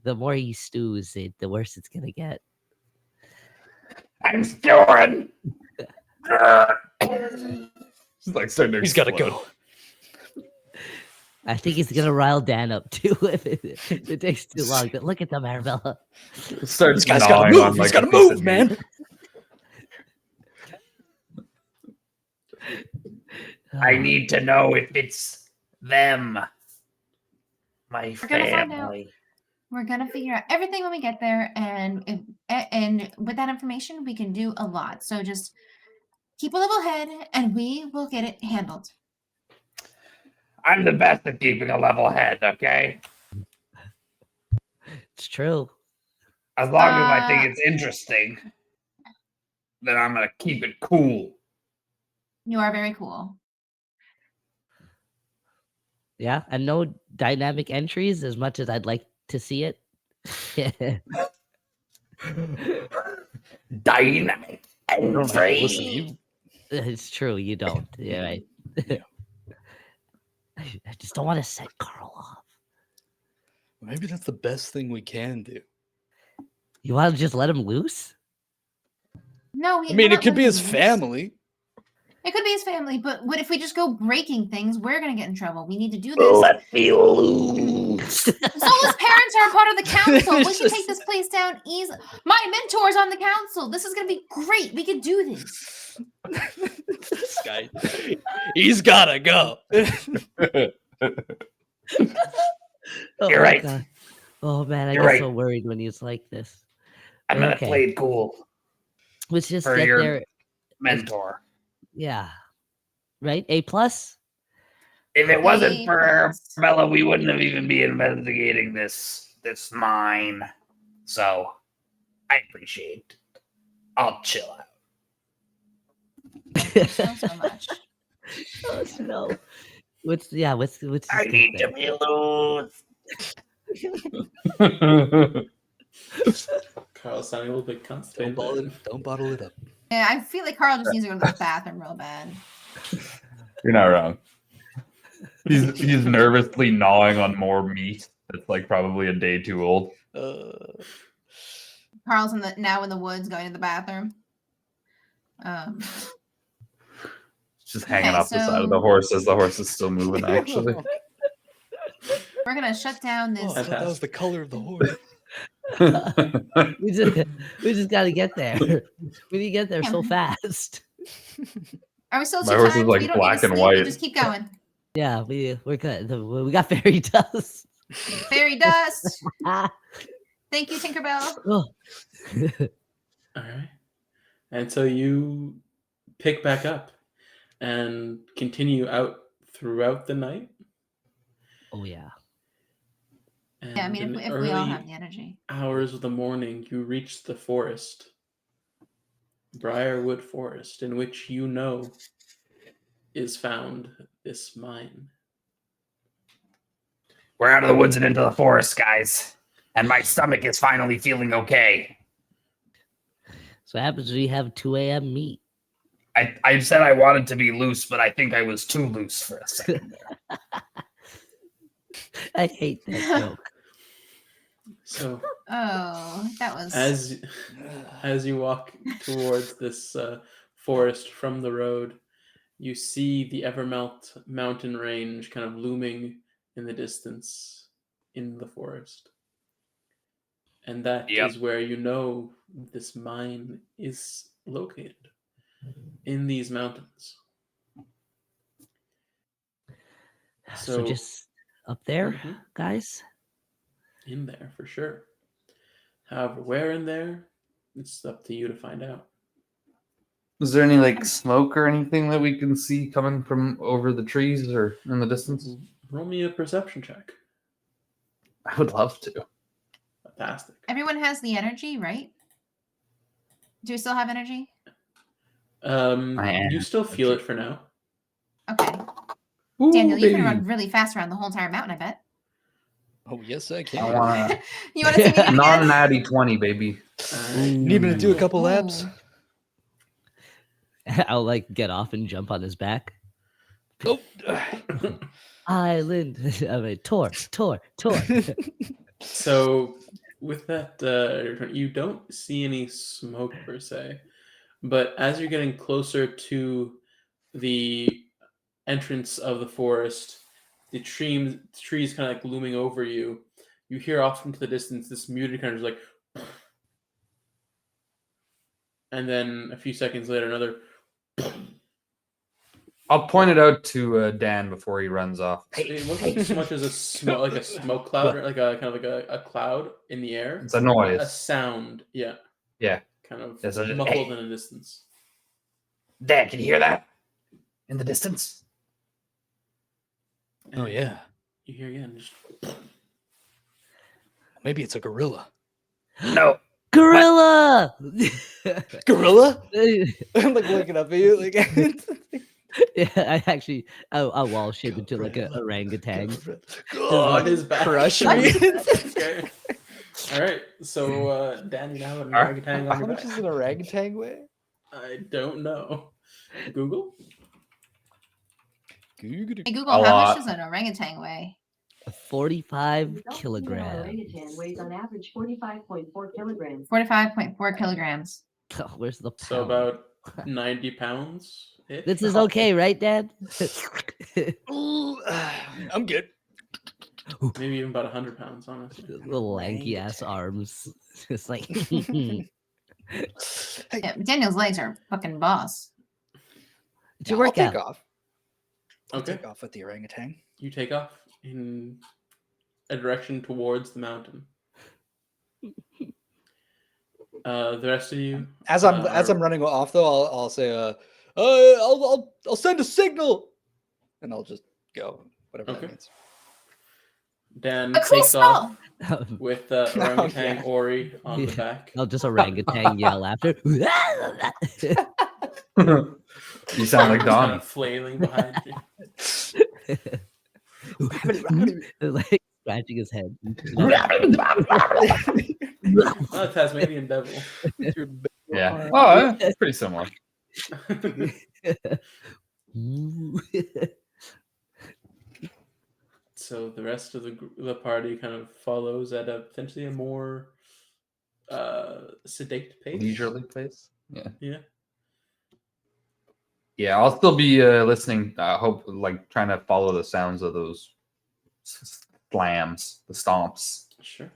Speaker 2: the more he stews it, the worse it's gonna get.
Speaker 7: I'm stewing. He's like starting to
Speaker 6: He's got to
Speaker 7: explode.
Speaker 6: go.
Speaker 2: I think he's gonna rile Dan up too if it takes too long. But look at them, Arabella.
Speaker 7: Starts
Speaker 6: This guy's got to
Speaker 7: gnawing on,
Speaker 6: move.
Speaker 7: like,
Speaker 6: He's got to
Speaker 7: a piece of
Speaker 6: move, man.
Speaker 7: meat.
Speaker 2: Oh,
Speaker 5: I need to know if it's them. My
Speaker 3: We're gonna find out.
Speaker 5: family.
Speaker 3: We're gonna figure out everything when we get there, and with that information, we can do a lot. So just keep a level head, and we will get it handled.
Speaker 5: I'm the best at keeping a level head, okay?
Speaker 2: it's true.
Speaker 5: As long as I think it's interesting, then I'm going to keep it cool.
Speaker 3: You are very cool.
Speaker 2: Yeah, and no dynamic entries as much as I'd like to see it.
Speaker 5: Dynamic
Speaker 6: I don't know.
Speaker 5: entry.
Speaker 6: Listen, you
Speaker 2: It's true, you don't. Yeah, right. I just don't want to set Carl off.
Speaker 6: maybe that's the best thing we can do.
Speaker 2: You want to just let him loose?
Speaker 3: No,
Speaker 6: I mean, it could be his family.
Speaker 3: It could be his family, but what if we just go breaking things? We're gonna get in trouble. We need to do this.
Speaker 5: Let me loose.
Speaker 3: Zola's parents are a part of the council. We
Speaker 6: It's
Speaker 3: can take
Speaker 6: just-
Speaker 3: this place down easily. My mentor's on the council. This is gonna be great. We can do this.
Speaker 6: This guy, he's got to go.
Speaker 2: Oh,
Speaker 5: You're
Speaker 2: my
Speaker 5: right.
Speaker 2: God. Oh man, I
Speaker 5: You're
Speaker 2: get
Speaker 5: right.
Speaker 2: so worried when he's like this.
Speaker 5: I'm going to
Speaker 2: Okay.
Speaker 5: play it cool.
Speaker 2: Let's just
Speaker 5: For
Speaker 2: get
Speaker 5: your-
Speaker 2: there.
Speaker 5: Mentor.
Speaker 2: Yeah. Right? A plus?
Speaker 5: If it wasn't for
Speaker 3: plus.
Speaker 5: Arabella, we wouldn't have even be investigating this mine. So I appreciate it. I'll chill out.
Speaker 3: So much.
Speaker 2: Oh no. What's just
Speaker 5: I
Speaker 2: get
Speaker 5: need
Speaker 2: there.
Speaker 5: to be loose.
Speaker 1: Carl's sounding a little bit constipated.
Speaker 6: Don't bottle it up.
Speaker 3: Yeah, I feel like Karl just needs to go to the bathroom real bad.
Speaker 7: You're not wrong. He's nervously gnawing on more meat that's like probably a day too old.
Speaker 3: Karl's now in the woods going to the bathroom.
Speaker 7: Just hanging
Speaker 3: Okay,
Speaker 7: off the side of the
Speaker 3: so-
Speaker 7: horse as the horse is still moving, actually.
Speaker 3: We're gonna shut down this.
Speaker 6: Oh, I thought that was the color of the horse.
Speaker 2: we just gotta get there. We need to get there so fast.
Speaker 3: Are we still
Speaker 7: My
Speaker 3: two
Speaker 7: horse is,
Speaker 3: times?
Speaker 7: like,
Speaker 3: We don't
Speaker 7: black
Speaker 3: need to
Speaker 7: and
Speaker 3: sleep. We
Speaker 7: white.
Speaker 3: just keep going.
Speaker 2: Yeah, we're good. We got fairy dust.
Speaker 3: Fairy dust. Thank you, Tinkerbell.
Speaker 2: Oh.
Speaker 1: All right. And so you pick back up and continue out throughout the night.
Speaker 2: Oh yeah.
Speaker 1: And
Speaker 3: Yeah, I mean,
Speaker 1: in
Speaker 3: if
Speaker 1: the
Speaker 3: we all
Speaker 1: early
Speaker 3: have the energy.
Speaker 1: hours of the morning, you reach the forest, Briarwood Forest, in which you know is found this mine.
Speaker 5: We're out of the woods and into the forest, guys. And my stomach is finally feeling okay.
Speaker 2: So what happens when you have 2 a.m. meat?
Speaker 5: I said I wanted to be loose, but I think I was too loose for a second.
Speaker 2: I hate that joke.
Speaker 1: So
Speaker 3: Oh, that was.
Speaker 1: as you walk towards this forest from the road, you see the Evermelt mountain range kind of looming in the distance in the forest. And that is
Speaker 5: Yep.
Speaker 1: where you know this mine is located, in these mountains.
Speaker 2: So just up there,
Speaker 1: Mhm.
Speaker 2: guys.
Speaker 1: In there for sure. However, where in there, it's up to you to find out.
Speaker 7: Is there any like smoke or anything that we can see coming from over the trees or in the distance?
Speaker 1: Roll me a perception check.
Speaker 7: I would love to.
Speaker 1: Fantastic.
Speaker 3: Everyone has the energy, right? Do we still have energy?
Speaker 1: You still feel it for now.
Speaker 3: Okay.
Speaker 7: Ooh,
Speaker 3: Daniel, you can
Speaker 7: baby.
Speaker 3: run really fast around the whole entire mountain, I bet.
Speaker 6: Oh, yes, I
Speaker 7: I
Speaker 6: can.
Speaker 7: want
Speaker 3: You want to see me do it
Speaker 7: a
Speaker 3: again?
Speaker 7: non-natty 20, baby.
Speaker 6: Need me to do a couple laps?
Speaker 3: Ooh.
Speaker 2: I'll like get off and jump on his back.
Speaker 6: Oh,
Speaker 2: Island. I mean, tour.
Speaker 1: So with that, you don't see any smoke per se, but as you're getting closer to the entrance of the forest, the trees kind of like looming over you. You hear off into the distance this muted kind of just like, and then a few seconds later, another.
Speaker 7: I'll point it out to Dan before he runs off.
Speaker 1: It wasn't so much as a smoke cloud, or like a kind of like a cloud in the air.
Speaker 7: It's a noise.
Speaker 1: A sound, yeah.
Speaker 7: Yeah.
Speaker 1: Kind of
Speaker 7: It's a-
Speaker 1: muffled in the distance.
Speaker 7: Dan, can you hear that? In the distance?
Speaker 6: oh yeah.
Speaker 1: You hear again. Just...
Speaker 6: Maybe it's a gorilla.
Speaker 7: No.
Speaker 2: Gorilla.
Speaker 6: Gorilla? I'm like looking up at you. Like,
Speaker 2: Yeah, I actually I'll wall shape into like a orangutan.
Speaker 1: on his back.
Speaker 6: Crush me.
Speaker 1: Okay. All right. So, Dan, you now have an orangutan on
Speaker 6: How
Speaker 1: your
Speaker 6: much
Speaker 1: back.
Speaker 6: does an orangutan weigh?
Speaker 1: I don't know. Google?
Speaker 3: Hey, Google,
Speaker 7: A
Speaker 3: how
Speaker 7: lot.
Speaker 3: much does an orangutan weigh?
Speaker 2: 45 kilograms.
Speaker 8: Orangutan weighs on average 45.4 kilograms.
Speaker 3: 45.4 kilograms.
Speaker 2: Oh, where's the pound?
Speaker 1: So about 90 pounds.
Speaker 2: This is okay, right, Dad?
Speaker 6: Ooh, I'm good.
Speaker 1: Maybe even about 100 pounds, honestly.
Speaker 2: Little lanky ass arms. It's like
Speaker 3: Yeah, Daniel's legs are fucking boss.
Speaker 2: it's your
Speaker 6: I'll take
Speaker 2: workout.
Speaker 6: off. I'll
Speaker 1: Okay.
Speaker 6: take off with the orangutan.
Speaker 1: You take off in a direction towards the mountain. The rest of you,
Speaker 6: As I'm running off though, I'll say I'll send a signal, and I'll just go whatever
Speaker 1: Okay.
Speaker 6: that means.
Speaker 1: Dan
Speaker 3: A cool
Speaker 1: takes off
Speaker 3: spell.
Speaker 1: with orangutan
Speaker 6: yeah.
Speaker 1: Ori on the
Speaker 2: Yeah.
Speaker 1: back.
Speaker 2: I'll just orangutan yell after.
Speaker 7: You sound like
Speaker 1: Kind
Speaker 7: Donnie.
Speaker 1: of flailing behind you.
Speaker 2: Like scratching his head.
Speaker 1: Oh, Tasmanian devil.
Speaker 7: Yeah. Oh, it's pretty similar.
Speaker 1: So the rest of the party kind of follows at a potentially a more sedate pace.
Speaker 7: Leisurely pace. Yeah.
Speaker 1: Yeah.
Speaker 7: Yeah, I'll still be listening. I hope, like, trying to follow the sounds of those slams, the stomps,
Speaker 1: Sure.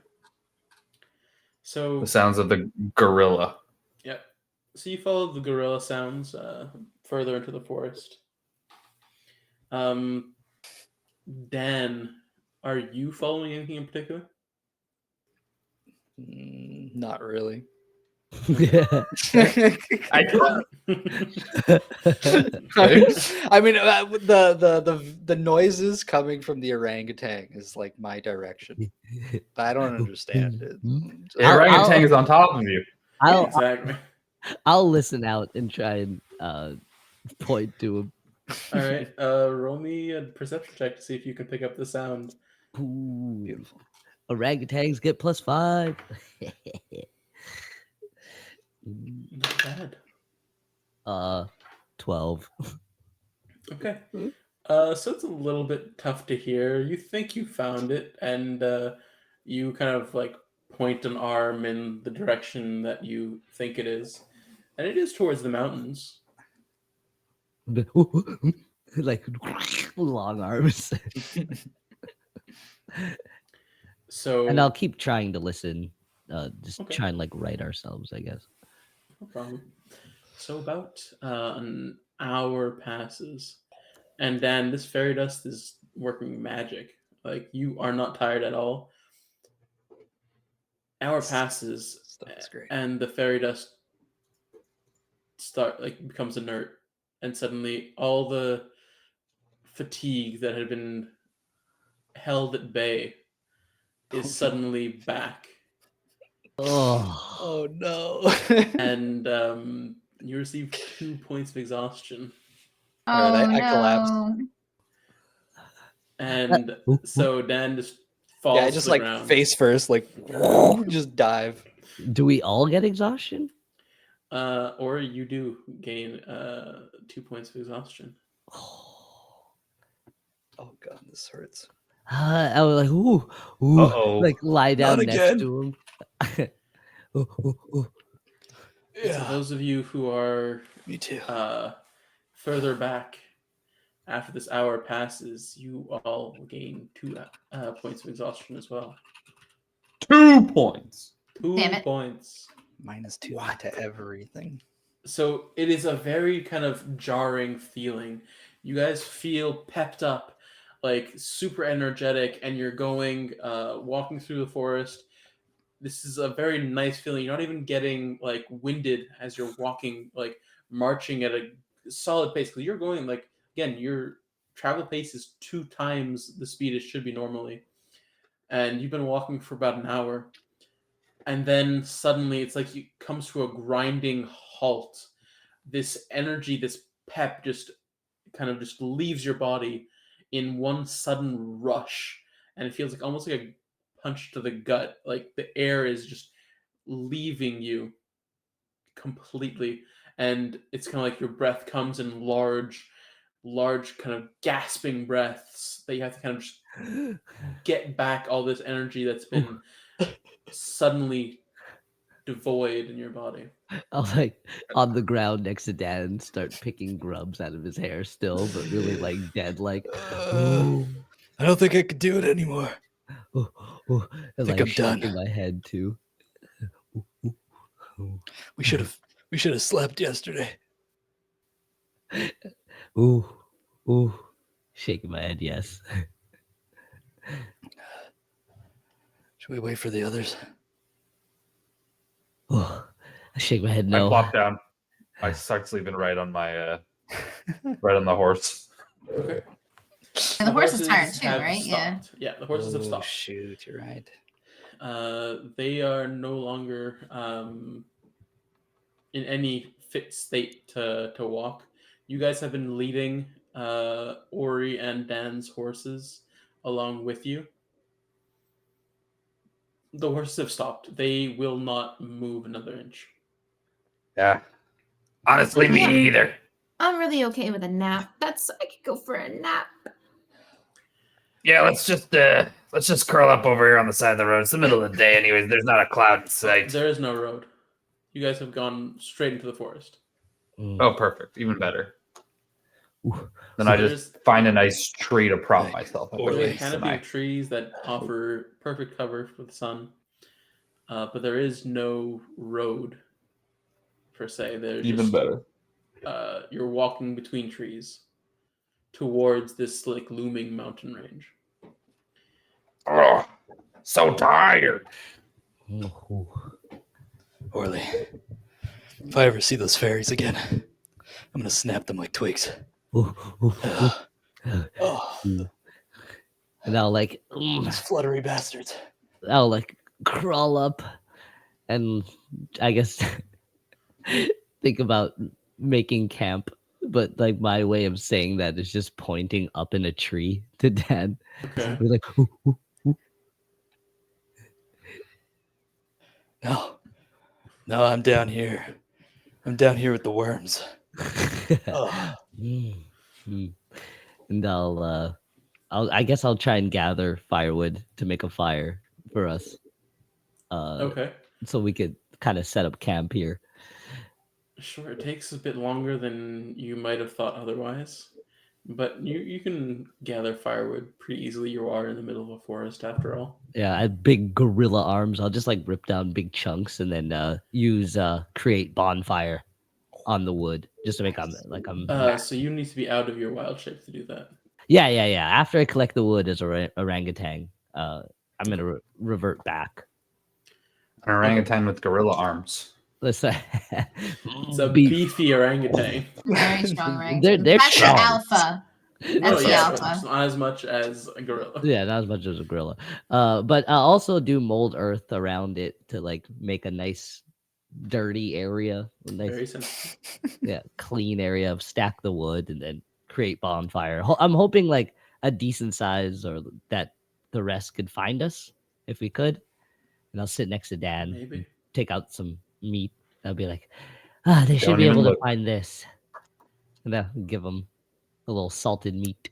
Speaker 1: So
Speaker 7: the sounds of the gorilla.
Speaker 1: yeah. So you follow the gorilla sounds further into the forest. Dan, are you following anything in particular?
Speaker 6: Not really.
Speaker 7: I
Speaker 6: I mean, the noises coming from the orangutan is like my direction, but I don't understand it.
Speaker 7: The orangutan is on top of you.
Speaker 1: Exactly.
Speaker 2: I'll listen out and try and point to him.
Speaker 1: All right. Roll me a perception check to see if you can pick up the sound.
Speaker 2: Ooh. Beautiful. Orangutans get +5.
Speaker 1: Not bad.
Speaker 2: 12.
Speaker 1: Okay. So it's a little bit tough to hear. You think you found it, and you kind of like point an arm in the direction that you think it is, and it is towards the mountains.
Speaker 2: Like long arms.
Speaker 1: So
Speaker 2: And I'll keep trying to listen. Just
Speaker 1: Okay.
Speaker 2: try and like write ourselves, I guess.
Speaker 1: no problem. So about an hour passes, and then this fairy dust is working magic. Like you are not tired at all. Hour passes,
Speaker 6: Stuff is great.
Speaker 1: and the fairy dust becomes inert, and suddenly all the fatigue that had been held at bay is suddenly back,
Speaker 2: Oh,
Speaker 6: Oh no.
Speaker 1: and you receive 2 points of exhaustion.
Speaker 6: All right,
Speaker 3: Oh
Speaker 6: I collapse.
Speaker 3: no.
Speaker 1: And so Dan just falls
Speaker 6: Yeah, I
Speaker 1: to
Speaker 6: just
Speaker 1: the
Speaker 6: like
Speaker 1: ground.
Speaker 6: face first, like just dive.
Speaker 2: do we all get exhaustion?
Speaker 1: Or you do gain 2 points of exhaustion.
Speaker 6: Oh god, this hurts.
Speaker 2: I was like, ooh, ooh,
Speaker 5: Uh-oh.
Speaker 2: like lie down
Speaker 6: Not
Speaker 2: next
Speaker 6: again.
Speaker 2: to him. Ooh, ooh, ooh.
Speaker 1: So those of you who are
Speaker 6: Me too.
Speaker 1: further back, after this hour passes, you all gain 2 points of exhaustion as well.
Speaker 5: 2 points.
Speaker 1: 2
Speaker 3: Damn it.
Speaker 1: points.
Speaker 6: -2 to everything.
Speaker 1: So it is a very kind of jarring feeling. You guys feel pepped up, like super energetic, and you're going, walking through the forest. This is a very nice feeling. You're not even getting like winded as you're walking, like marching at a solid pace. Because you're going like, again, your travel pace is 2 times the speed it should be normally. And you've been walking for about an hour. And then suddenly it's like it comes to a grinding halt. This energy, this pep just kind of just leaves your body in one sudden rush. And it feels like almost like a punch to the gut. Like the air is just leaving you completely. And it's kind of like your breath comes in large kind of gasping breaths that you have to kind of just get back all this energy that's been suddenly devoid in your body.
Speaker 2: I'll like on the ground next to Dan start picking grubs out of his hair still, but really like dead, like ooh,
Speaker 6: I don't think I could do it anymore.
Speaker 2: ooh, ooh, and
Speaker 6: Think
Speaker 2: like
Speaker 6: I'm done.
Speaker 2: shaking my head too. Ooh, ooh, ooh.
Speaker 6: We should have slept yesterday.
Speaker 2: Ooh, ooh, shaking my head, yes.
Speaker 6: Should we wait for the others?
Speaker 2: Ooh, I shake my head
Speaker 5: I
Speaker 2: no.
Speaker 5: plop down. I start sleeping right on my right on the horse.
Speaker 1: Okay.
Speaker 3: And the horse is tired too,
Speaker 1: have
Speaker 3: right? Yeah.
Speaker 1: stopped. Yeah, the horses have
Speaker 6: Oh,
Speaker 1: stopped.
Speaker 6: shoot, you're right.
Speaker 1: They are no longer in any fit state to walk. You guys have been leading Ori and Dan's horses along with you. The horses have stopped. They will not move another inch.
Speaker 5: Yeah. Honestly, me either.
Speaker 3: I'm really okay with a nap. I could go for a nap.
Speaker 5: Yeah, let's just curl up over here on the side of the road. It's the middle of the day, anyways. There's not a cloud in sight.
Speaker 1: There is no road. You guys have gone straight into the forest.
Speaker 5: Oh, perfect. Even better.
Speaker 2: Ooh.
Speaker 5: Then
Speaker 1: So
Speaker 5: I just find a nice tree to prop myself up
Speaker 6: Or
Speaker 1: There's a
Speaker 5: against, and
Speaker 1: canopy
Speaker 5: I
Speaker 1: of trees that offer perfect cover for the sun, but there is no road per se. There's
Speaker 5: even
Speaker 1: just
Speaker 5: better.
Speaker 1: you're walking between trees towards this like looming mountain range.
Speaker 5: Oh, so tired.
Speaker 2: Ooh, ooh.
Speaker 6: Orly, if I ever see those fairies again, I'm gonna snap them like twigs.
Speaker 2: Ooh, ooh, ooh.
Speaker 6: Oh,
Speaker 2: And I'll like
Speaker 6: those fluttery bastards.
Speaker 2: I'll like crawl up and I guess think about making camp, but like my way of saying that is just pointing up in a tree to Dad.
Speaker 1: Okay.
Speaker 2: We're like, ooh, ooh, ooh.
Speaker 6: No, I'm down here. I'm down here with the worms. Oh,
Speaker 2: Mm, mm. And I guess I'll try and gather firewood to make a fire for us.
Speaker 1: Okay.
Speaker 2: So we could kind of set up camp here.
Speaker 1: Sure. It takes a bit longer than you might have thought otherwise, but you can gather firewood pretty easily. You are in the middle of a forest after all.
Speaker 2: Yeah, I have big gorilla arms. I'll just like rip down big chunks and then use create bonfire on the wood just to make like
Speaker 1: So you need to be out of your wild shape to do that.
Speaker 2: yeah. After I collect the wood as a orangutan, I'm gonna revert back.
Speaker 5: An orangutan with gorilla arms.
Speaker 2: Listen,
Speaker 1: It's a beefy orangutan.
Speaker 3: Very strong, right?
Speaker 2: They're
Speaker 3: That's
Speaker 2: strong.
Speaker 3: the alpha.
Speaker 1: No,
Speaker 3: That's the
Speaker 1: yeah, but
Speaker 3: alpha.
Speaker 1: it's not as much as a gorilla.
Speaker 2: Yeah, not as much as a gorilla. But I also do mold earth around it to like make a nice dirty area, a nice
Speaker 1: Very simple.
Speaker 2: clean area of stack the wood and then create bonfire. I'm hoping like a decent size or that the rest could find us if we could. And I'll sit next to Dan,
Speaker 1: Maybe.
Speaker 2: and take out some meat. I'll be like, they should
Speaker 5: Don't
Speaker 2: be
Speaker 5: even
Speaker 2: able to
Speaker 5: look.
Speaker 2: find this. And I'll give them a little salted meat.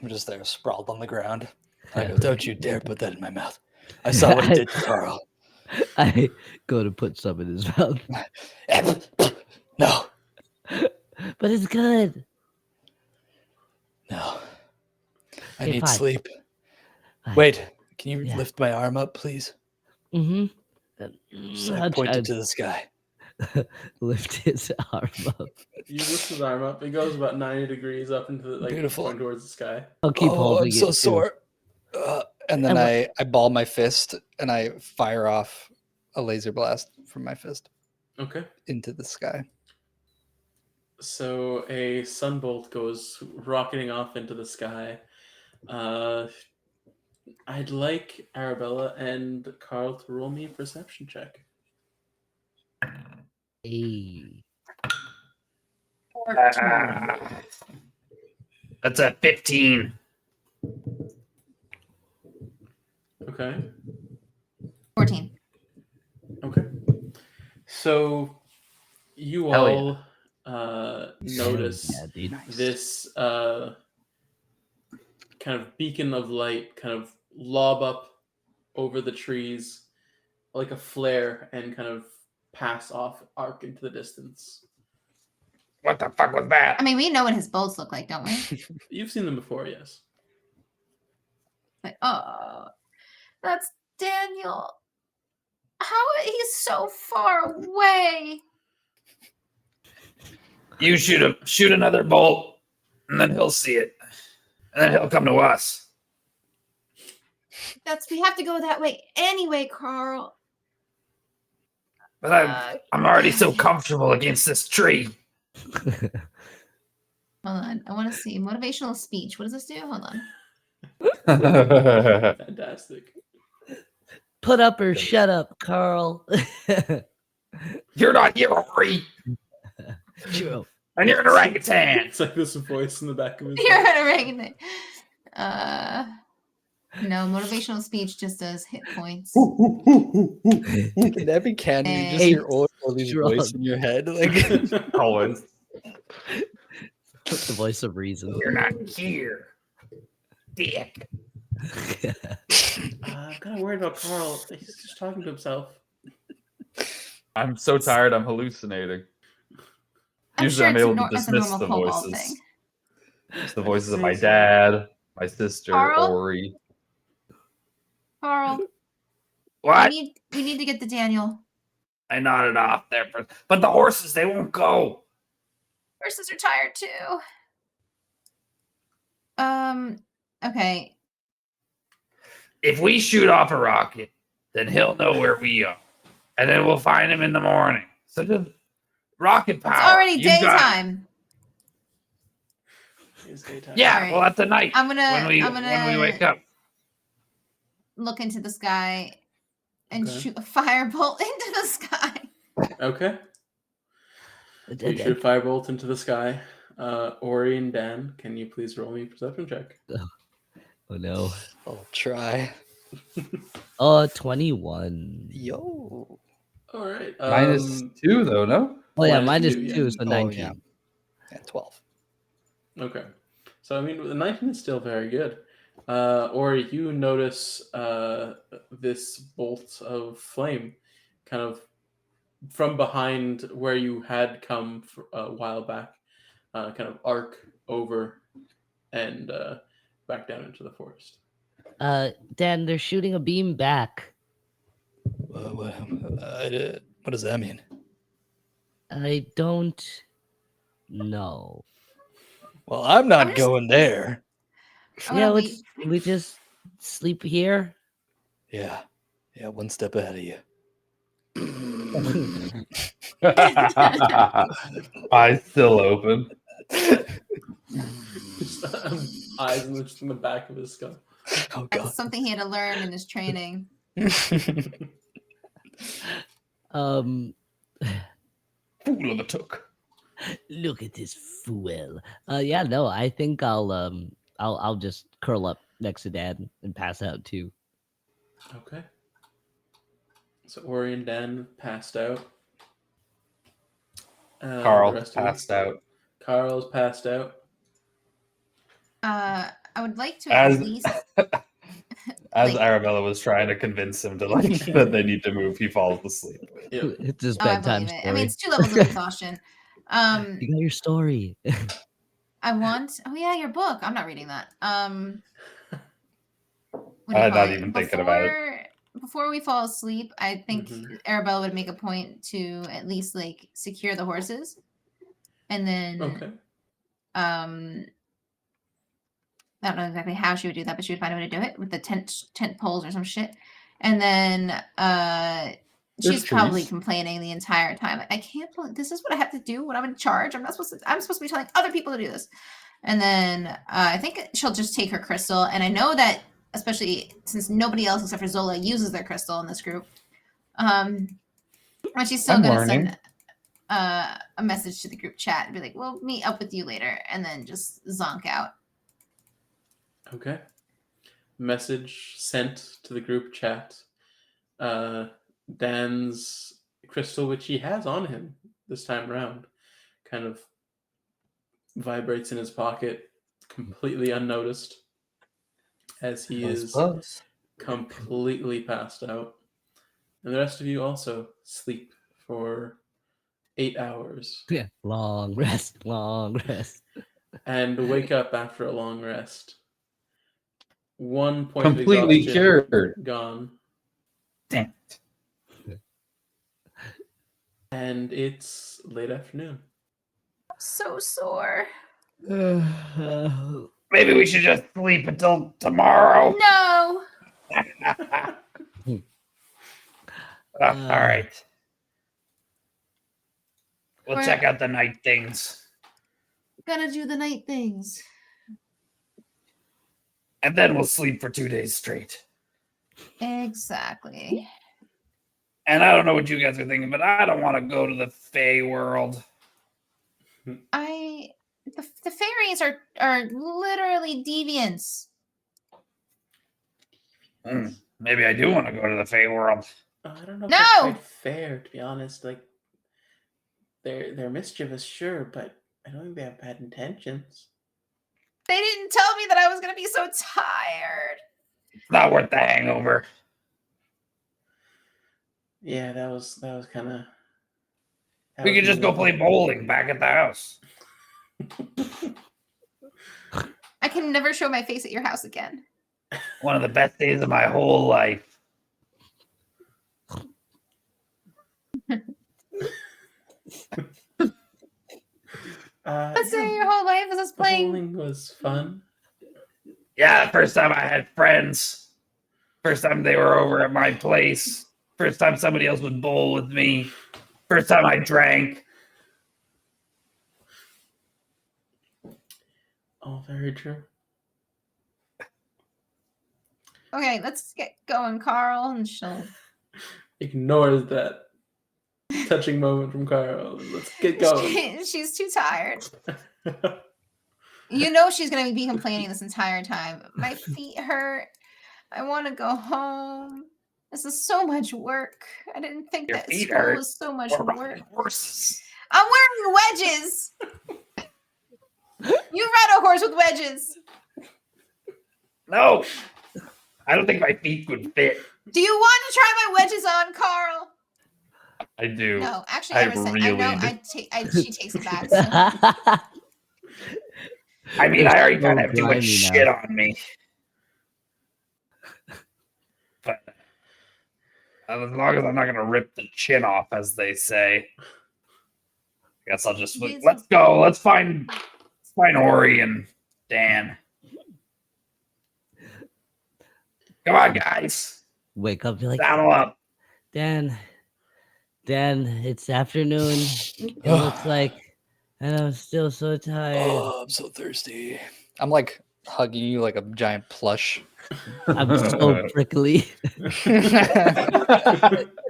Speaker 6: I'm just there, sprawled on the ground. I go, don't you dare put that in my mouth. I saw what it did to Karl.
Speaker 2: I go to put some in his mouth.
Speaker 6: No,
Speaker 2: But it's good.
Speaker 6: no. I
Speaker 2: Okay,
Speaker 6: need
Speaker 2: fine.
Speaker 6: sleep.
Speaker 2: Fine.
Speaker 6: Wait, can you
Speaker 2: Yeah.
Speaker 6: lift my arm up, please?
Speaker 2: Mm-hmm.
Speaker 6: Just like, point it to the sky.
Speaker 2: Lift his arm up.
Speaker 1: You lift his arm up. It goes about 90 degrees up into the, like,
Speaker 6: Beautiful.
Speaker 1: going towards the sky.
Speaker 2: I'll keep
Speaker 6: Oh,
Speaker 2: holding
Speaker 6: I'm
Speaker 2: it.
Speaker 6: so
Speaker 2: too.
Speaker 6: sore. And then
Speaker 2: And
Speaker 6: I ball my fist and I fire off a laser blast from my fist
Speaker 1: Okay.
Speaker 6: into the sky.
Speaker 1: So a sunbolt goes rocketing off into the sky. I'd like Arabella and Karl to roll me a perception check.
Speaker 2: Hey.
Speaker 5: That's a 15.
Speaker 1: Okay.
Speaker 3: 14.
Speaker 1: Okay. So you
Speaker 5: Hell yeah.
Speaker 1: all notice
Speaker 2: Yeah, dude.
Speaker 1: this kind of beacon of light kind of lob up over the trees like a flare and kind of pass off, arc into the distance.
Speaker 5: What the fuck was that?
Speaker 3: I mean, we know what his bolts look like, don't we?
Speaker 1: You've seen them before, yes.
Speaker 3: Like, oh, that's Daniel. How he's so far away.
Speaker 5: You shoot another bolt, and then he'll see it, and then he'll come to us.
Speaker 3: We have to go that way anyway, Karl.
Speaker 5: But I'm already so comfortable against this tree.
Speaker 3: Hold on. I want to see motivational speech. What does this do? Hold on.
Speaker 1: Fantastic.
Speaker 2: Put up or shut up, Karl.
Speaker 5: You're not here, Ori,
Speaker 2: True.
Speaker 5: and you're an orangutan.
Speaker 1: It's like this voice in the back of his
Speaker 3: You're
Speaker 1: head.
Speaker 3: an orangutan. No, motivational speech just does hit points.
Speaker 6: Can that be canon? You just hear all these
Speaker 2: Drunk.
Speaker 6: voices in your head. Like,
Speaker 5: Always.
Speaker 2: The voice of reason.
Speaker 5: You're not here, dick.
Speaker 1: I'm kind of worried about Karl. He's just talking to himself.
Speaker 7: I'm so tired. I'm hallucinating.
Speaker 3: I'm
Speaker 7: Usually I'm
Speaker 3: it's
Speaker 7: able to
Speaker 3: that's a
Speaker 7: dismiss
Speaker 3: normal
Speaker 7: the
Speaker 3: cobalt
Speaker 7: voices.
Speaker 3: thing.
Speaker 7: It's the voices of my dad, my sister,
Speaker 3: Karl?
Speaker 7: Ori.
Speaker 3: Karl,
Speaker 5: What?
Speaker 3: we need to get to Daniel.
Speaker 5: I nodded off there, but the horses, they won't go.
Speaker 3: Horses are tired too. Okay.
Speaker 5: If we shoot off a rocket, then he'll know where we are, and then we'll find him in the morning. So just rocket power.
Speaker 3: It's already
Speaker 5: You got it.
Speaker 3: daytime.
Speaker 1: It's daytime.
Speaker 5: Yeah,
Speaker 3: All right.
Speaker 5: well, at the night
Speaker 3: I'm gonna
Speaker 5: when we wake up.
Speaker 3: look into the sky and
Speaker 1: Okay.
Speaker 3: shoot a firebolt into the sky.
Speaker 1: Okay. You shoot a firebolt into the sky. Ori and Dan, can you please roll me a perception check?
Speaker 2: Oh no.
Speaker 6: I'll try.
Speaker 2: 21.
Speaker 6: Yo.
Speaker 1: All right.
Speaker 7: -2 though, no?
Speaker 2: Oh yeah,
Speaker 1: minus
Speaker 2: minus
Speaker 1: two,
Speaker 2: 2,
Speaker 1: yeah.
Speaker 2: so 19.
Speaker 6: Yeah, 12.
Speaker 1: Okay. So, I mean, the 19 is still very good. Ori, you notice this bolt of flame kind of from behind where you had come a while back, kind of arc over and back down into the forest.
Speaker 2: Dan, they're shooting a beam back.
Speaker 6: What does that mean?
Speaker 2: I don't know.
Speaker 6: Well, I'm not
Speaker 3: I'm just-
Speaker 6: going there.
Speaker 3: I
Speaker 2: Yeah,
Speaker 3: wanna
Speaker 2: let's we just sleep here.
Speaker 6: Yeah. Yeah, one step ahead of you.
Speaker 5: Eyes still open.
Speaker 1: Just eyes just in the back of his skull.
Speaker 6: Oh
Speaker 3: That's
Speaker 6: god.
Speaker 3: something he had to learn in his training.
Speaker 2: Um,
Speaker 5: Fool of a took.
Speaker 2: look at this fool. Yeah, no, I think I'll just curl up next to Dad and pass out too.
Speaker 1: Okay. So Ori and Dan passed out. The
Speaker 5: Karl
Speaker 1: rest of you?
Speaker 5: passed out.
Speaker 1: Karl's passed out.
Speaker 3: I would like to
Speaker 5: As-
Speaker 3: at least
Speaker 5: As
Speaker 3: like-
Speaker 5: Arabella was trying to convince him to like that they need to move, he falls asleep.
Speaker 1: Yep.
Speaker 2: It's his
Speaker 3: Oh, I
Speaker 2: bedtime
Speaker 3: believe it.
Speaker 2: story.
Speaker 3: I mean, it's 2 levels of exhaustion.
Speaker 2: You got your story.
Speaker 3: I want. Oh yeah, your book. I'm not reading that. What do you
Speaker 5: I'm
Speaker 3: call
Speaker 5: not
Speaker 3: it?
Speaker 5: even thinking about it.
Speaker 3: Before we fall asleep, I think
Speaker 1: Mhm.
Speaker 3: Arabella would make a point to at least like secure the horses, and then
Speaker 1: Okay.
Speaker 3: I don't know exactly how she would do that, but she would find a way to do it with the tent poles or some shit. And then she's probably
Speaker 1: trees.
Speaker 3: complaining the entire time. I can't believe this is what I have to do when I'm in charge. I'm supposed to be telling other people to do this. And then I think she'll just take her crystal. And I know that, especially since nobody else except for Zola uses their crystal in this group, but she's still
Speaker 5: I'm
Speaker 3: gonna
Speaker 5: learning.
Speaker 3: send a message to the group chat and be like, "We'll meet up with you later," and then just zonk out.
Speaker 1: Okay. Message sent to the group chat. Dan's crystal, which he has on him this time around, kind of vibrates in his pocket, completely unnoticed, as he is completely passed out. And the rest of you also sleep for 8 hours
Speaker 2: Yeah, long rest.
Speaker 1: and wake up after a long rest. 1 point
Speaker 5: Completely
Speaker 1: of exhaustion
Speaker 5: cured.
Speaker 1: gone.
Speaker 5: Damn.
Speaker 1: And it's late afternoon.
Speaker 3: So sore.
Speaker 5: Maybe we should just sleep until tomorrow.
Speaker 3: No.
Speaker 5: All right. We'll
Speaker 3: We're-
Speaker 5: check out the night things.
Speaker 3: Gonna do the night things.
Speaker 5: And then we'll sleep for 2 days straight.
Speaker 3: Exactly.
Speaker 5: And I don't know what you guys are thinking, but I don't want to go to the Fey world.
Speaker 3: The fairies are literally deviants.
Speaker 5: Maybe I do want to go to the Fey world.
Speaker 1: I don't know if
Speaker 3: No!
Speaker 1: that's quite fair, to be honest. Like, they're mischievous, sure, but I don't think they have bad intentions.
Speaker 3: They didn't tell me that I was gonna be so tired.
Speaker 5: It's not worth the hangover.
Speaker 1: Yeah, that was kind of.
Speaker 5: We could just go play bowling back at the house.
Speaker 3: I can never show my face at your house again.
Speaker 5: One of the best days of my whole life.
Speaker 3: Let's say your whole life is us playing.
Speaker 1: Bowling was fun.
Speaker 5: Yeah, the first time I had friends. First time they were over at my place. First time somebody else would bowl with me. First time I drank.
Speaker 1: All very true.
Speaker 3: Okay, let's get going, Karl, and she'll.
Speaker 1: Ignores that touching moment from Karl. Let's get going.
Speaker 3: She's too tired. You know she's gonna be complaining this entire time. My feet hurt. I want to go home. This is so much work. I didn't think
Speaker 5: Your
Speaker 3: that
Speaker 5: feet
Speaker 3: school
Speaker 5: hurt?
Speaker 3: was so much
Speaker 5: We're
Speaker 3: work.
Speaker 5: riding horses.
Speaker 3: I'm wearing wedges. You ride a horse with wedges.
Speaker 5: No. I don't think my feet would fit.
Speaker 3: Do you want to try my wedges on, Karl?
Speaker 5: I do.
Speaker 3: No, actually,
Speaker 5: I
Speaker 3: I know.
Speaker 5: really
Speaker 3: She takes it back. So.
Speaker 5: I mean, I already kind of have too
Speaker 2: grimy
Speaker 5: much
Speaker 2: now.
Speaker 5: shit on me. But as long as I'm not going to rip the chin off, as they say, I guess I'll just
Speaker 3: Yes.
Speaker 5: let's go. Let's find Ori and Dan. Come on, guys.
Speaker 2: wake up, be like,
Speaker 5: Saddle up.
Speaker 2: Dan, it's afternoon. It looks like, and I'm still so tired.
Speaker 6: Oh, I'm so thirsty. I'm like hugging you like a giant plush.
Speaker 2: I'm so prickly.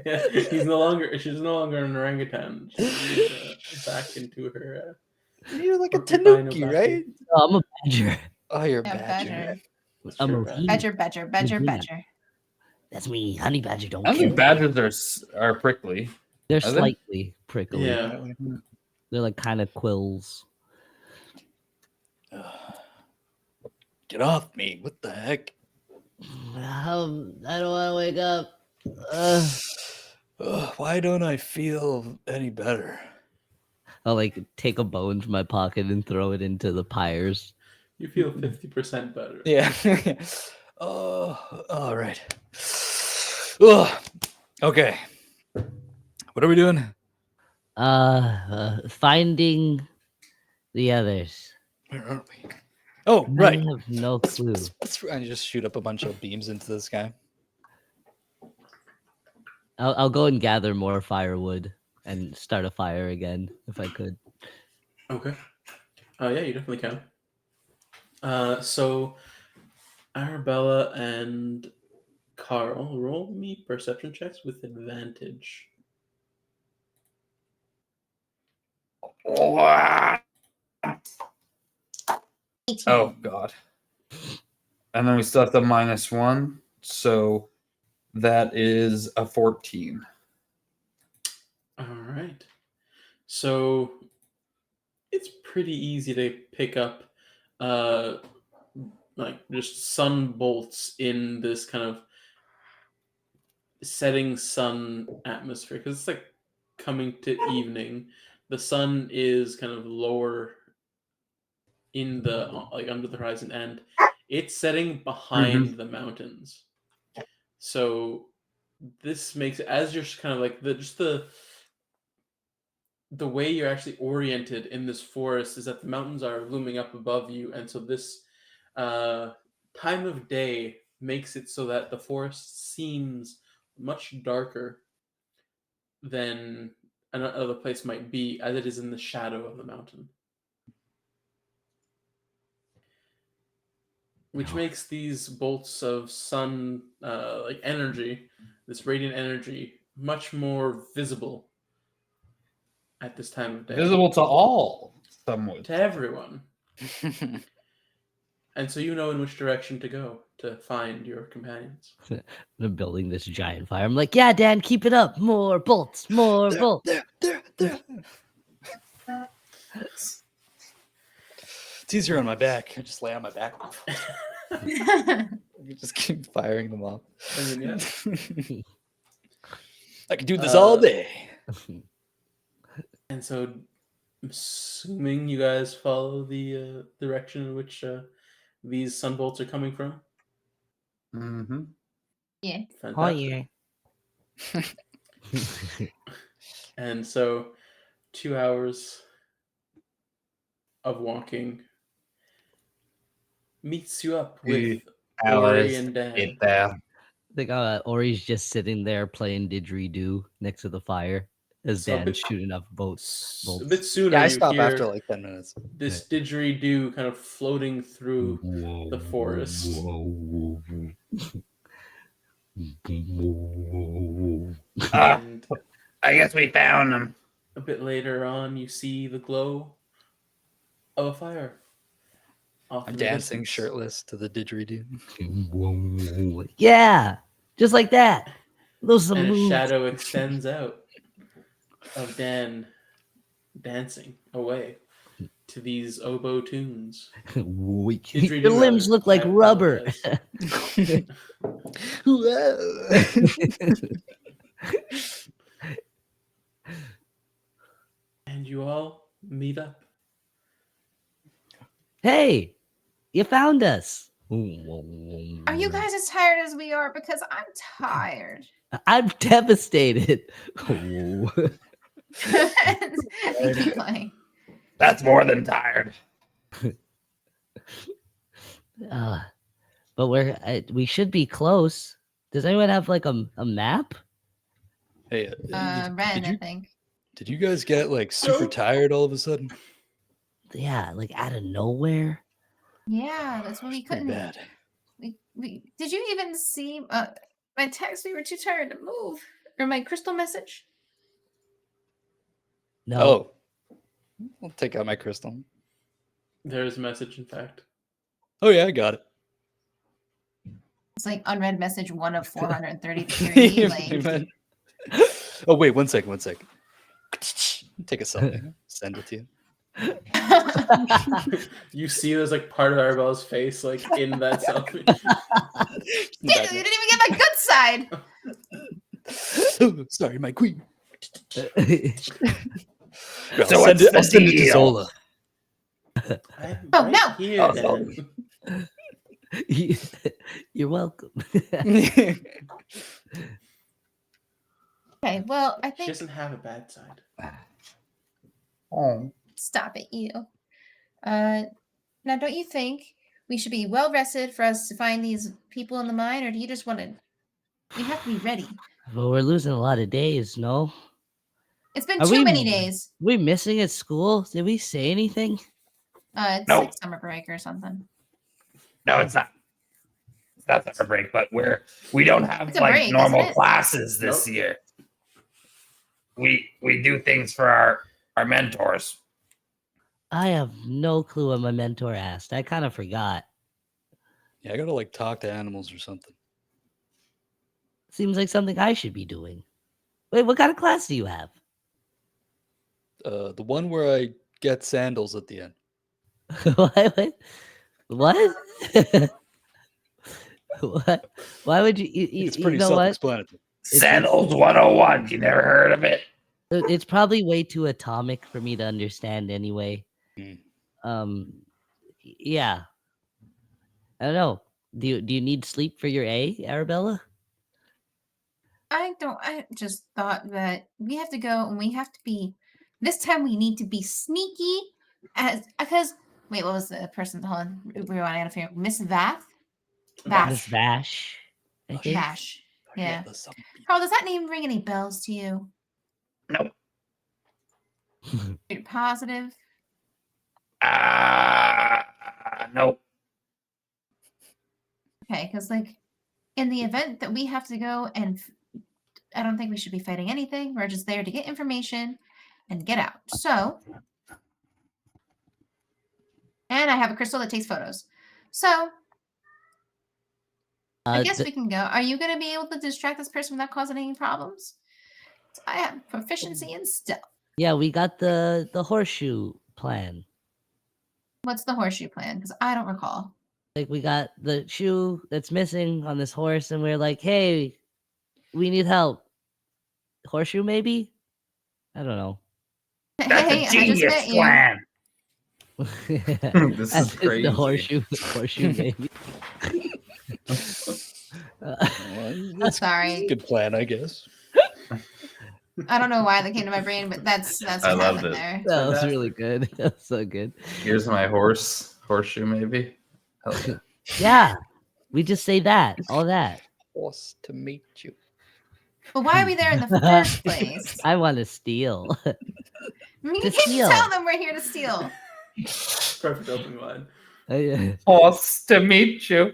Speaker 1: Yeah, she's no longer an orangutan. She's back into her.
Speaker 6: You're like a
Speaker 1: Porcupine
Speaker 6: tanuki,
Speaker 1: Obaki.
Speaker 6: right?
Speaker 2: Oh, I'm a badger.
Speaker 6: Oh, you're a
Speaker 3: Yeah,
Speaker 6: badger.
Speaker 3: badger.
Speaker 2: I'm a
Speaker 1: Badger.
Speaker 3: Badger, badger, badger,
Speaker 2: Medina.
Speaker 3: badger.
Speaker 2: That's me. Honey badger don't
Speaker 7: I
Speaker 2: kill.
Speaker 7: think badgers are prickly.
Speaker 2: They're
Speaker 7: Are they?
Speaker 2: slightly prickly.
Speaker 1: Yeah.
Speaker 2: They're like kind of quills.
Speaker 6: Get off me. What the heck?
Speaker 2: I don't want to wake up.
Speaker 6: Why don't I feel any better?
Speaker 2: I'll like take a bone from my pocket and throw it into the pyres.
Speaker 1: You feel 50% better.
Speaker 6: Yeah. Oh, all right. Ugh. Okay. What are we doing?
Speaker 2: Finding the others.
Speaker 6: Where are we? Oh,
Speaker 2: I
Speaker 6: right.
Speaker 2: have no clue.
Speaker 6: I just shoot up a bunch of beams into the sky.
Speaker 2: I'll go and gather more firewood and start a fire again if I could.
Speaker 1: Okay. Yeah, you definitely can. So Arabella and Karl, roll me perception checks with advantage.
Speaker 7: Oh god. And then we still have the -1. So that is a 14.
Speaker 1: All right. So it's pretty easy to pick up like just sun bolts in this kind of setting sun atmosphere because it's like coming to evening. The sun is kind of lower in the like under the horizon and it's setting behind the mountains. So this makes as you're kind of like the way you're actually oriented in this forest is that the mountains are looming up above you, and so this time of day makes it so that the forest seems much darker than another place might be, as it is in the shadow of the mountain. Which makes these bolts of sun like energy, this radiant energy, much more visible at this time of day.
Speaker 7: Visible to all, somewhat.
Speaker 1: To everyone. And so you know in which direction to go to find your companions.
Speaker 2: I'm building this giant fire. I'm like, yeah, Dan, keep it up. More bolts, more bolts.
Speaker 6: There. It's easier on my back. I just lay on my back. You just keep firing them off.
Speaker 1: I mean, yeah.
Speaker 6: I can do this all day.
Speaker 1: And so, I'm assuming you guys follow the direction in which these sunbolts are coming from.
Speaker 7: Mm-hmm.
Speaker 3: Yeah.
Speaker 1: Fantastic.
Speaker 2: Oh, yeah.
Speaker 1: And so, 2 hours of walking meets you up with Ori and Dan.
Speaker 7: Get there.
Speaker 2: I think Ori's just sitting there playing didgeridoo next to the fire as
Speaker 1: So a
Speaker 2: Dan's
Speaker 1: bit-
Speaker 2: shooting up
Speaker 1: A
Speaker 2: bolts.
Speaker 1: bit sooner,
Speaker 6: Yeah, I
Speaker 1: you
Speaker 6: stop
Speaker 1: hear
Speaker 6: after like 10 minutes.
Speaker 1: this didgeridoo kind of floating through the forest. And
Speaker 5: I guess we found them.
Speaker 1: a bit later on, you see the glow of a fire. Off
Speaker 6: I'm
Speaker 1: in the
Speaker 6: dancing
Speaker 1: distance.
Speaker 6: shirtless to the didgeridoo.
Speaker 2: Yeah, just like that. Those are
Speaker 1: And a
Speaker 2: moves.
Speaker 1: shadow extends out of Dan dancing away to these oboe tunes.
Speaker 2: Weak.
Speaker 1: Didgeridoo,
Speaker 2: Your limbs
Speaker 1: rather.
Speaker 2: look like
Speaker 1: I
Speaker 2: rubber.
Speaker 1: apologize. And you all meet up.
Speaker 2: Hey, you found us.
Speaker 3: Are you guys as tired as we are? Because I'm tired.
Speaker 2: I'm devastated.
Speaker 3: Keep playing.
Speaker 5: That's more than tired.
Speaker 2: But we should be close. Does anyone have like a map?
Speaker 6: Hey,
Speaker 3: Ren, I think.
Speaker 6: did you guys get like super tired all of a sudden?
Speaker 2: Yeah, like out of nowhere.
Speaker 3: Yeah, that's when we
Speaker 6: Pretty
Speaker 3: couldn't.
Speaker 6: bad.
Speaker 3: We did you even see my text? We were too tired to move, or my crystal message?
Speaker 2: No.
Speaker 6: Oh, I'll take out my crystal.
Speaker 1: There's a message, in fact.
Speaker 6: Oh yeah, I got it.
Speaker 3: It's like unread message 1 of 433. Like,
Speaker 6: Oh wait, one second. Take a selfie. Send it to you.
Speaker 1: You see there's like part of Arabella's face like in that selfie.
Speaker 3: Damn, you didn't even get my good side.
Speaker 6: Oh, sorry, my queen.
Speaker 7: So
Speaker 6: I'll send it to
Speaker 7: deal?
Speaker 6: Zola.
Speaker 1: I'm
Speaker 3: Oh,
Speaker 1: right
Speaker 3: no.
Speaker 1: Here,
Speaker 7: Oh,
Speaker 1: Dan.
Speaker 2: You're welcome.
Speaker 3: Okay, well, I
Speaker 1: She
Speaker 3: think
Speaker 1: doesn't have a bad side.
Speaker 7: Oh.
Speaker 3: stop it, you. Now, don't you think we should be well rested for us to find these people in the mine, or do you just want to? We have to be ready.
Speaker 2: Well, we're losing a lot of days, no?
Speaker 3: It's been
Speaker 2: Are
Speaker 3: too
Speaker 2: we-
Speaker 3: many days.
Speaker 2: We missing at school? Did we say anything?
Speaker 3: It's
Speaker 7: No.
Speaker 3: like summer break or something.
Speaker 7: No, it's not. It's not summer break, but we don't have
Speaker 3: It's a
Speaker 7: like
Speaker 3: break,
Speaker 7: normal
Speaker 3: isn't it?
Speaker 7: classes this
Speaker 1: Nope.
Speaker 7: year. We do things for our mentors.
Speaker 2: I have no clue what my mentor asked. I kind of forgot.
Speaker 6: Yeah, I gotta like talk to animals or something.
Speaker 2: Seems like something I should be doing. Wait, what kind of class do you have?
Speaker 6: The one where I get sandals at the end.
Speaker 2: What? What? What? Why would you?
Speaker 6: It's
Speaker 2: You
Speaker 6: pretty
Speaker 2: know what?
Speaker 6: self-explanatory.
Speaker 7: Sandals 101. You never heard of it?
Speaker 2: It's probably way too atomic for me to understand anyway.
Speaker 6: Hmm.
Speaker 2: Yeah. I don't know. Do you need sleep for your A, Arabella?
Speaker 3: I don't. I just thought that we have to go and we have to be. This time we need to be sneaky, as because wait, what was the person? Hold on, we want to figure. Miss Vath.
Speaker 2: Miss
Speaker 3: Vash.
Speaker 2: Vash. I think.
Speaker 3: Vash. Yeah.
Speaker 6: the zombie.
Speaker 3: Carl, does that name ring any bells to you?
Speaker 7: Nope.
Speaker 3: You're positive.
Speaker 7: Nope.
Speaker 3: Okay, because like in the event that we have to go and I don't think we should be fighting anything. We're just there to get information and get out. So, and I have a crystal that takes photos. So I guess we can go. Are you going to be able to distract this person without causing any problems? I have proficiency in stealth.
Speaker 2: Yeah, we got the horseshoe plan.
Speaker 3: What's the horseshoe plan? Because I don't recall.
Speaker 2: Like we got the shoe that's missing on this horse, and we're like, hey, we need help. Horseshoe, maybe? I don't know.
Speaker 7: That's
Speaker 3: Hey,
Speaker 7: a
Speaker 3: I just
Speaker 7: genius
Speaker 3: met you.
Speaker 7: plan.
Speaker 9: This is crazy.
Speaker 2: The horseshoe, maybe.
Speaker 6: That's
Speaker 3: Sorry.
Speaker 6: a good plan, I guess.
Speaker 3: I don't know why that came to my brain, but that's what
Speaker 9: I loved
Speaker 3: happened
Speaker 9: it.
Speaker 3: there.
Speaker 2: That was really good. That was so good.
Speaker 9: Here's my horseshoe, maybe. Hell yeah.
Speaker 2: Yeah, we just say that, all that.
Speaker 6: Forced to meet you.
Speaker 3: But why are we there in the first place?
Speaker 2: I want to steal.
Speaker 3: You
Speaker 2: To
Speaker 3: can
Speaker 2: steal.
Speaker 3: tell them we're here to steal.
Speaker 1: Perfect open line.
Speaker 7: Forced to meet you.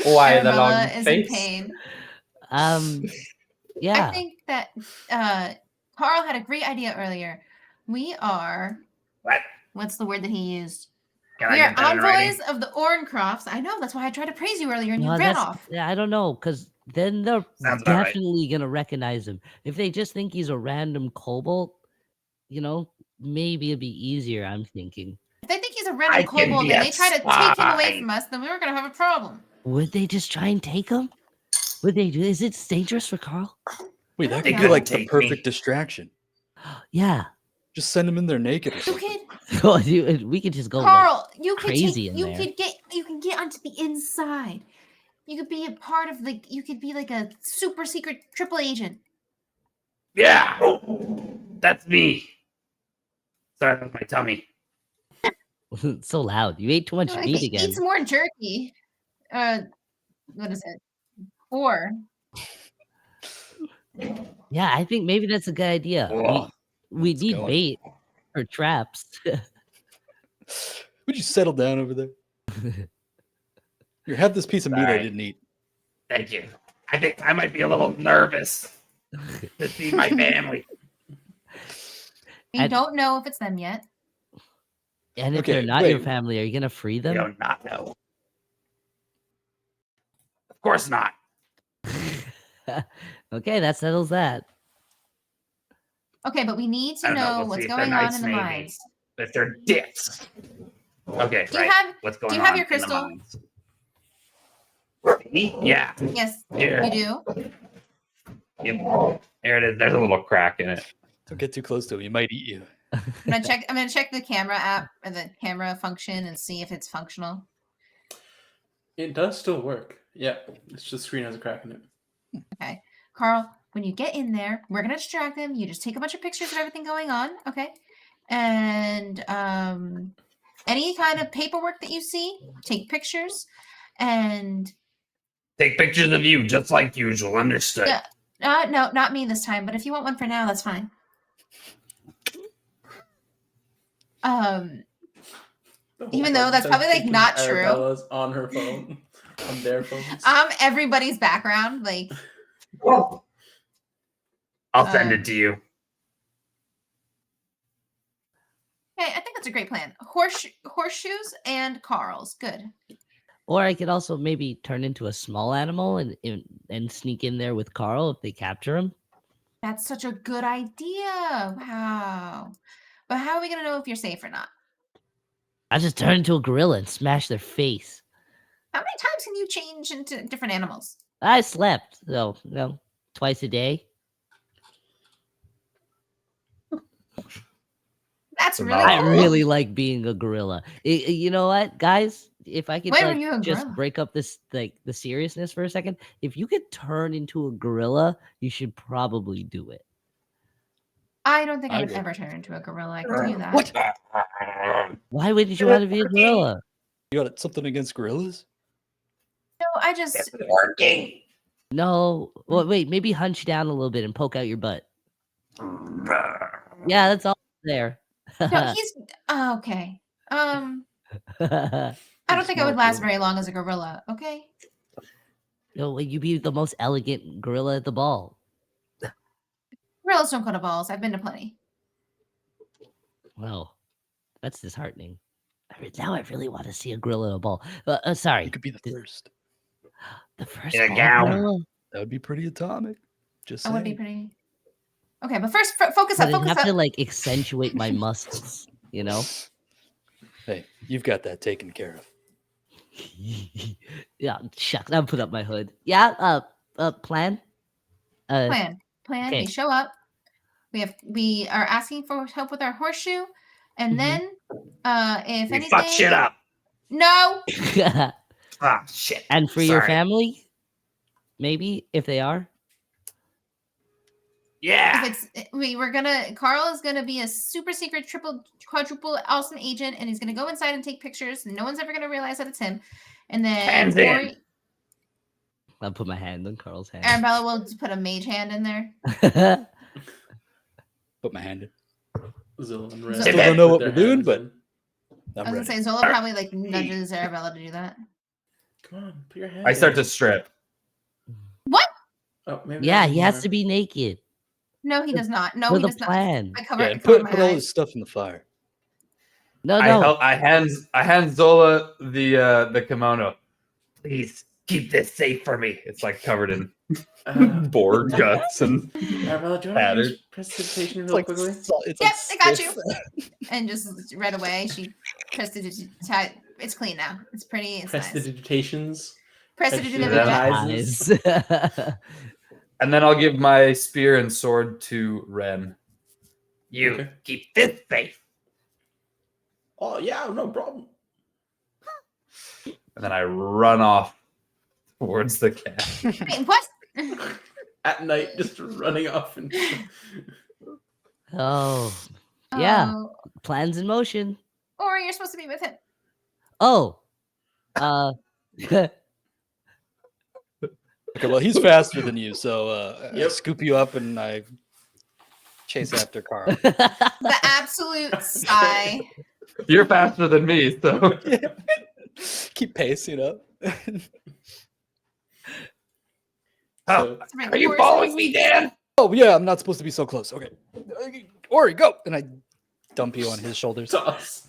Speaker 7: Why the long
Speaker 3: Arabella is in
Speaker 7: face?
Speaker 3: pain.
Speaker 2: Yeah.
Speaker 3: I think that Karl had a great idea earlier. We are
Speaker 7: What?
Speaker 3: What's the word that he used?
Speaker 7: Can
Speaker 3: We
Speaker 7: I
Speaker 3: are
Speaker 7: get that in writing?
Speaker 3: envoys of the Ohrencrofts. I know, that's why I tried to praise you earlier and you
Speaker 2: No,
Speaker 3: ran
Speaker 2: that's-
Speaker 3: off.
Speaker 2: Yeah, I don't know, because then they're
Speaker 7: Sounds about right.
Speaker 2: definitely gonna recognize him. If they just think he's a random kobold, maybe it'd be easier. I'm thinking.
Speaker 3: If they think he's a
Speaker 7: I
Speaker 3: random
Speaker 7: can
Speaker 3: kobold
Speaker 7: be
Speaker 3: and
Speaker 7: a
Speaker 3: they try to take him away
Speaker 7: spy.
Speaker 3: from us, then we were gonna have a problem.
Speaker 2: Would they just try and take him? Would they do? Is it dangerous for Karl?
Speaker 6: Wait, that
Speaker 3: They
Speaker 6: could be
Speaker 3: couldn't
Speaker 6: like the
Speaker 7: take me.
Speaker 6: perfect distraction.
Speaker 2: Yeah.
Speaker 6: Just send them in there naked or
Speaker 3: You
Speaker 6: something.
Speaker 3: could,
Speaker 2: We could just go.
Speaker 3: Karl, you could
Speaker 2: crazy
Speaker 3: take,
Speaker 2: in
Speaker 3: you
Speaker 2: there.
Speaker 3: could get onto the inside. You could be a part of you could be like a super secret triple agent.
Speaker 7: Yeah, that's me. Sorry, that was my tummy.
Speaker 2: So loud. You ate too much
Speaker 3: Like,
Speaker 2: meat
Speaker 3: eat
Speaker 2: again.
Speaker 3: some more jerky. what is it? 4.
Speaker 2: Yeah, I think maybe that's a good idea.
Speaker 5: Ugh.
Speaker 2: We
Speaker 6: It's
Speaker 2: need
Speaker 6: going.
Speaker 2: bait or traps.
Speaker 6: Would you settle down over there? Here, have this piece of meat I
Speaker 5: Sorry.
Speaker 6: didn't eat.
Speaker 5: Thank you. I think I might be a little nervous to see my family.
Speaker 3: You
Speaker 2: And-
Speaker 3: don't know if it's them yet.
Speaker 2: And if
Speaker 6: Okay,
Speaker 2: they're not your
Speaker 6: wait.
Speaker 2: family, are you gonna free
Speaker 5: I
Speaker 2: them?
Speaker 5: do not know. Of course not.
Speaker 2: Okay, that settles that.
Speaker 3: Okay, but we need
Speaker 5: I
Speaker 3: to
Speaker 5: don't know.
Speaker 3: know
Speaker 5: We'll
Speaker 3: what's
Speaker 5: see if they're
Speaker 3: going on
Speaker 5: nice,
Speaker 3: in the
Speaker 5: maybe.
Speaker 3: mines.
Speaker 5: If they're dicks. Okay,
Speaker 3: Do you
Speaker 5: right.
Speaker 3: have
Speaker 5: What's going
Speaker 3: you have
Speaker 5: on
Speaker 3: your
Speaker 5: in the
Speaker 3: crystal?
Speaker 5: mines? Me? Yeah.
Speaker 3: Yes,
Speaker 5: Here.
Speaker 3: you do.
Speaker 5: Yep. There it is. There's a little crack in it.
Speaker 6: Don't get too close to him. He might eat you.
Speaker 3: I'm gonna check the camera app or the camera function and see if it's functional.
Speaker 1: It does still work. Yeah, it's just the screen has a crack in it.
Speaker 3: Okay, Karl, when you get in there, we're gonna distract them. You just take a bunch of pictures of everything going on, okay? And any kind of paperwork that you see, take pictures. And
Speaker 5: Take pictures of you, just like usual. Understood.
Speaker 3: yeah. No, not me this time. But if you want one for now, that's fine. Even though that's probably like not true.
Speaker 1: Arabella's on her phone, on their phones.
Speaker 3: Everybody's background, like.
Speaker 5: I'll send it to you.
Speaker 3: Hey, I think that's a great plan. Horseshoes and Karl's. Good.
Speaker 2: Or I could also maybe turn into a small animal and sneak in there with Karl if they capture him.
Speaker 3: That's such a good idea. Wow. But how are we going to know if you're safe or not?
Speaker 2: I just turn into a gorilla and smash their face.
Speaker 3: How many times can you change into different animals?
Speaker 2: I slept, so twice a day.
Speaker 3: That's really
Speaker 2: I
Speaker 3: cool.
Speaker 2: really like being a gorilla. You know what, guys? If I could
Speaker 3: When were
Speaker 2: like,
Speaker 3: you a
Speaker 2: just
Speaker 3: gorilla?
Speaker 2: break up this like the seriousness for a second, if you could turn into a gorilla, you should probably do it.
Speaker 3: I don't think I
Speaker 6: I
Speaker 3: would
Speaker 6: would.
Speaker 3: ever turn into a gorilla. I can tell you that.
Speaker 6: What?
Speaker 2: Why wouldn't you want to be a gorilla?
Speaker 6: You got something against gorillas?
Speaker 3: No, I just.
Speaker 5: It's working.
Speaker 2: No. Well, wait. Maybe hunch down a little bit and poke out your butt. Yeah, that's all there.
Speaker 3: No, he's. Okay. I don't think I would last very long as a gorilla. Okay.
Speaker 2: No, you'd be the most elegant gorilla at the ball.
Speaker 3: Gorillas don't go to balls. I've been to plenty.
Speaker 2: Well, that's disheartening. Now I really want to see a gorilla at a ball. Sorry.
Speaker 6: You could be the first.
Speaker 2: The first
Speaker 5: In a
Speaker 2: ball
Speaker 5: gown.
Speaker 2: gorilla?
Speaker 6: That would be pretty atomic. Just
Speaker 3: That
Speaker 6: saying.
Speaker 3: would be pretty. Okay, but first, focus
Speaker 2: But
Speaker 3: up.
Speaker 2: I
Speaker 3: Focus
Speaker 2: have
Speaker 3: up.
Speaker 2: to like accentuate my muscles, you know?
Speaker 6: Hey, you've got that taken care of.
Speaker 2: Yeah, shucks. I'll put up my hood. Yeah, plan?
Speaker 3: Plan.
Speaker 2: okay.
Speaker 3: You show up. We are asking for help with our horseshoe, and
Speaker 2: Mhm.
Speaker 3: then if
Speaker 5: We
Speaker 3: anything.
Speaker 5: fuck shit up.
Speaker 3: No.
Speaker 5: Ah, shit.
Speaker 2: And for your
Speaker 5: Sorry.
Speaker 2: family? Maybe, if they are?
Speaker 5: Yeah.
Speaker 3: If it's Karl is gonna be a super secret triple quadruple awesome agent, and he's gonna go inside and take pictures, and no one's ever gonna realize that it's him. And then
Speaker 5: Hands in.
Speaker 2: I'll put my hand on Karl's hand.
Speaker 3: Arabella will just put a mage hand in there.
Speaker 6: Put my hand in.
Speaker 1: Zola and
Speaker 3: Still
Speaker 1: Ren
Speaker 5: don't
Speaker 1: put
Speaker 6: know what
Speaker 1: their
Speaker 6: we're doing,
Speaker 1: hands
Speaker 6: but-
Speaker 1: in.
Speaker 3: I
Speaker 6: I'm
Speaker 3: was
Speaker 6: ready.
Speaker 3: gonna say Zola probably like nudges Arabella to do that.
Speaker 1: Come on, put your hand.
Speaker 7: I start
Speaker 1: in.
Speaker 7: to strip.
Speaker 3: What?
Speaker 1: Oh, maybe
Speaker 2: Yeah,
Speaker 1: not
Speaker 2: he has
Speaker 1: anymore.
Speaker 2: to be naked.
Speaker 3: No, he does not. No,
Speaker 2: For
Speaker 3: he
Speaker 2: the
Speaker 3: does
Speaker 2: plan.
Speaker 3: not. I cover,
Speaker 6: Yeah,
Speaker 3: I
Speaker 6: and
Speaker 3: cover
Speaker 6: put
Speaker 3: my
Speaker 6: all
Speaker 3: eyes.
Speaker 6: this stuff in the fire.
Speaker 2: No,
Speaker 7: I
Speaker 2: no.
Speaker 7: help. I hand Zola the kimono.
Speaker 5: Please keep this safe for me.
Speaker 7: It's like covered in
Speaker 1: Uh,
Speaker 7: boar guts and
Speaker 1: Arabella, do you want to
Speaker 7: Tattered.
Speaker 1: use precipitation
Speaker 6: It's
Speaker 1: real
Speaker 6: like,
Speaker 1: quickly?
Speaker 6: it's
Speaker 3: Yep,
Speaker 6: like
Speaker 3: I got
Speaker 6: stiff.
Speaker 3: And just right away, she pressed it. It's clean now. It's pretty. It's nice.
Speaker 1: Prestidigitations.
Speaker 3: Prestidigitation.
Speaker 2: Eyes.
Speaker 7: and then I'll give my spear and sword to Ren.
Speaker 5: You
Speaker 1: Okay.
Speaker 5: keep this safe.
Speaker 1: Oh yeah, no problem.
Speaker 7: And then I run off towards the cat.
Speaker 3: Wait, what?
Speaker 1: At night, just running off and
Speaker 2: Oh, yeah.
Speaker 3: Oh,
Speaker 2: Plans in motion.
Speaker 3: or you're supposed to be with him.
Speaker 2: Oh,
Speaker 6: Okay, well, he's faster than you, so I
Speaker 1: Yep.
Speaker 6: scoop you up and I chase after Karl.
Speaker 3: The absolute sigh.
Speaker 9: You're faster than me, so
Speaker 6: Keep pace, you know.
Speaker 5: Oh,
Speaker 1: So,
Speaker 3: Bring
Speaker 5: are you
Speaker 3: horses.
Speaker 5: following me, Dan?
Speaker 6: Oh yeah, I'm not supposed to be so close. Okay, Ori, go! And I dump you on his shoulders.
Speaker 1: toss.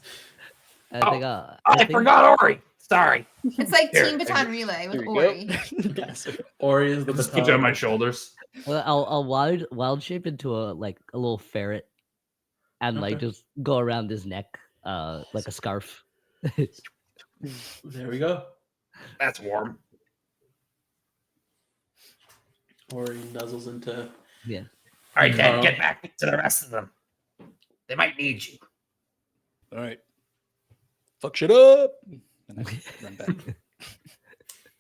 Speaker 2: I think.
Speaker 5: I forgot Ori. Sorry.
Speaker 3: It's like
Speaker 5: Here,
Speaker 3: Team Baton Relay with
Speaker 6: Here you
Speaker 3: Ori.
Speaker 6: go. Bastard.
Speaker 1: Ori is the
Speaker 5: Just put you on
Speaker 1: baton.
Speaker 5: my shoulders.
Speaker 2: Well, I'll wild shape into a little ferret, and like
Speaker 1: Okay.
Speaker 2: just go around his neck, like a scarf.
Speaker 1: There we go.
Speaker 5: That's warm.
Speaker 1: Ori nuzzles into.
Speaker 2: Yeah.
Speaker 5: All right, Dan,
Speaker 1: Karl.
Speaker 5: get back to the rest of them. They might need you.
Speaker 6: All right. Fuck shit up. And I run back.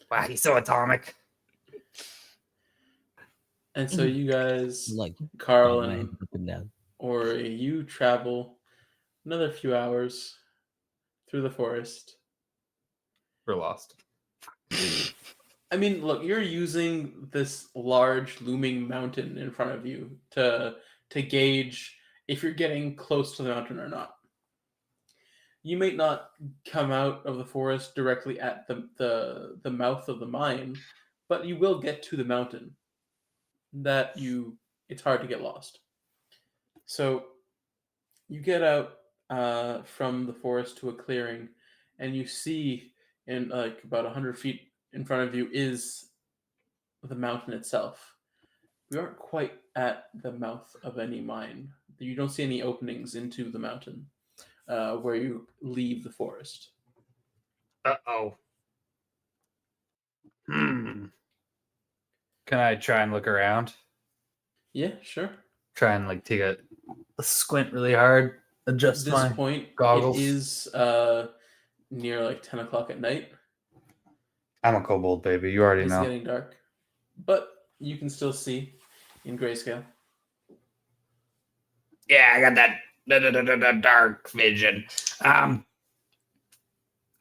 Speaker 5: Wow, he's so atomic.
Speaker 1: And so you guys,
Speaker 2: Like
Speaker 1: Karl
Speaker 2: my
Speaker 1: and
Speaker 2: head up and down.
Speaker 1: Ori, you travel another few hours through the forest.
Speaker 9: we're lost.
Speaker 1: I mean, look, you're using this large looming mountain in front of you to gauge if you're getting close to the mountain or not. You may not come out of the forest directly at the mouth of the mine, but you will get to the mountain. It's hard to get lost. So you get out from the forest to a clearing, and you see in like about 100 feet in front of you is the mountain itself. We aren't quite at the mouth of any mine. You don't see any openings into the mountain where you leave the forest.
Speaker 5: Uh-oh.
Speaker 7: Can I try and look around?
Speaker 1: Yeah, sure.
Speaker 7: Try and like take a squint really hard. Adjust
Speaker 1: At
Speaker 7: my
Speaker 1: this point,
Speaker 7: goggles.
Speaker 1: it is near like 10 o'clock at night.
Speaker 7: I'm a kobold, baby. You already
Speaker 1: It's
Speaker 7: know.
Speaker 1: getting dark, but you can still see in grayscale.
Speaker 5: Yeah, I got that dark vision.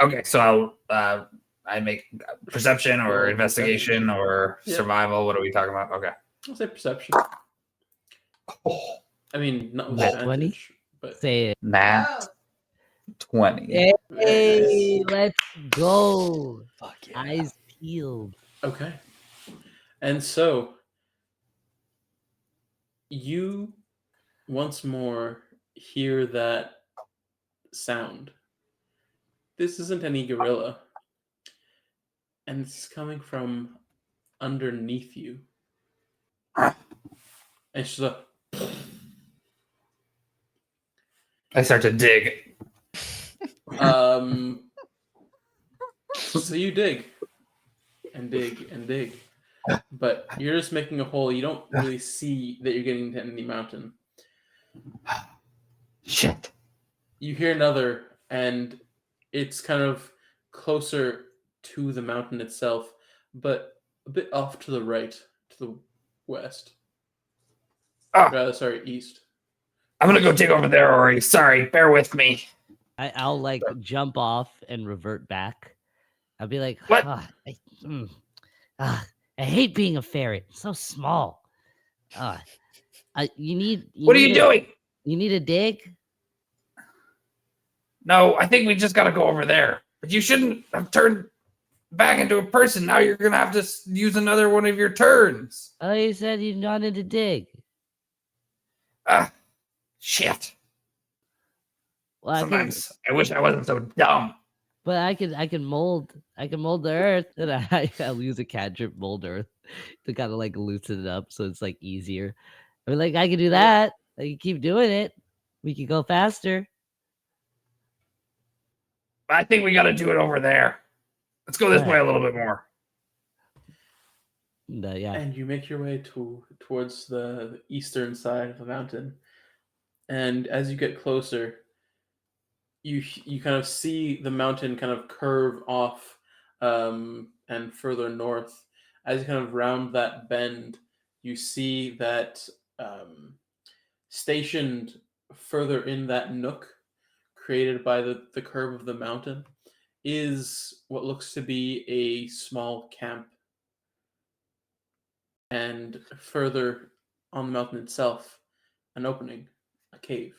Speaker 5: Okay, so I make perception or
Speaker 1: Roll
Speaker 5: investigation
Speaker 1: perception.
Speaker 5: or
Speaker 1: Yeah.
Speaker 5: survival. What are we talking about? Okay.
Speaker 1: I'll say perception.
Speaker 5: Oh,
Speaker 1: I mean, not with
Speaker 7: Nat
Speaker 2: 20?
Speaker 1: advantage, but
Speaker 2: Say it.
Speaker 7: Nat 20.
Speaker 2: Hey,
Speaker 1: very nice.
Speaker 2: let's go.
Speaker 6: Fuck yeah.
Speaker 2: Eyes peeled.
Speaker 1: Okay. And so you once more hear that sound. This isn't any gorilla. And it's coming from underneath you. And it's just
Speaker 5: I start to dig.
Speaker 1: so you dig and dig and dig. But you're just making a hole. You don't really see that you're getting into any mountain.
Speaker 5: Shit.
Speaker 1: You hear another, and it's kind of closer to the mountain itself, but a bit off to the right, to the west.
Speaker 5: Oh,
Speaker 1: Sorry, east.
Speaker 5: I'm gonna go dig over there, Ori. Sorry, bear with me.
Speaker 2: I'll like jump off and revert back. I'll be like,
Speaker 5: What?
Speaker 2: I hate being a ferret. It's so small. You need.
Speaker 5: What are you doing?
Speaker 2: You need a dig.
Speaker 5: No, I think we just gotta go over there. But you shouldn't have turned back into a person. Now you're gonna have to use another one of your turns.
Speaker 2: Oh, you said you wanted to dig.
Speaker 5: Ah, shit.
Speaker 2: Well,
Speaker 5: Sometimes I wish I wasn't so dumb.
Speaker 2: but I can mold the earth, and I'll use a cantrip mold earth to kind of like loosen it up so it's like easier. I mean, like I can do that. I can keep doing it. We can go faster.
Speaker 5: I think we gotta do it over there. Let's go this
Speaker 2: Right.
Speaker 5: way a little bit more.
Speaker 2: Yeah.
Speaker 1: And you make your way towards the eastern side of the mountain. And as you get closer, you kind of see the mountain kind of curve off and further north. As you kind of round that bend, you see that stationed further in that nook created by the curve of the mountain is what looks to be a small camp. and further on the mountain itself, an opening, a cave.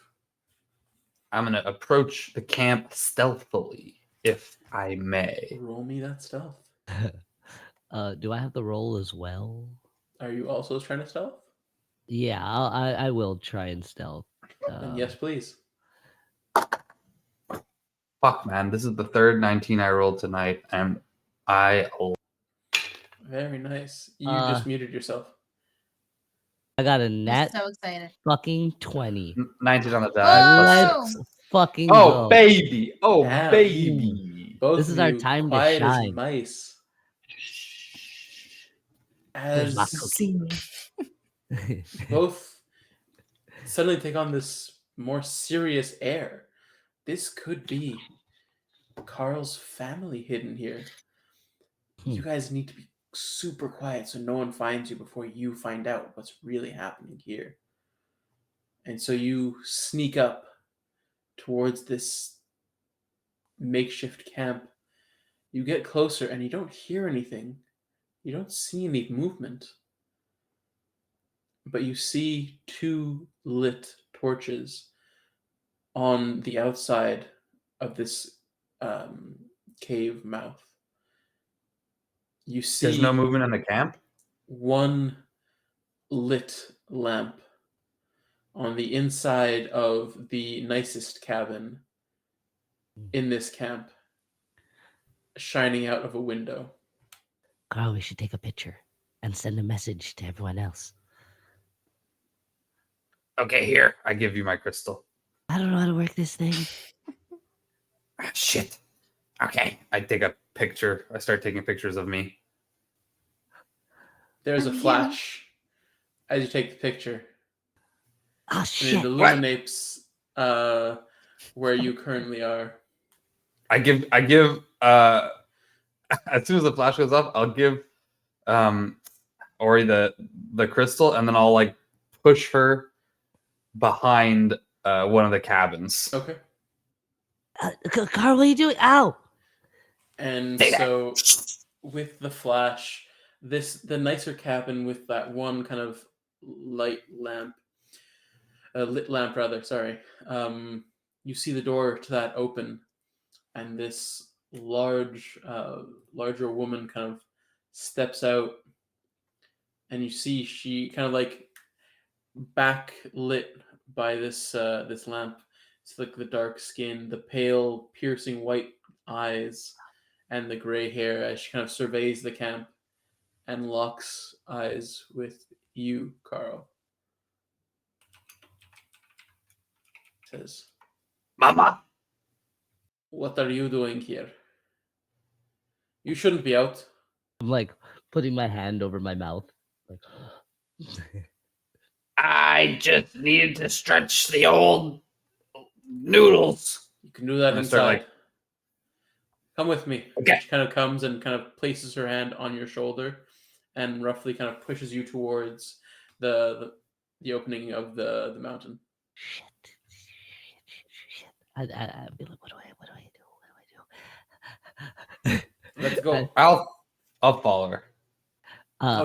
Speaker 7: I'm gonna approach the camp stealthily, if I may.
Speaker 1: Roll me that stealth.
Speaker 2: Do I have the roll as well?
Speaker 1: Are you also trying to stealth?
Speaker 2: Yeah, I will try and stealth.
Speaker 1: Then yes, please.
Speaker 7: Fuck, man, this is the third 19 I rolled tonight, and I
Speaker 1: Very nice. You
Speaker 2: Uh,
Speaker 1: just muted yourself.
Speaker 2: I got a
Speaker 3: I'm
Speaker 2: nat
Speaker 3: so excited.
Speaker 2: fucking 20.
Speaker 7: 19 on the die. Plus
Speaker 2: Let's
Speaker 7: 6.
Speaker 2: fucking
Speaker 7: Oh
Speaker 2: go.
Speaker 7: baby! Oh
Speaker 1: Damn.
Speaker 7: baby!
Speaker 1: Both
Speaker 2: This
Speaker 1: of
Speaker 2: is our
Speaker 1: you
Speaker 2: time to
Speaker 1: quiet as
Speaker 2: shine.
Speaker 1: mice.
Speaker 2: Where's my
Speaker 1: As
Speaker 2: cookie?
Speaker 1: both suddenly take on this more serious air. This could be Karl's family hidden here. You guys need to be super quiet so no one finds you before you find out what's really happening here. And so you sneak up towards this makeshift camp. You get closer and you don't hear anything. You don't see any movement. But you see two lit torches on the outside of this cave mouth. You see
Speaker 7: There's no movement in the camp?
Speaker 1: one lit lamp on the inside of the nicest cabin in this camp, shining out of a window.
Speaker 2: Karl, we should take a picture and send a message to everyone else.
Speaker 7: Okay, here. I give you my crystal.
Speaker 2: I don't know how to work this thing.
Speaker 7: Ah, shit. Okay. I take a picture. I start taking pictures of me.
Speaker 1: There's a
Speaker 3: Oh, yeah.
Speaker 1: flash as you take the picture,
Speaker 2: Oh,
Speaker 1: and
Speaker 2: shit.
Speaker 1: it illuminates where you currently are.
Speaker 7: I give as soon as the flash goes off, I'll give Ori the crystal, and then I'll like push her behind one of the cabins.
Speaker 1: Okay.
Speaker 2: Karl, what are you doing? Ow!
Speaker 1: And
Speaker 7: Take that.
Speaker 1: so with the flash, the nicer cabin with that one kind of lit lamp rather, sorry. You see the door to that open, and this larger woman kind of steps out, and you see she kind of like backlit by this lamp. It's like the dark skin, the pale, piercing white eyes, and the gray hair as she kind of surveys the camp and locks eyes with you, Karl. Says,
Speaker 7: Mama.
Speaker 1: "What are you doing here? You shouldn't be out."
Speaker 2: I'm like putting my hand over my mouth. Like,
Speaker 7: I just needed to stretch the old noodles.
Speaker 1: You can do that
Speaker 7: And I
Speaker 1: inside.
Speaker 7: start, like-
Speaker 1: Come with me.
Speaker 7: Okay.
Speaker 1: She kind of comes and kind of places her hand on your shoulder and roughly kind of pushes you towards the opening of the mountain.
Speaker 2: shit. I'd be like, what do I do?
Speaker 1: Let's go.
Speaker 7: I'll follow her.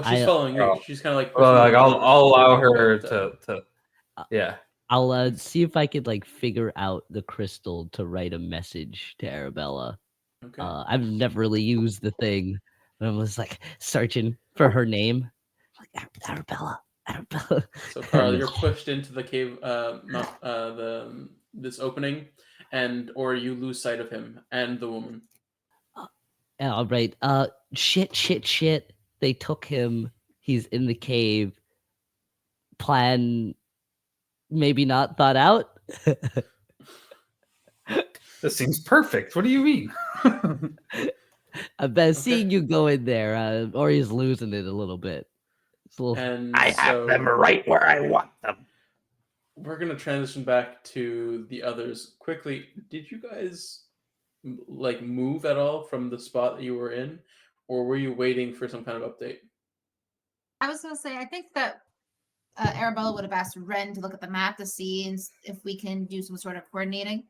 Speaker 1: She's following you.
Speaker 7: oh.
Speaker 1: She's kind of like
Speaker 7: Well,
Speaker 1: pushing
Speaker 7: like
Speaker 1: you
Speaker 7: I'll
Speaker 1: forward.
Speaker 7: allow her
Speaker 1: But,
Speaker 7: to yeah.
Speaker 2: I'll see if I could like figure out the crystal to write a message to Arabella.
Speaker 1: Okay.
Speaker 2: I've never really used the thing, but I was like searching for her name. Like Arabella.
Speaker 1: So Karl, you're pushed into the cave, this opening, or you lose sight of him and the woman.
Speaker 2: All right. Shit. They took him. He's in the cave. Plan maybe not thought out.
Speaker 7: This seems perfect. What do you mean?
Speaker 2: I've been seeing you go in there. Ori's losing it a little bit. It's a little...
Speaker 1: And
Speaker 7: I have them right where I want them.
Speaker 1: We're gonna transition back to the others quickly. Did you guys like move at all from the spot that you were in, or were you waiting for some kind of update?
Speaker 3: I was going to say, I think that Arabella would have asked Ren to look at the map to see if we can do some sort of coordinating.